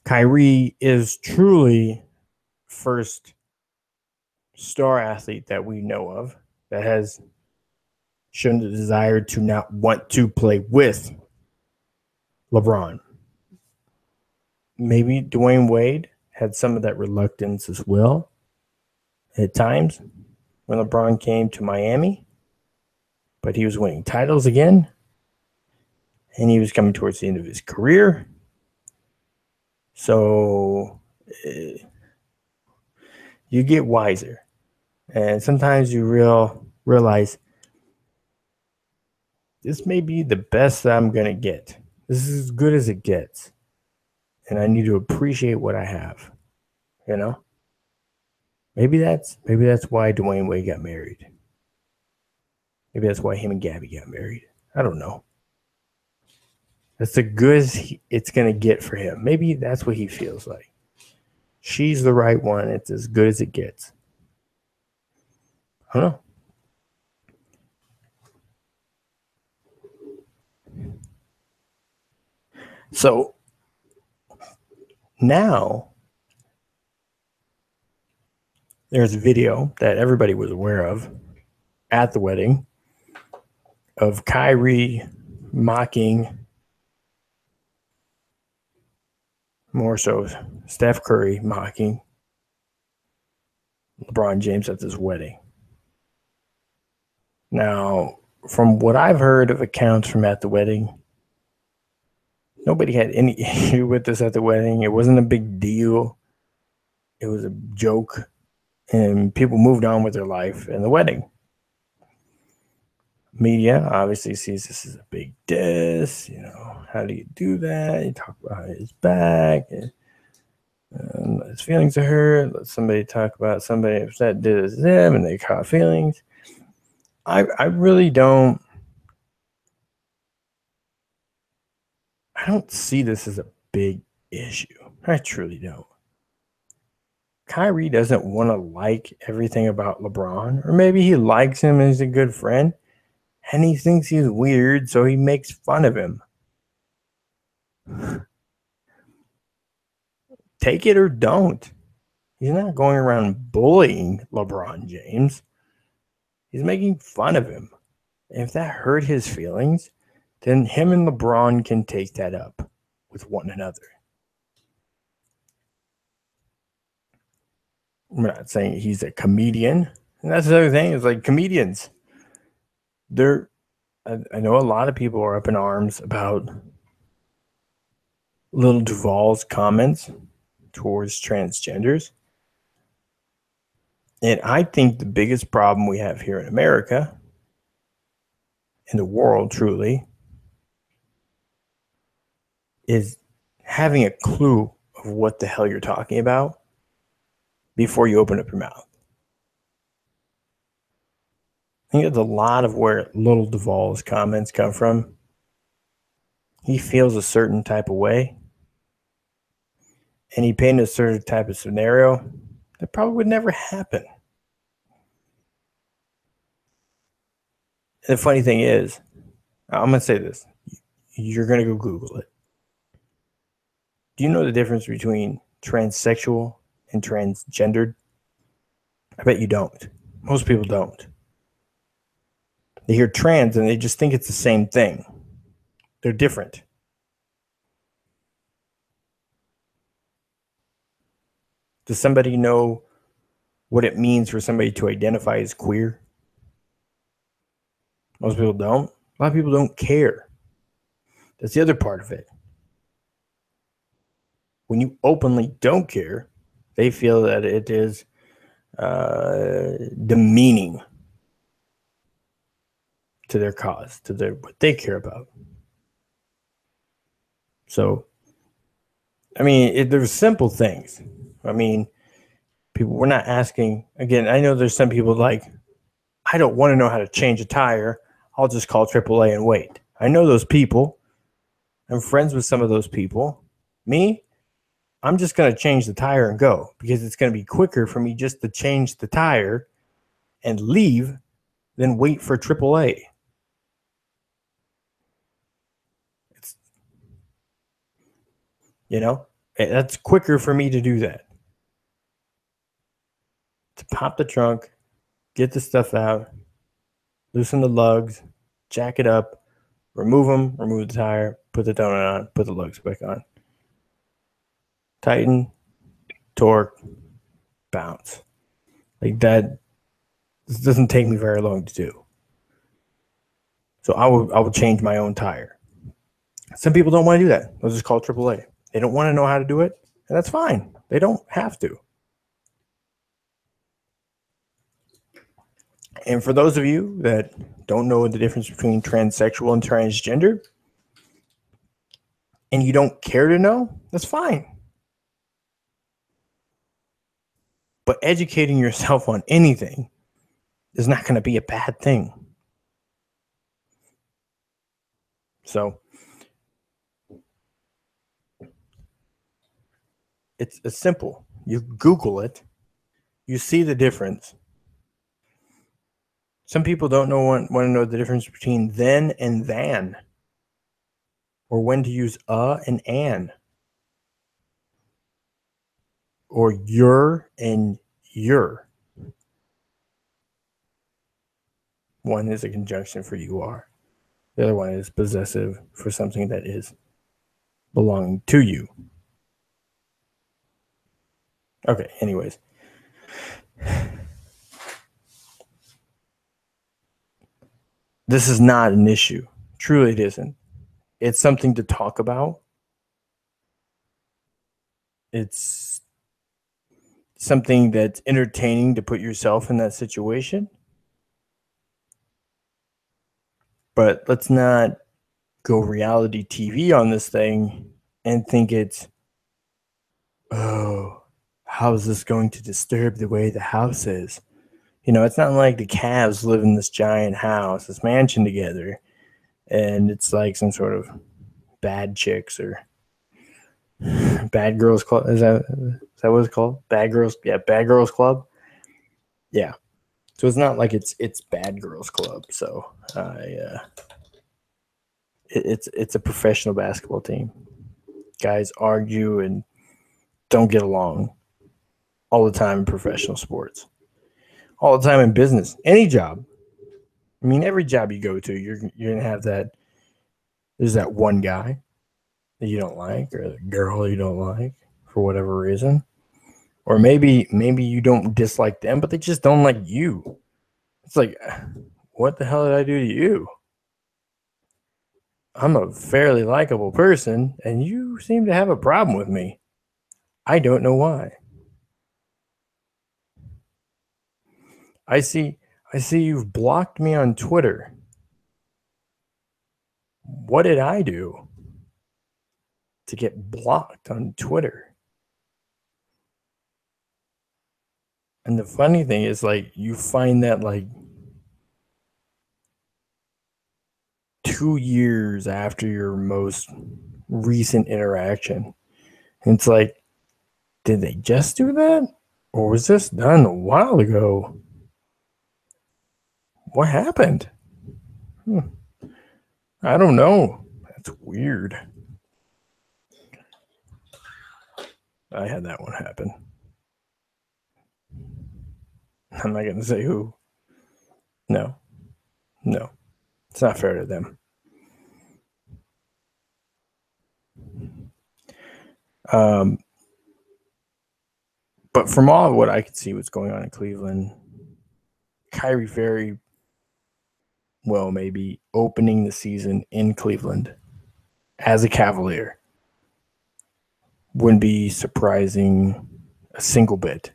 Kyrie is truly first star athlete that we know of that has shown the desire to not want to play with LeBron. Maybe Dwayne Wade had some of that reluctance as well at times when LeBron came to Miami, but he was winning titles again, and he was coming towards the end of his career. So you get wiser, and sometimes you realize this may be the best that I'm going to get. This is as good as it gets, and I need to appreciate what I have, you know? Maybe that's why Dwayne Wade got married. Maybe that's why him and Gabby got married. I don't know. That's the good as it's going to get for him. Maybe that's what he feels like. She's the right one. It's as good as it gets. I don't know. So now there's a video that everybody was aware of at the wedding of Kyrie mocking, more so Steph Curry mocking LeBron James at this wedding. Now, from what I've heard of accounts from at the wedding, nobody had any issue with this at the wedding. It wasn't a big deal. It was a joke, and people moved on with their life and the wedding. Media obviously sees this as a big diss. You know, how do you do that? You talk about his back, and his feelings are hurt. Let somebody talk about somebody upset did as them, and they caught feelings. I really don't. I don't see this as a big issue. I truly don't. Kyrie doesn't want to like everything about LeBron, or maybe he likes him and he's a good friend, and he thinks he's weird, so he makes fun of him. Take it or don't. He's not going around bullying LeBron James. He's making fun of him. And if that hurt his feelings, then him and LeBron can take that up with one another. I'm not saying he's a comedian. And that's the other thing, is like comedians. I know a lot of people are up in arms about Lil Duval's comments towards transgenders. And I think the biggest problem we have here in America, in the world truly, is having a clue of what the hell you're talking about before you open up your mouth. I think that's a lot of where Lil Duval's comments come from. He feels a certain type of way, and he painted a certain type of scenario that probably would never happen. And the funny thing is, I'm going to say this. You're going to go Google it. Do you know the difference between transsexual and transgendered? I bet you don't. Most people don't. They hear trans and they just think it's the same thing. They're different. Does somebody know what it means for somebody to identify as queer? Most people don't. A lot of people don't care. That's the other part of it. When you openly don't care, they feel that it is demeaning to their cause, to what they care about. So, I mean, there's simple things. I mean, we're not asking, again, I know there's some people like, I don't want to know how to change a tire. I'll just call AAA and wait. I know those people. I'm friends with some of those people. Me, I'm just going to change the tire and go because it's going to be quicker for me just to change the tire and leave than wait for AAA. That's quicker for me to do that. To pop the trunk, get the stuff out, loosen the lugs, jack it up, remove them, remove the tire, put the donut on, put the lugs back on. Tighten, torque, bounce. Like that. This doesn't take me very long to do. So I will change my own tire. Some people don't want to do that. They'll just call AAA. They don't want to know how to do it, and that's fine. They don't have to. And for those of you that don't know the difference between transsexual and transgender, and you don't care to know, that's fine. But educating yourself on anything is not going to be a bad thing. So it's simple. You Google it. You see the difference. Some people don't want to know the difference between then and than, or when to use and an, or your and your. One is a conjunction for you are. The other one is possessive for something that is belonging to you. Okay, anyways. This is not an issue. Truly it isn't. It's something to talk about. It's something that's entertaining to put yourself in that situation. But let's not go reality TV on this thing and think it's, oh, how is this going to disturb the way the house is? It's not like the Cavs live in this giant house, this mansion together, and it's like some sort of bad chicks or bad girls club. Is that what it's called? Bad girls? Yeah, bad girls club. Yeah. So it's not like it's bad girls club. So it's a professional basketball team. Guys argue and don't get along all the time in professional sports. All the time in business, any job. I mean, every job you go to, you're gonna have that. There's that one guy that you don't like, or the girl you don't like for whatever reason, or maybe you don't dislike them, but they just don't like you. It's like, what the hell did I do to you? I'm a fairly likable person, and you seem to have a problem with me. I don't know why. I see you've blocked me on Twitter. What did I do to get blocked on Twitter? And the funny thing is, like, you find that like 2 years after your most recent interaction. And it's like, did they just do that? Or was this done a while ago? What happened? I don't know. That's weird. I had that one happen. I'm not going to say who. No. It's not fair to them. But from all of what I could see what's going on in Cleveland, Kyrie very well maybe opening the season in Cleveland as a Cavalier wouldn't be surprising a single bit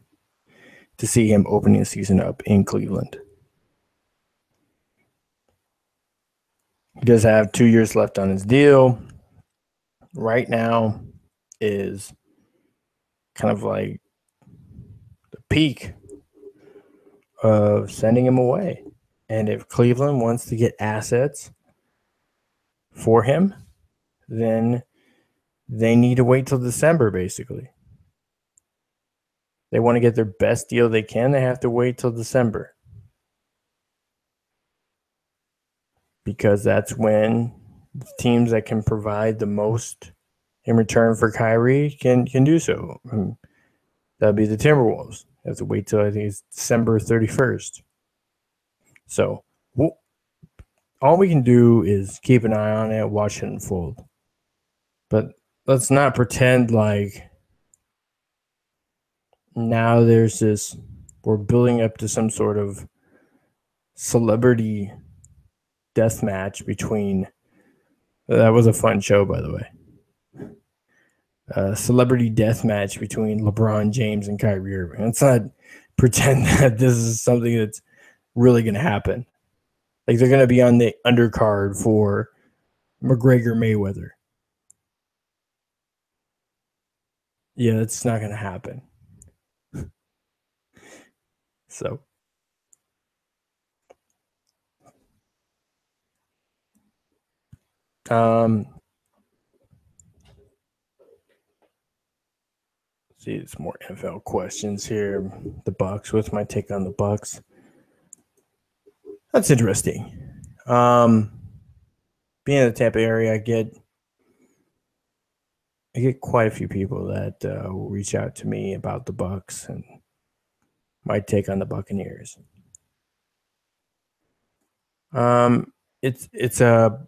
to see him opening the season up in Cleveland. He does have 2 years left on his deal. Right now is kind of like the peak of sending him away. And if Cleveland wants to get assets for him, then they need to wait till December, basically. They want to get their best deal they can. They have to wait till December. Because that's when the teams that can provide the most in return for Kyrie can do so. That'd be the Timberwolves. They have to wait till, I think it's December 31st. So all we can do is keep an eye on it, watch it unfold. But let's not pretend like now there's this, we're building up to some sort of celebrity death match between, that was a fun show, by the way. Celebrity death match between LeBron James and Kyrie Irving. Let's not pretend that this is something that's really going to happen. Like they're going to be on the undercard for McGregor Mayweather. Yeah, it's not going to happen. So, see, it's more NFL questions here. The Bucks. What's my take on the Bucks? That's interesting. Being in the Tampa area, I get quite a few people that will reach out to me about the Bucks and my take on the Buccaneers. It's a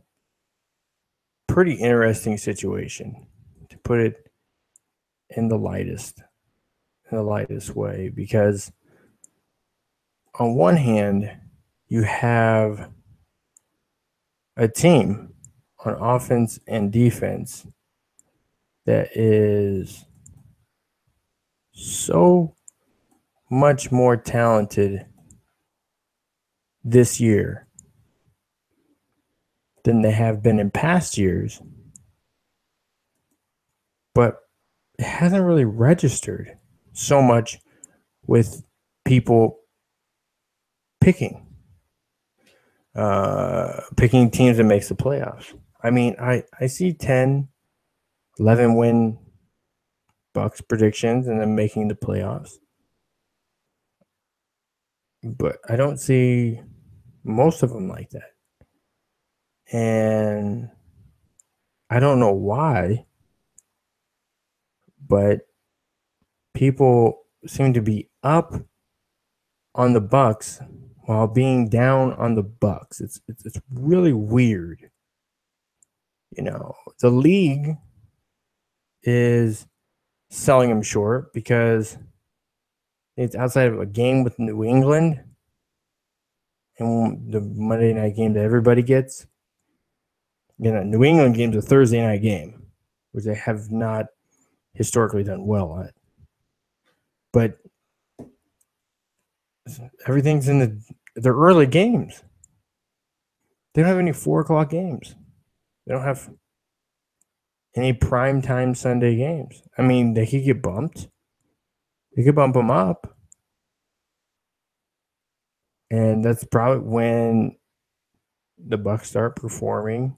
pretty interesting situation, to put it in the lightest way, because on one hand, you have a team on offense and defense that is so much more talented this year than they have been in past years, but it hasn't really registered so much with people picking teams that makes the playoffs. I mean, I see 10, 11 win Bucks predictions and then making the playoffs. But I don't see most of them like that. And I don't know why, but people seem to be up on the Bucks while being down on the Bucks. It's really weird. You know, the league is selling them short because it's outside of a game with New England and the Monday night game that everybody gets. You know, New England game's a Thursday night game, which they have not historically done well at. But everything's in their early games. They don't have any 4:00 games. They don't have any primetime Sunday games. I mean, they could get bumped. They could bump them up. And that's probably when the Bucks start performing,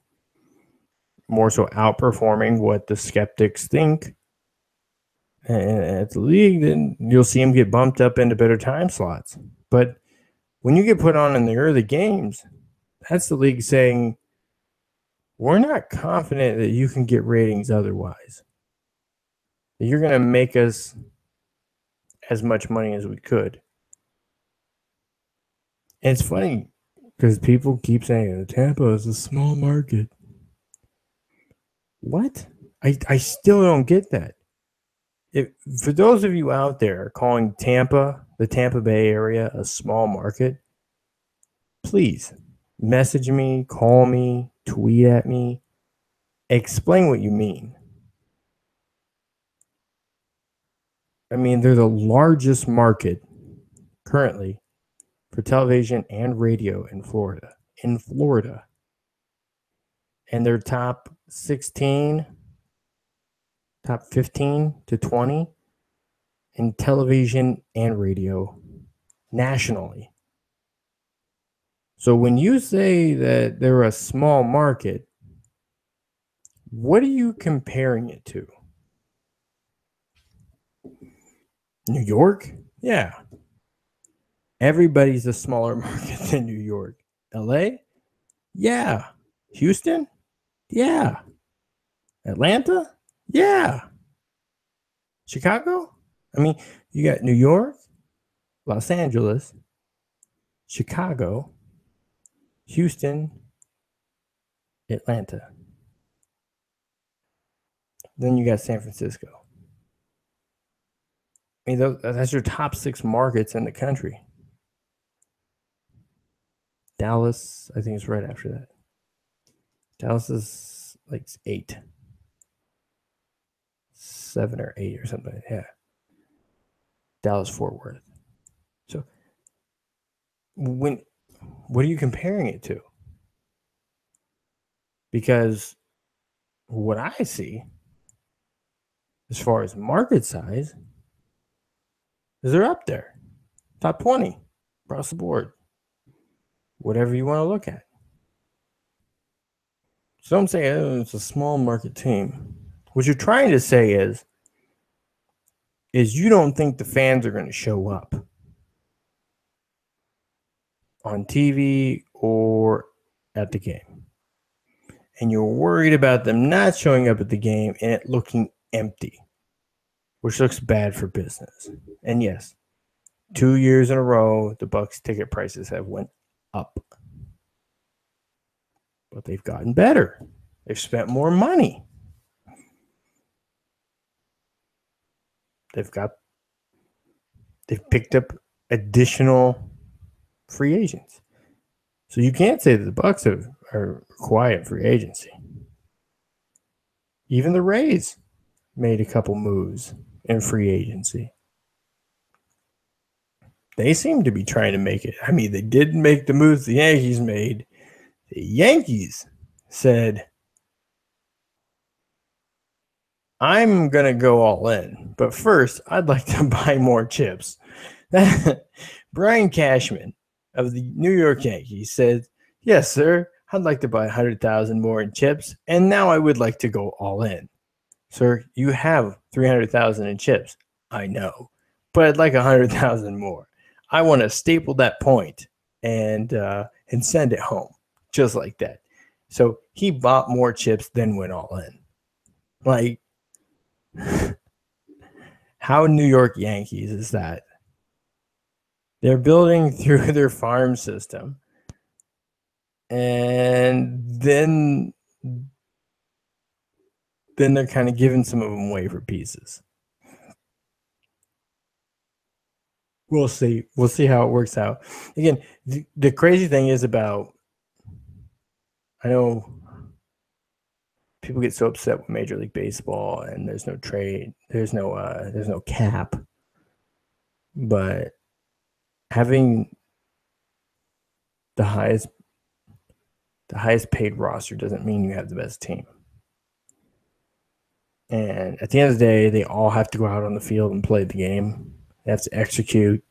more so outperforming what the skeptics think. And at the league, then you'll see them get bumped up into better time slots. But when you get put on in the early games, that's the league saying, we're not confident that you can get ratings otherwise. You're going to make us as much money as we could. And it's funny because people keep saying Tampa is a small market. What? I still don't get that. For those of you out there calling Tampa, the Tampa Bay area, a small market, please message me, call me, tweet at me, explain what you mean. I mean, they're the largest market currently for television and radio in Florida. and their top 16, top 15 to 20 in television and radio nationally. So when you say that they're a small market, what are you comparing it to? New York? Yeah. Everybody's a smaller market than New York. LA? Yeah. Houston? Yeah. Atlanta? Yeah. Chicago? I mean, you got New York, Los Angeles, Chicago, Houston, Atlanta. Then you got San Francisco. I mean, that's your top 6 markets in the country. Dallas, I think, is right after that. Dallas is like 8, 7 or 8 or something. Yeah. Dallas, Fort Worth. So, what are you comparing it to? Because what I see, as far as market size, is they're up there, top 20 across the board, whatever you want to look at. So don't say it's a small market team. What you're trying to say is you don't think the fans are going to show up on TV or at the game. And you're worried about them not showing up at the game and it looking empty, which looks bad for business. And yes, 2 years in a row, the Bucks ticket prices have went up. But they've gotten better. They've spent more money. They've picked up additional free agents. So you can't say that the Bucks are quiet free agency. Even the Rays made a couple moves in free agency. They seem to be trying to make it. I mean, they didn't make the moves the Yankees made. The Yankees said, I'm going to go all in. But first, I'd like to buy more chips. Brian Cashman of the New York Yankees said, yes, sir, I'd like to buy 100,000 more in chips. And now I would like to go all in. Sir, you have 300,000 in chips. I know. But I'd like 100,000 more. I want to staple that point and send it home. Just like that. So he bought more chips than went all in. Like, how New York Yankees is that? They're building through their farm system. And then they're kind of giving some of them away for pieces. We'll see. We'll see how it works out. Again, the crazy thing is about, I know people get so upset with Major League Baseball and there's no trade, there's no cap. But having the highest paid roster doesn't mean you have the best team. And at the end of the day, they all have to go out on the field and play the game. They have to execute,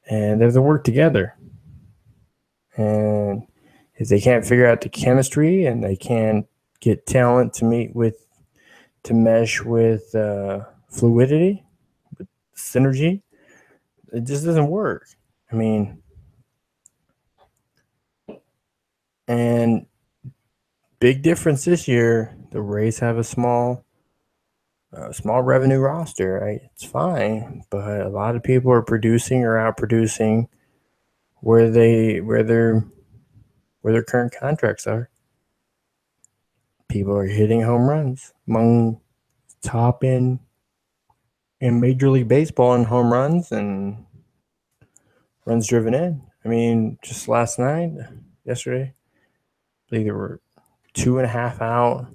and they have to work together. And if they can't figure out the chemistry and they can't get talent to mesh with fluidity, with synergy, it just doesn't work. I mean, and big difference this year, the Rays have a small revenue roster, right? It's fine, but a lot of people are producing or outproducing where their current contracts are. People are hitting home runs, among top in Major League Baseball in home runs and runs driven in. I mean, just yesterday, I believe there were 2.5 out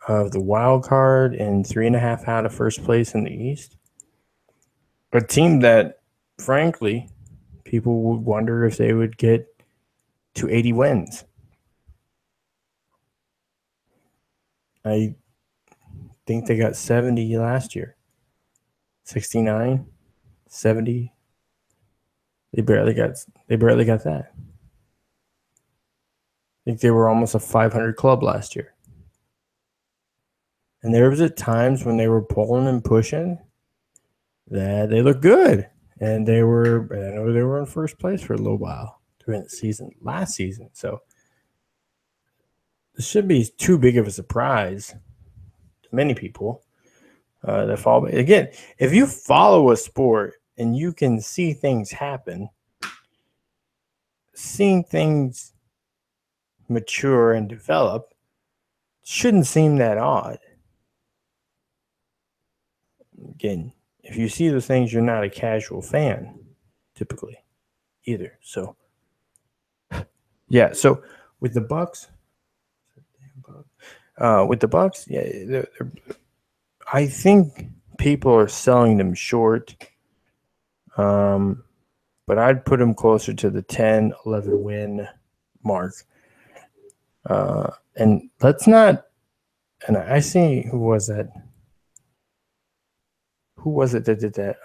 of the wild card and 3.5 out of first place in the East. A team that, frankly, people would wonder if they would get to 80 wins. I think they got 70 last year. 69, 70. They barely got that. I think they were almost a 500 club last year. And there was at times when they were pulling and pushing that they looked good. And I know they were in first place for a little while during the season, last season. So this shouldn't be too big of a surprise to many people that follow. Again, if you follow a sport and you can see things happen, seeing things mature and develop shouldn't seem that odd. Again, if you see those things, you're not a casual fan, typically, either. So, yeah. So with the Bucks, yeah, I think people are selling them short. But I'd put them closer to the 10, 11 win mark. And let's not. And I see who was that? Who was it that did that?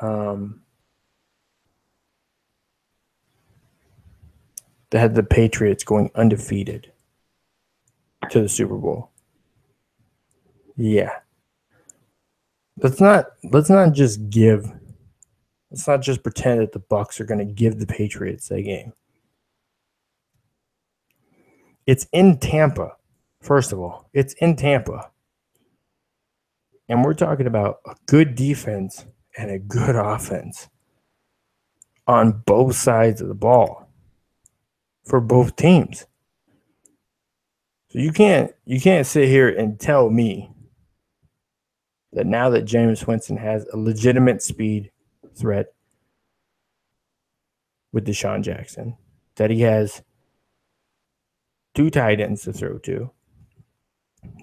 That had the Patriots going undefeated to the Super Bowl. Yeah. Let's not just pretend that the Bucks are going to give the Patriots that game. It's in Tampa. First of all, it's in Tampa. And we're talking about a good defense and a good offense on both sides of the ball for both teams. So you can't sit here and tell me that now that Jameis Winston has a legitimate speed threat with Deshaun Jackson, that he has 2 tight ends to throw to,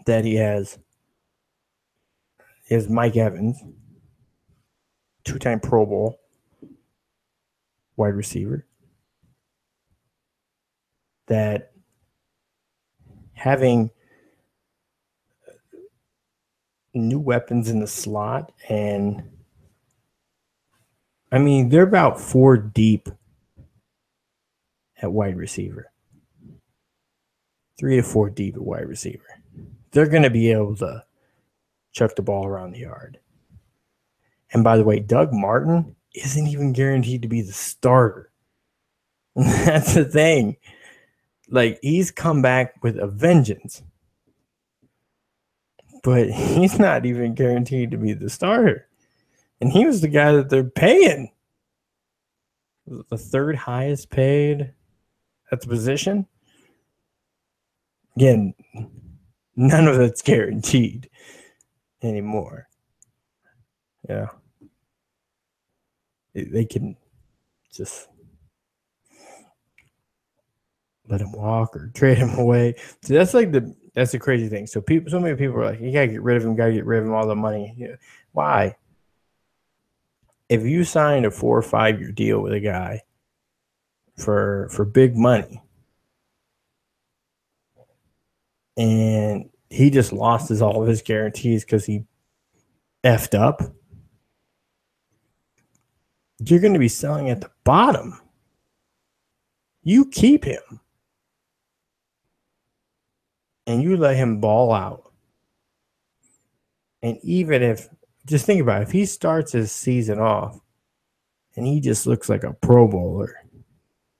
that he has Mike Evans, 2-time Pro Bowl wide receiver, that having new weapons in the slot, and I mean, they're about 4 deep at wide receiver. 3 to 4 deep at wide receiver. They're going to be able to chuck the ball around the yard. And by the way, Doug Martin isn't even guaranteed to be the starter. That's the thing. Like, he's come back with a vengeance. But he's not even guaranteed to be the starter. And he was the guy that they're paying. The 3rd highest paid at the position. Again, none of that's guaranteed anymore. Yeah. They can just let him walk or trade him away. So that's the crazy thing. So many people are like, you gotta get rid of him, all the money. Yeah. Why? If you signed a 4 or 5 year deal with a guy for big money, and he just lost all of his guarantees because he effed up, you're going to be selling at the bottom. You keep him. And you let him ball out. And even if, just think about it, if he starts his season off and he just looks like a Pro Bowler,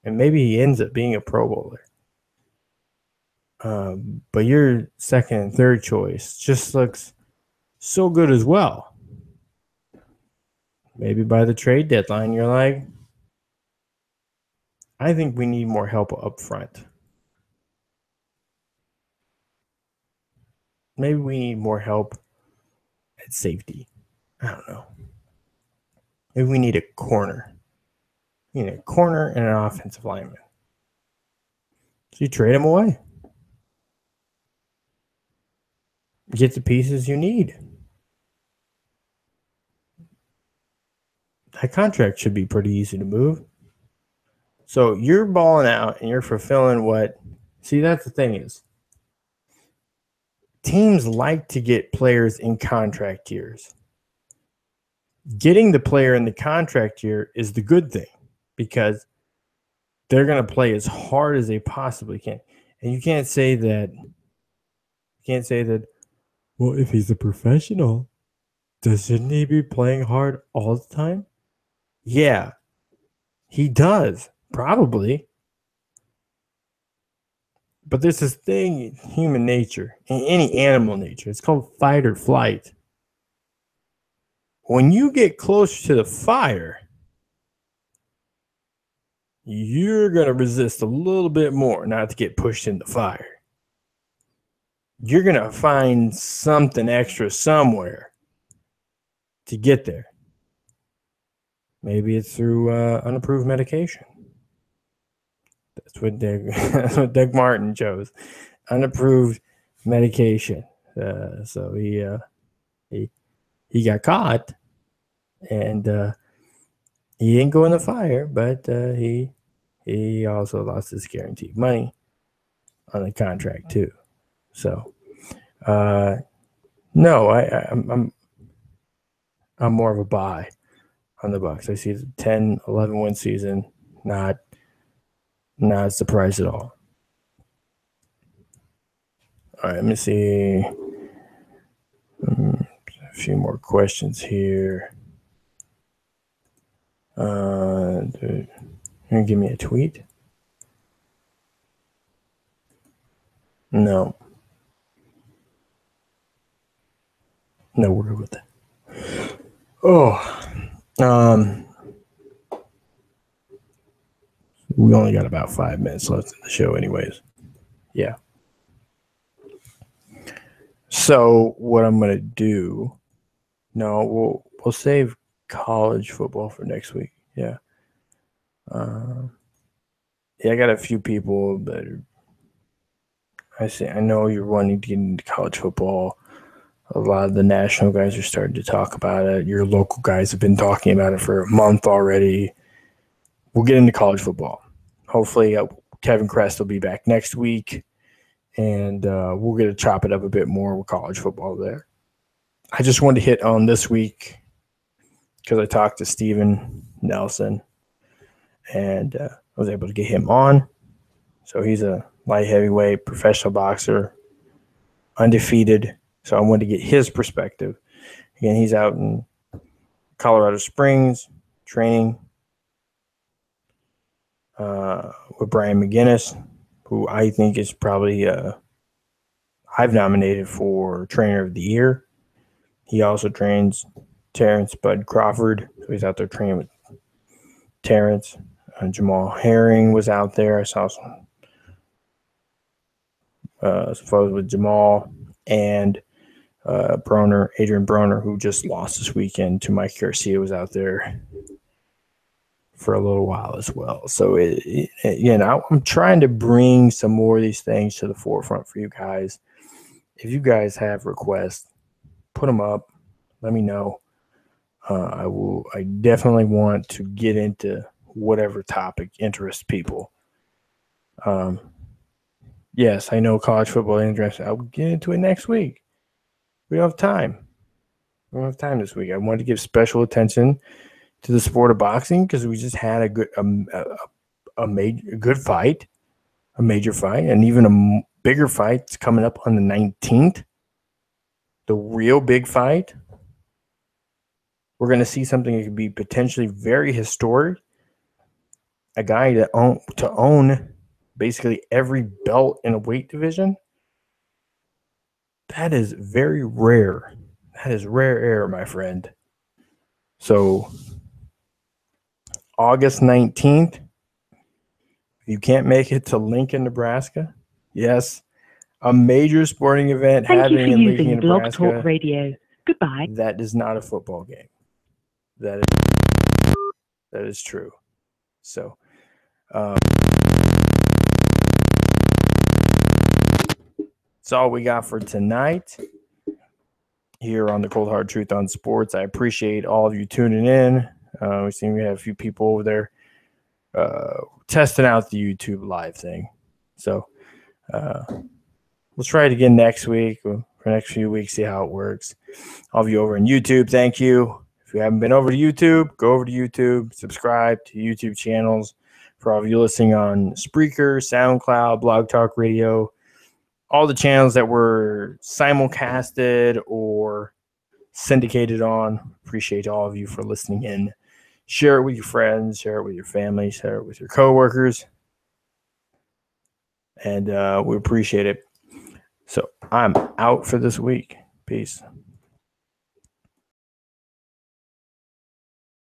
and maybe he ends up being a Pro Bowler, but your second and third choice just looks so good as well. Maybe by the trade deadline, you're like, I think we need more help up front. Maybe we need more help at safety. I don't know. Maybe we need a corner. You need a corner and an offensive lineman. So you trade him away. Get the pieces you need. That contract should be pretty easy to move. So you're balling out and you're fulfilling what... See, that's the thing is, teams like to get players in contract years. Getting the player in the contract year is the good thing because they're going to play as hard as they possibly can. And you can't say that, well, if he's a professional, doesn't he be playing hard all the time? Yeah, he does, probably. But there's this thing in human nature, in any animal nature, it's called fight or flight. When you get close to the fire, you're going to resist a little bit more not to get pushed in the fire. You're going to find something extra somewhere to get there. Maybe it's through unapproved medication. That's what Doug Martin chose. Unapproved medication. So he got caught, and he didn't go in the fire, but he also lost his guaranteed money on the contract too. So no, I'm more of a buy on the Bucks. I see the 10-11 win season, not a surprise at all. All right, let me see a few more questions here. You're gonna give me a tweet? No, we're good with that. We only got about 5 minutes left in the show anyways. Yeah. So what I'm going to do, we'll save college football for next week. Yeah. I got a few people that I know you're wanting to get into college football. A lot of the national guys are starting to talk about it. Your local guys have been talking about it for a month already. We'll get into college football. Hopefully, Kevin Crest will be back next week, and we'll get to chop it up a bit more with college football there. I just wanted to hit on this week because I talked to Steven Nelson, and I was able to get him on. So he's a light heavyweight professional boxer, undefeated. So I wanted to get his perspective. Again, he's out in Colorado Springs training with Brian McGinnis, who I think is probably I've nominated for Trainer of the Year. He also trains Terrence Bud Crawford, so he's out there training with Terrence. Jamal Herring was out there. I saw some photos with Jamal and Adrian Broner, who just lost this weekend to Mike Garcia, was out there for a little while as well. So, I'm trying to bring some more of these things to the forefront for you guys. If you guys have requests, put them up. Let me know. I definitely want to get into whatever topic interests people. Yes, I know college football is interesting. I'll get into it next week. We don't have time. We don't have time this week. I wanted to give special attention to the sport of boxing because we just had a good fight, a major fight, and even a bigger fight coming up on the 19th. The real big fight. We're going to see something that could be potentially very historic. A guy to own basically every belt in a weight division. That is very rare. That is rare air, my friend. So, August 19th, if you can't make it to Lincoln, Nebraska, yes, a major sporting event happening in Lincoln, Nebraska. Blog Talk Radio. Goodbye. That is not a football game. That is true. So, that's all we got for tonight here on the Cold Hard Truth on Sports. I appreciate all of you tuning in. We seem to have a few people over there testing out the YouTube live thing. So we'll try it again next week. We'll for the next few weeks, see how it works. All of you over on YouTube, thank you. If you haven't been over to YouTube, go over to YouTube, subscribe to YouTube channels. For all of you listening on Spreaker, SoundCloud, Blog Talk Radio, all the channels that were simulcasted or syndicated on, appreciate all of you for listening in. Share it with your friends, share it with your family, share it with your coworkers. And we appreciate it. So I'm out for this week. Peace.